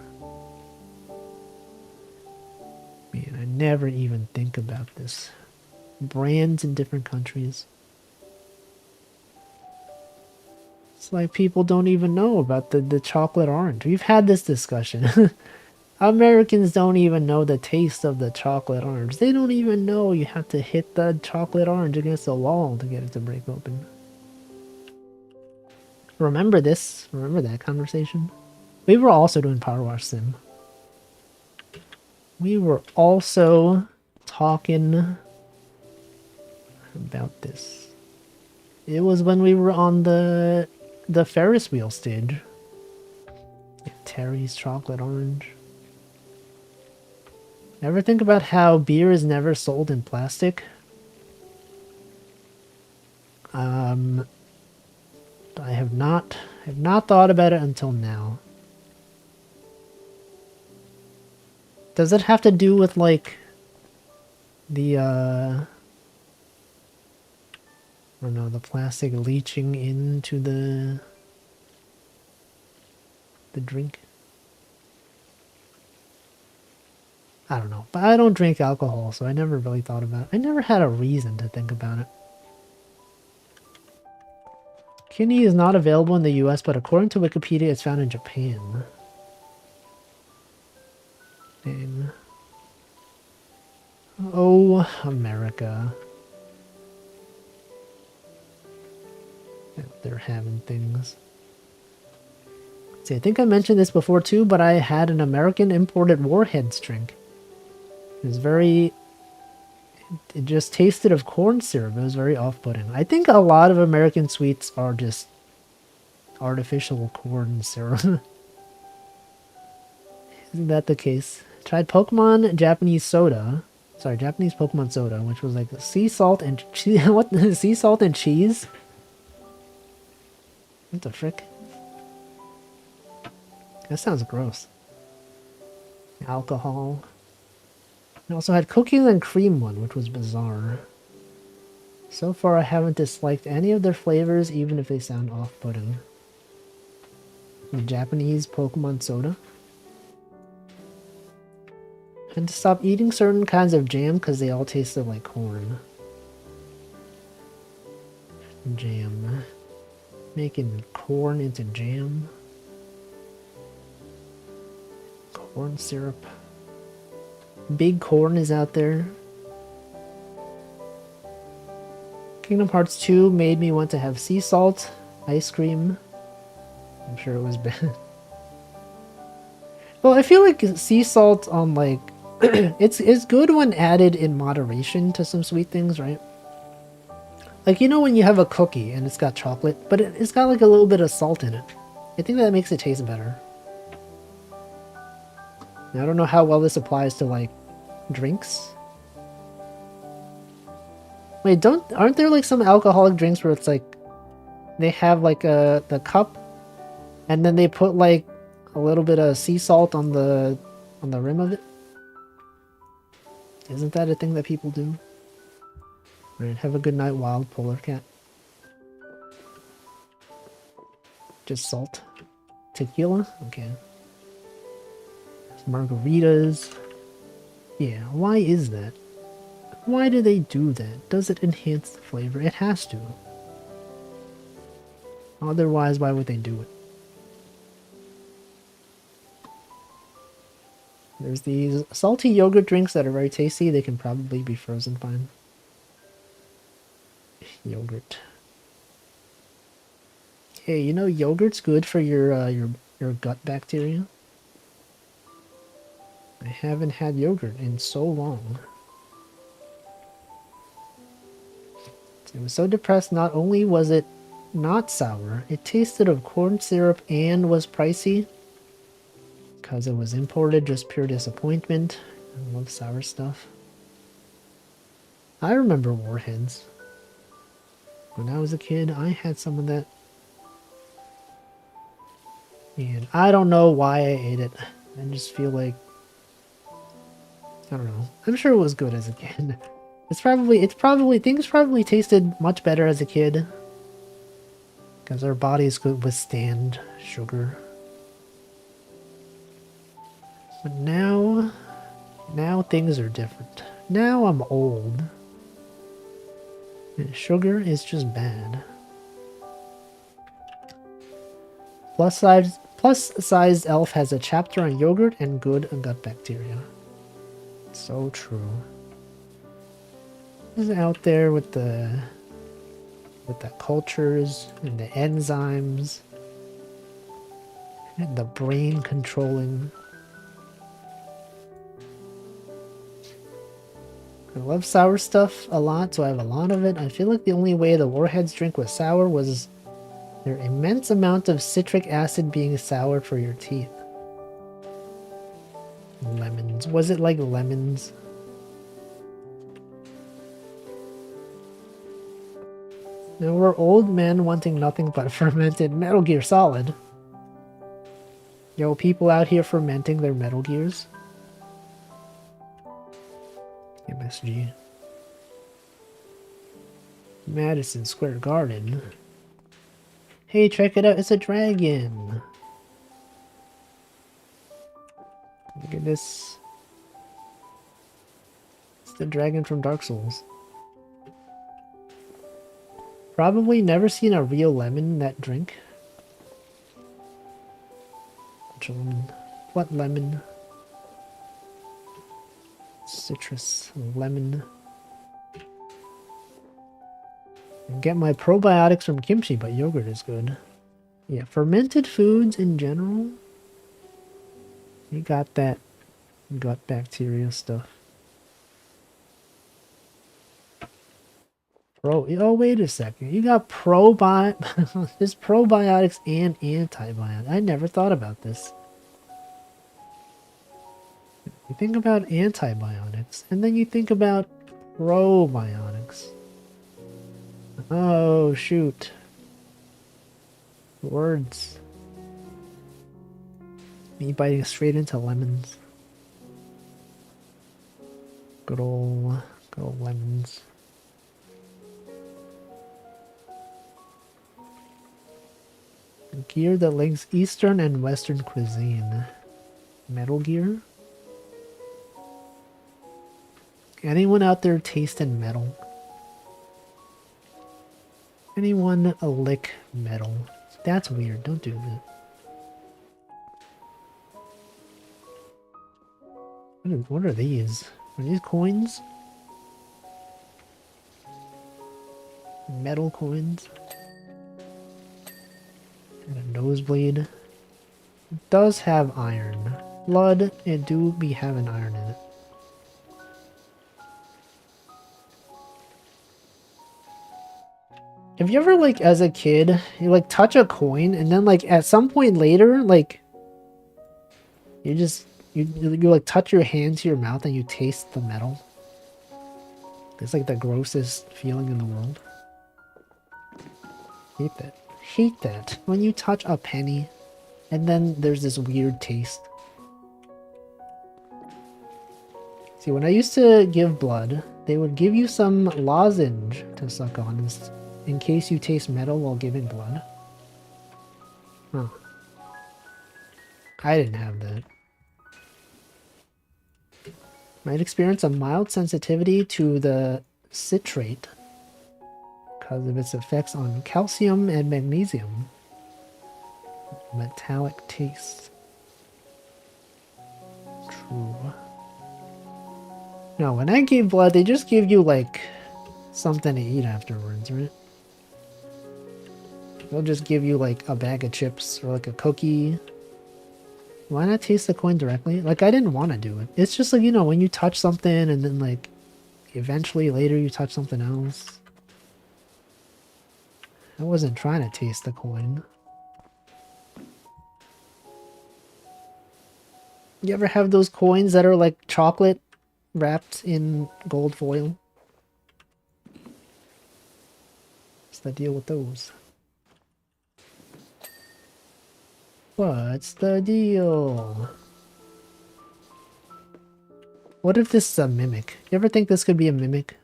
Man, I never even think about this. Brands in different countries. It's like people don't even know about the chocolate orange. We've had this discussion. Americans don't even know the taste of the chocolate orange. They don't even know you have to hit the chocolate orange against the wall to get it to break open. Remember this? Remember that conversation? We were also doing Powerwash Sim. We were also talking about this. It was when we were on the Ferris wheel stage. Yeah, Terry's chocolate orange. Ever think about how beer is never sold in plastic? I have not thought about it until now. Does it have to do with like the I don't know, the plastic leaching into the drink? I don't know, but I don't drink alcohol, so I never really thought about it. I never had a reason to think about it. Kinney is not available in the US, but according to Wikipedia, it's found in Japan. Dang. Oh, America. They're having things. See, I think I mentioned this before too, but I had an American imported Warheads drink. It was very... It just tasted of corn syrup. It was very off-putting. I think a lot of American sweets are just artificial corn syrup. Isn't that the case? Tried Pokemon Japanese soda. Sorry, Japanese Pokemon soda, which was like sea salt and cheese. What? Sea salt and cheese? What the frick? That sounds gross. Alcohol. I also had cookies and cream one, which was bizarre. So far, I haven't disliked any of their flavors, even if they sound off-putting. Japanese Pokemon soda. I had to stop eating certain kinds of jam because they all tasted like corn. Jam. Making corn into jam. Corn syrup. Big Corn is out there. Kingdom Hearts 2 made me want to have sea salt ice cream. I'm sure it was bad. Well, I feel like sea salt on like it's good when added in moderation to some sweet things, right? Like, you know when you have a cookie and it's got chocolate, but it's got like a little bit of salt in it. I think that makes it taste better. Now, I don't know how well this applies to like drinks. Wait, aren't there like some alcoholic drinks where it's like they have like the cup and then they put like a little bit of sea salt on the rim of it? Isn't that a thing that people do? Alright, have a good night, wild polar cat. Just salt. Tequila? Okay. Margaritas. Yeah, why is that? Why do they do that? Does it enhance the flavor? It has to. Otherwise, why would they do it? There's these salty yogurt drinks that are very tasty. They can probably be frozen fine. Yogurt. Hey, you know yogurt's good for your gut bacteria? I haven't had yogurt in so long. I was so depressed, not only was it not sour, it tasted of corn syrup and was pricey. Because it was imported, just pure disappointment. I love sour stuff. I remember Warheads. When I was a kid, I had some of that. And I don't know why I ate it. I just feel like... I don't know. I'm sure it was good as a kid. Things probably tasted much better as a kid. Because our bodies could withstand sugar. But now things are different. Now I'm old. And sugar is just bad. Plus-sized elf has a chapter on yogurt and good gut bacteria. So true. This is out there with the cultures and the enzymes and the brain controlling. I love sour stuff a lot, so I have a lot of it. I feel like the only way the Warheads drink was sour was their immense amount of citric acid being sour for your teeth. Lemons. Was it like lemons? Now we're old men wanting nothing but fermented Metal Gear Solid. Yo, people out here fermenting their Metal Gears. MSG. Madison Square Garden. Hey, check it out, it's a dragon! Look at this. It's the dragon from Dark Souls. Probably never seen a real lemon in that drink. Which lemon? What lemon? Citrus, lemon. I get my probiotics from kimchi, but yogurt is good. Yeah, fermented foods in general. You got that gut bacteria stuff. Oh, wait a second. You got there's probiotics and antibiotics. I never thought about this. You think about antibiotics, and then you think about probiotics. Oh, shoot. Words. Me biting straight into lemons. Good old lemons. Gear that links Eastern and Western cuisine. Metal Gear? Anyone out there tasting metal? Anyone lick metal? That's weird. Don't do that. What are these? Are these coins? Metal coins? And a nosebleed. It does have iron. Blood, it do be having iron in it. Have you ever, like, as a kid, you, like, touch a coin, and then, like, at some point later, like, you just, you like, touch your hand to your mouth and you taste the metal? It's, like, the grossest feeling in the world. Hate that. Hate that. When you touch a penny, and then there's this weird taste. See, when I used to give blood, they would give you some lozenge to suck on in case you taste metal while giving blood. Huh. I didn't have that. Might experience a mild sensitivity to the citrate because of its effects on calcium and magnesium. Metallic taste. True. No, when I gave blood, they just give you, like, something to eat afterwards, right? They'll just give you, like, a bag of chips or, like, a cookie. Why not taste the coin directly? Like, I didn't want to do it. It's just, like, you know, when you touch something and then, like, eventually later you touch something else. I wasn't trying to taste the coin. You ever have those coins that are, like, chocolate wrapped in gold foil? What's the deal with those? What's the deal? What if this is a mimic? You ever think this could be a mimic?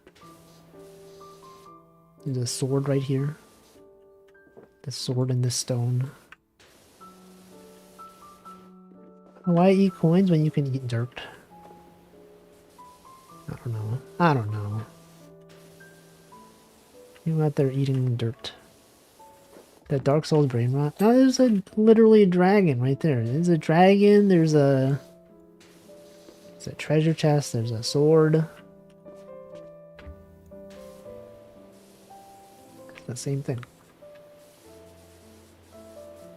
There's a sword right here. The sword in this stone. Why eat coins when you can eat dirt? I don't know. I don't know. You out there eating dirt. That Dark Souls brain rot. Now there's literally a dragon right there. There's a dragon, there's a treasure chest, there's a sword. It's the same thing.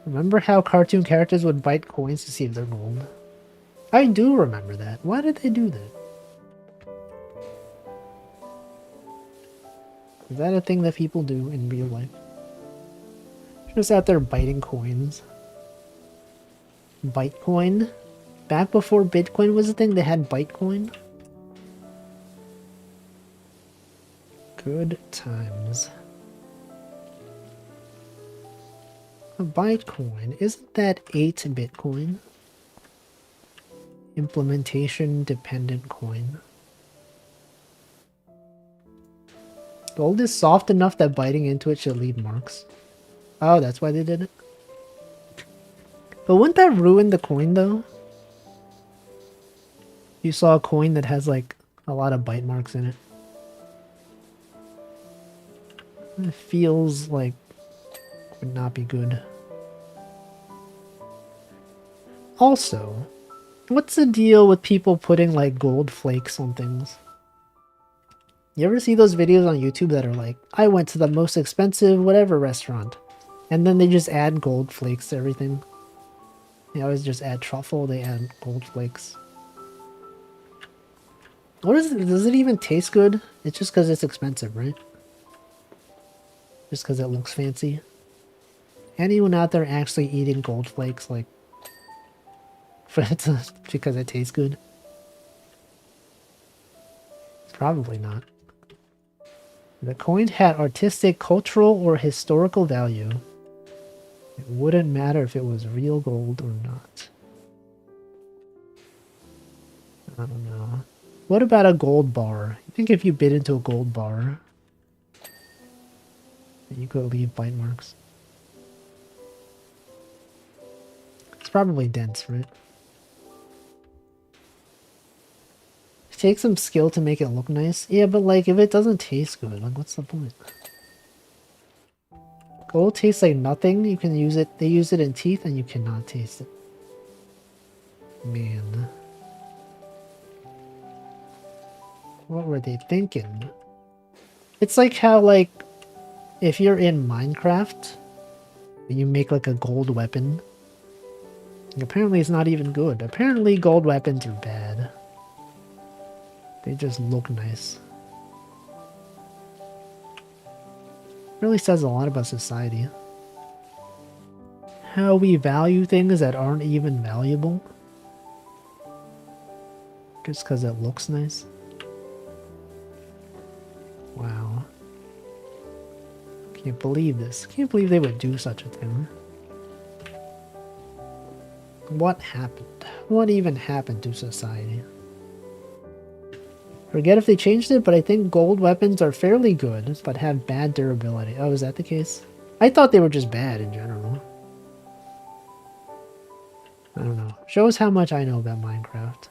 Remember how cartoon characters would bite coins to see if they're gold? I do remember that. Why did they do that? Is that a thing that people do in real life? Just out there biting coins. Bytecoin? Back before Bitcoin was a thing, they had Bytecoin? Good times. A Bytecoin, isn't that 8 Bitcoin? Implementation dependent coin. Gold is soft enough that biting into it should leave marks. Oh, that's why they did it? But wouldn't that ruin the coin, though? You saw a coin that has, like, a lot of bite marks in it. It feels like it would not be good. Also, what's the deal with people putting, like, gold flakes on things? You ever see those videos on YouTube that are like, I went to the most expensive whatever restaurant, and then they just add gold flakes to everything? They always just add truffle, they add gold flakes. What is it? Does it even taste good? It's just because it's expensive, right? Just because it looks fancy. Anyone out there actually eating gold flakes, like, because it tastes good? Probably not. The coin had artistic, cultural, or historical value. It wouldn't matter if it was real gold or not. I don't know. What about a gold bar? You think if you bit into a gold bar, you could leave bite marks? It's probably dense, right? It takes some skill to make it look nice. Yeah, but like if it doesn't taste good, like what's the point? Gold tastes like nothing. You can use it. They use it in teeth and you cannot taste it. Man. What were they thinking? It's like how, like, if you're in Minecraft, and you make like a gold weapon. Apparently it's not even good. Apparently gold weapons are bad. They just look nice. Really says a lot about society. How we value things that aren't even valuable. Just because it looks nice. Wow. Can't believe this. Can't believe they would do such a thing. What happened? What even happened to society? Forget if they changed it, but I think gold weapons are fairly good, but have bad durability. Oh, is that the case? I thought they were just bad in general. I don't know. Shows how much I know about Minecraft.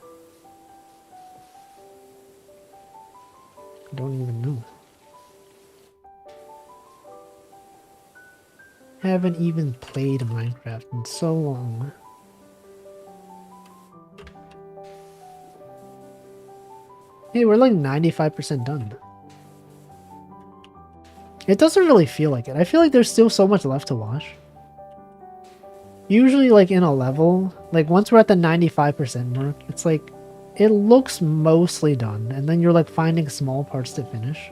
I don't even know. Haven't even played Minecraft in so long. Hey, we're like 95% done. It doesn't really feel like it. I feel like there's still so much left to watch. Usually, like, in a level, like, once we're at the 95% mark, it's like, it looks mostly done, and then you're, like, finding small parts to finish.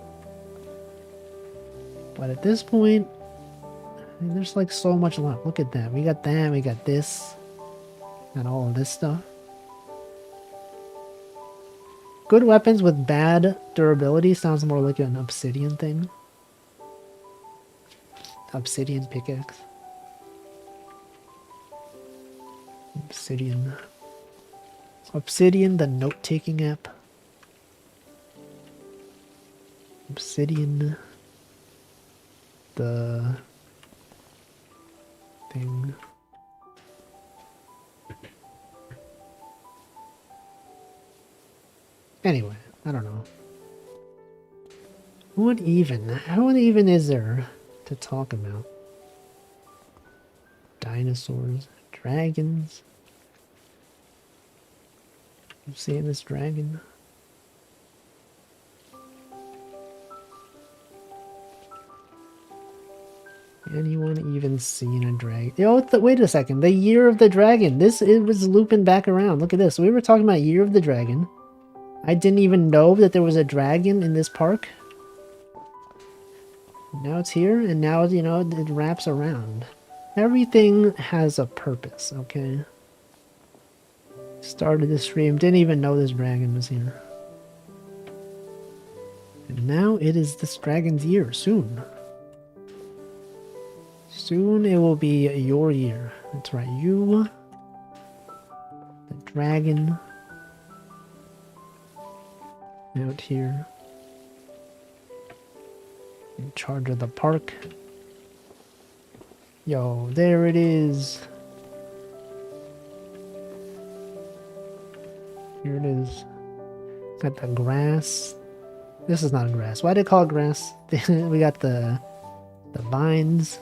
But at this point, I mean, there's, like, so much left. Look at that. We got this, and all of this stuff. Good weapons with bad durability sounds more like an obsidian thing. Obsidian pickaxe. Obsidian. Obsidian, the note-taking app. Obsidian, the thing. Anyway, I don't know. What even is there to talk about? Dinosaurs, dragons. I'm seeing this dragon. Anyone even seen a dragon? Oh, wait a second. The Year of the Dragon. It was looping back around. Look at this. We were talking about Year of the Dragon. I didn't even know that there was a dragon in this park. Now it's here, and now, you know, it wraps around. Everything has a purpose, okay? Started the stream, didn't even know this dragon was here. And now it is this dragon's year, soon. Soon it will be your year. That's right, you, the dragon, out here, in charge of the park. Yo, there it is. Here it is. Got the grass. This is not grass. Why do they call it grass? We got the vines.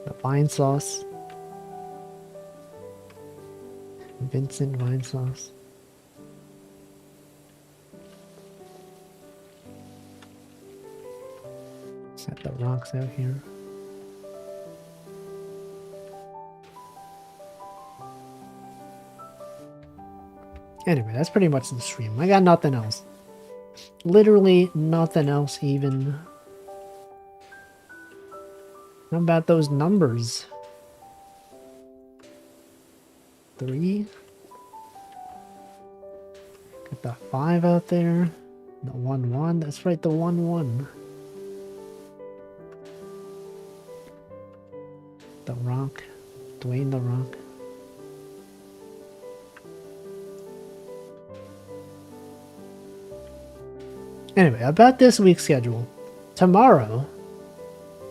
The vine sauce. Vincent vine sauce. Set the rocks out here. Anyway, that's pretty much the stream. I got nothing else. Literally nothing else even. How about those numbers? 3. Got the 5 out there. The 1-1. That's right, the 1-1. The Rock. Dwayne the Rock. Anyway, about this week's schedule. Tomorrow,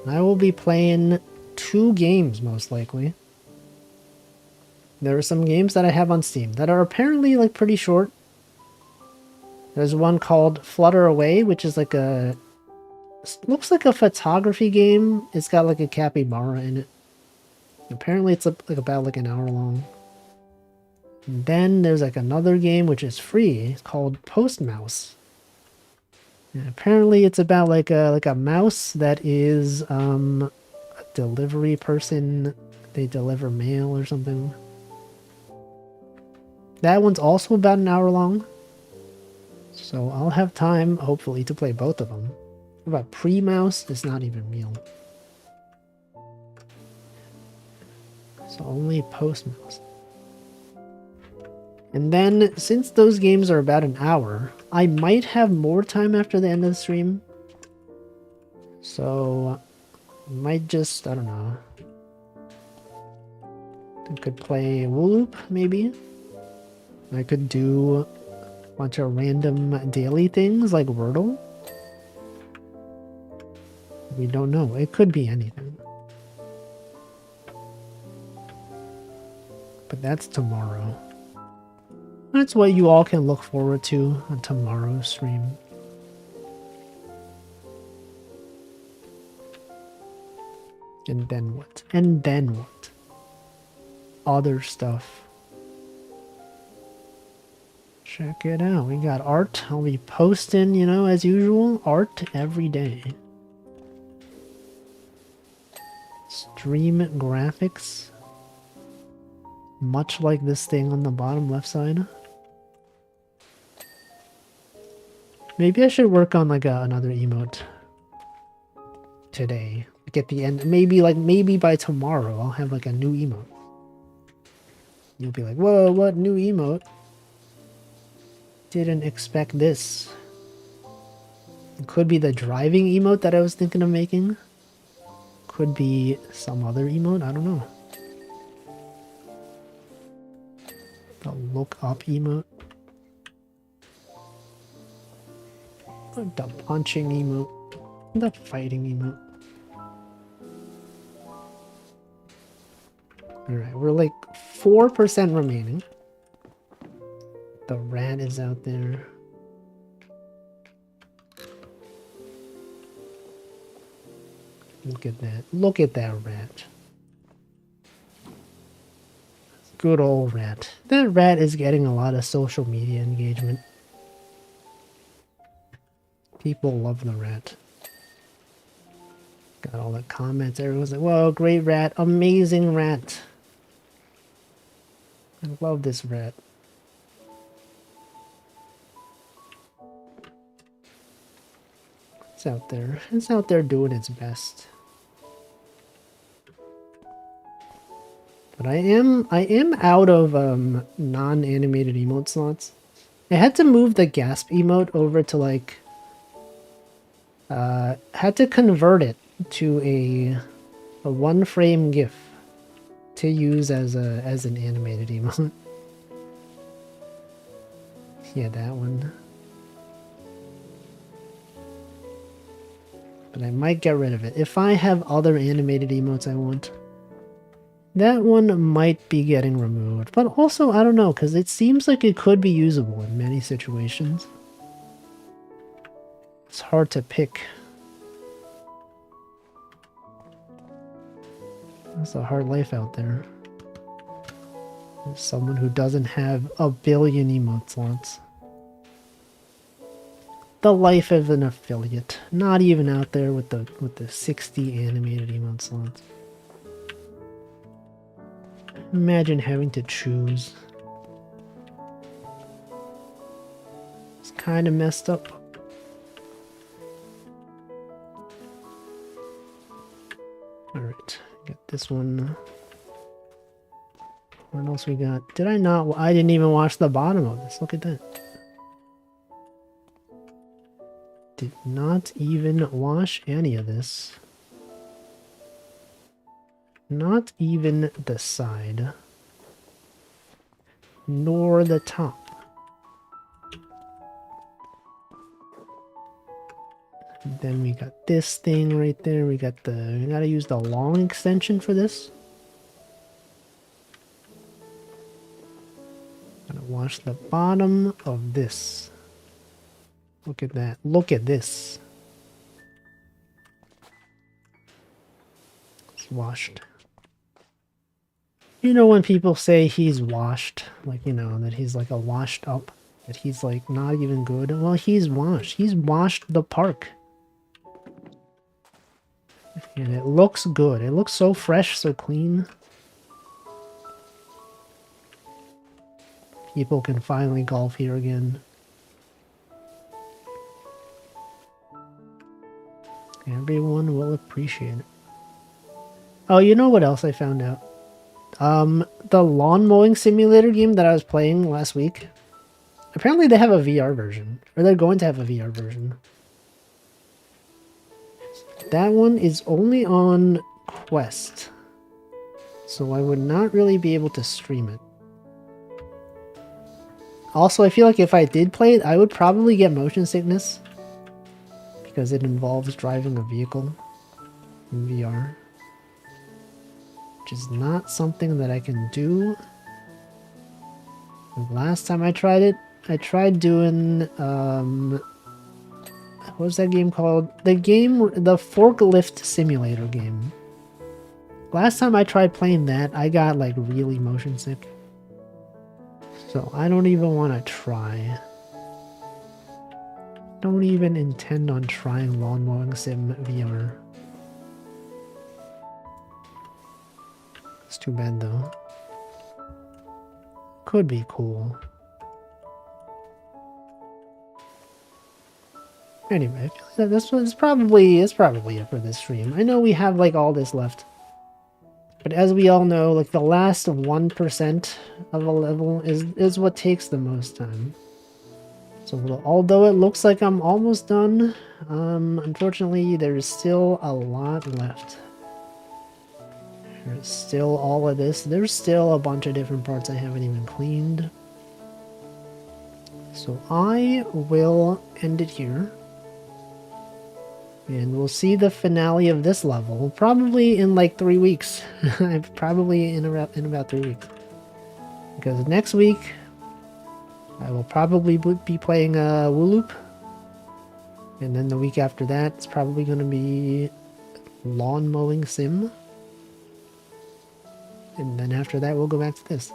I will be playing 2 games, most likely. There are some games that I have on Steam that are apparently, like, pretty short. There's one called Flutter Away, which is like a looks like a photography game. It's got like a capybara in it. Apparently it's like about like an hour long. And then there's like another game which is free called Postmouse. And apparently it's about like a mouse that is a delivery person. They deliver mail or something. That one's also about an hour long. So I'll have time, hopefully, to play both of them. What about pre-mouse? It's not even real. So only post-mouse. And then, since those games are about an hour, I might have more time after the end of the stream. So, I might just, I don't know. I could play Wooloop, maybe. I could do a bunch of random daily things like Wordle. We don't know. It could be anything. But that's tomorrow. That's what you all can look forward to on tomorrow's stream. And then what? And then what? Other stuff. Check it out. We got art. I'll be posting, you know, as usual, art every day. Stream graphics. Much like this thing on the bottom left side. Maybe I should work on like another emote today. Like at the end, maybe by tomorrow I'll have like a new emote. You'll be like, whoa, what new emote? Didn't expect this. It could be the driving emote that I was thinking of making. Could be some other emote, I don't know. The look up emote. The punching emote. The fighting emote. Alright, we're like 4% remaining. The rat is out there. Look at that. Look at that rat. Good old rat. That rat is getting a lot of social media engagement. People love the rat. Got all the comments. Everyone's like, whoa, great rat. Amazing rat. I love this rat. It's out there. It's out there doing its best. But I am out of non-animated emote slots. I had to move the gasp emote over to like had to convert it to a one frame GIF to use as an animated emote. Yeah, that one. But I might get rid of it. If I have other animated emotes I want, that one might be getting removed. But also, I don't know, because it seems like it could be usable in many situations. It's hard to pick. It's a hard life out there. There's someone who doesn't have a billion emote slots. The life of an affiliate. Not even out there with the 60 animated emote slots. Imagine having to choose. It's kind of messed up. Alright, get this one. What else we got? Did I not? I didn't even watch the bottom of this. Look at that. Did not even wash any of this. Not even the side. Nor the top. And then we got this thing right there. We gotta use the long extension for this. Gotta wash the bottom of this. Look at that. Look at this. washed. You know when people say he's washed, like, you know, that he's like a washed up, that he's like not even good? Well, he's washed. He's washed the park. And it looks good. It looks so fresh, so clean. People can finally golf here again. Everyone will appreciate it. Oh, you know what else I found out? The lawn mowing simulator game that I was playing last week. Apparently they have a VR version. Or they're going to have a VR version. That one is only on Quest. So I would not really be able to stream it. Also, I feel like if I did play it, I would probably get motion sickness. Because it involves driving a vehicle in VR. Which is not something that I can do. The last time I tried it, I tried doing, what was that game called? The forklift simulator game. Last time I tried playing that, I got like really motion sick. So I don't even want to try. Don't even intend on trying lawn mowing sim VR. It's too bad though. Could be cool. Anyway, I feel like this was probably it for this stream. I know we have like all this left. But as we all know, like the last 1% of a level is what takes the most time. So although it looks like I'm almost done, unfortunately there's still a lot left. There's still all of this. There's still a bunch of different parts I haven't even cleaned. So I will end it here. And we'll see the finale of this level probably in like 3 weeks. Probably in about 3 weeks. Because next week I will probably be playing Wooloop. And then the week after that it's probably going to be lawn mowing sim. And then after that we'll go back to this.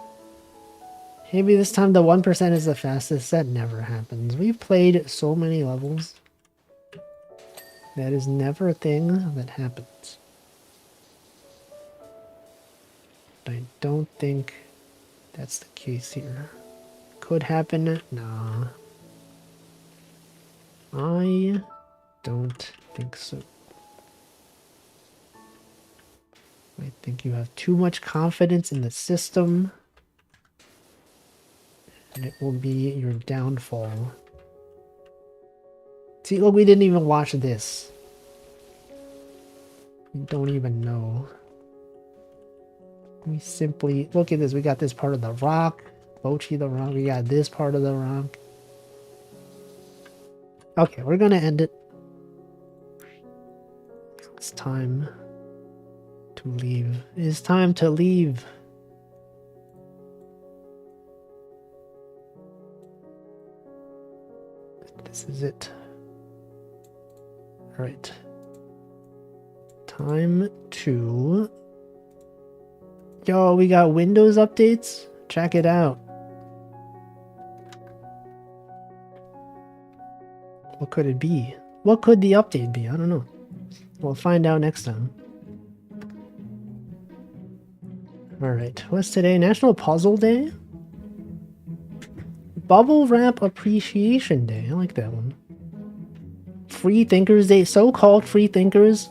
Maybe this time the 1% is the fastest. That never happens. We've played so many levels. That is never a thing that happens. But I don't think that's the case here. Could happen? Nah. I don't think so. I think you have too much confidence in the system. And it will be your downfall. See, look, we didn't even watch this. We don't even know. We simply... Look at this. We got this part of the rock. Bochi the rock. We got this part of the rock. Okay, we're gonna end it. It's time to leave. It's time to leave. This is it. Alright. Time to... Yo, we got Windows updates? Check it out. What could it be? What could the update be? I don't know. We'll find out next time. Alright, what's today? National Puzzle Day? Bubble Wrap Appreciation Day. I like that one. Free Thinkers Day. So-called free thinkers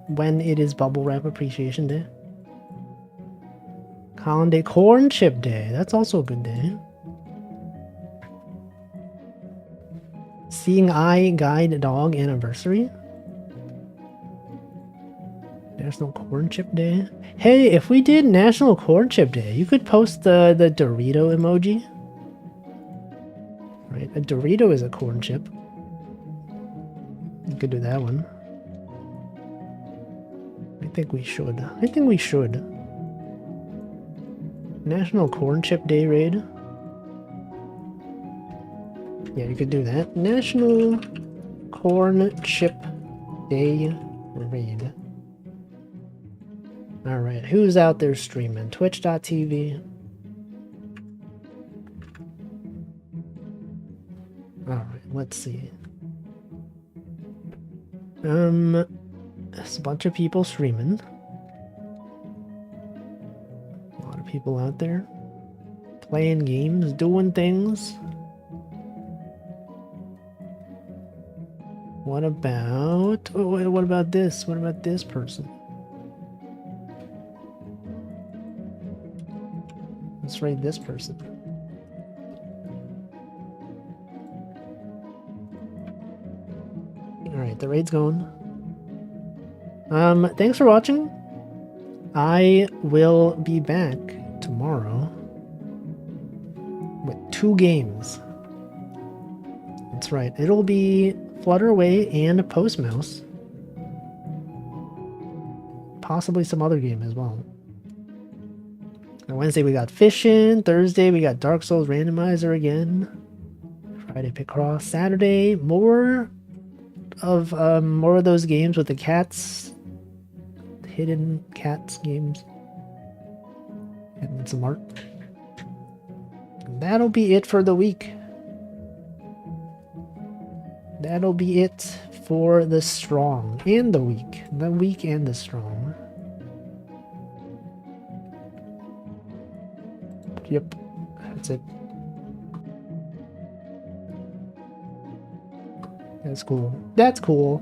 when it is Bubble Wrap Appreciation Day. Holiday Corn Chip Day. That's also a good day. Seeing Eye Guide Dog Anniversary. National Corn Chip Day. Hey, if we did National Corn Chip Day, you could post the Dorito emoji. Right, a Dorito is a corn chip. You could do that one. I think we should. I think we should. National Corn Chip Day raid. Yeah, you could do that. National Corn Chip Day raid. All right, who's out there streaming? Twitch.tv. All right, let's see. There's a bunch of people streaming. A lot of people out there playing games, doing things. What about... oh, what about this? What about this person? Let's raid this person. Alright, the raid's going. Thanks for watching. I will be back tomorrow with 2 games. That's right, it'll be Flutter Away and Postmouse. Possibly some other game as well. On Wednesday we got Fishin', Thursday we got Dark Souls Randomizer again. Friday Picross, Saturday more of those games with the cats, hidden cats games, and some art. And that'll be it for the week. That'll be it for the strong and the weak. The weak and the strong. Yep, that's it. That's cool. That's cool.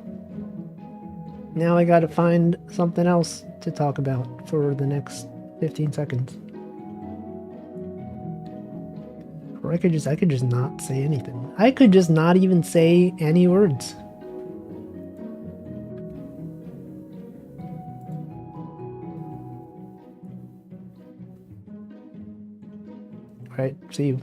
Now I gotta find something else to talk about for the next 15 seconds. Or I could just not say anything. I could just not even say any words. Alright, see you.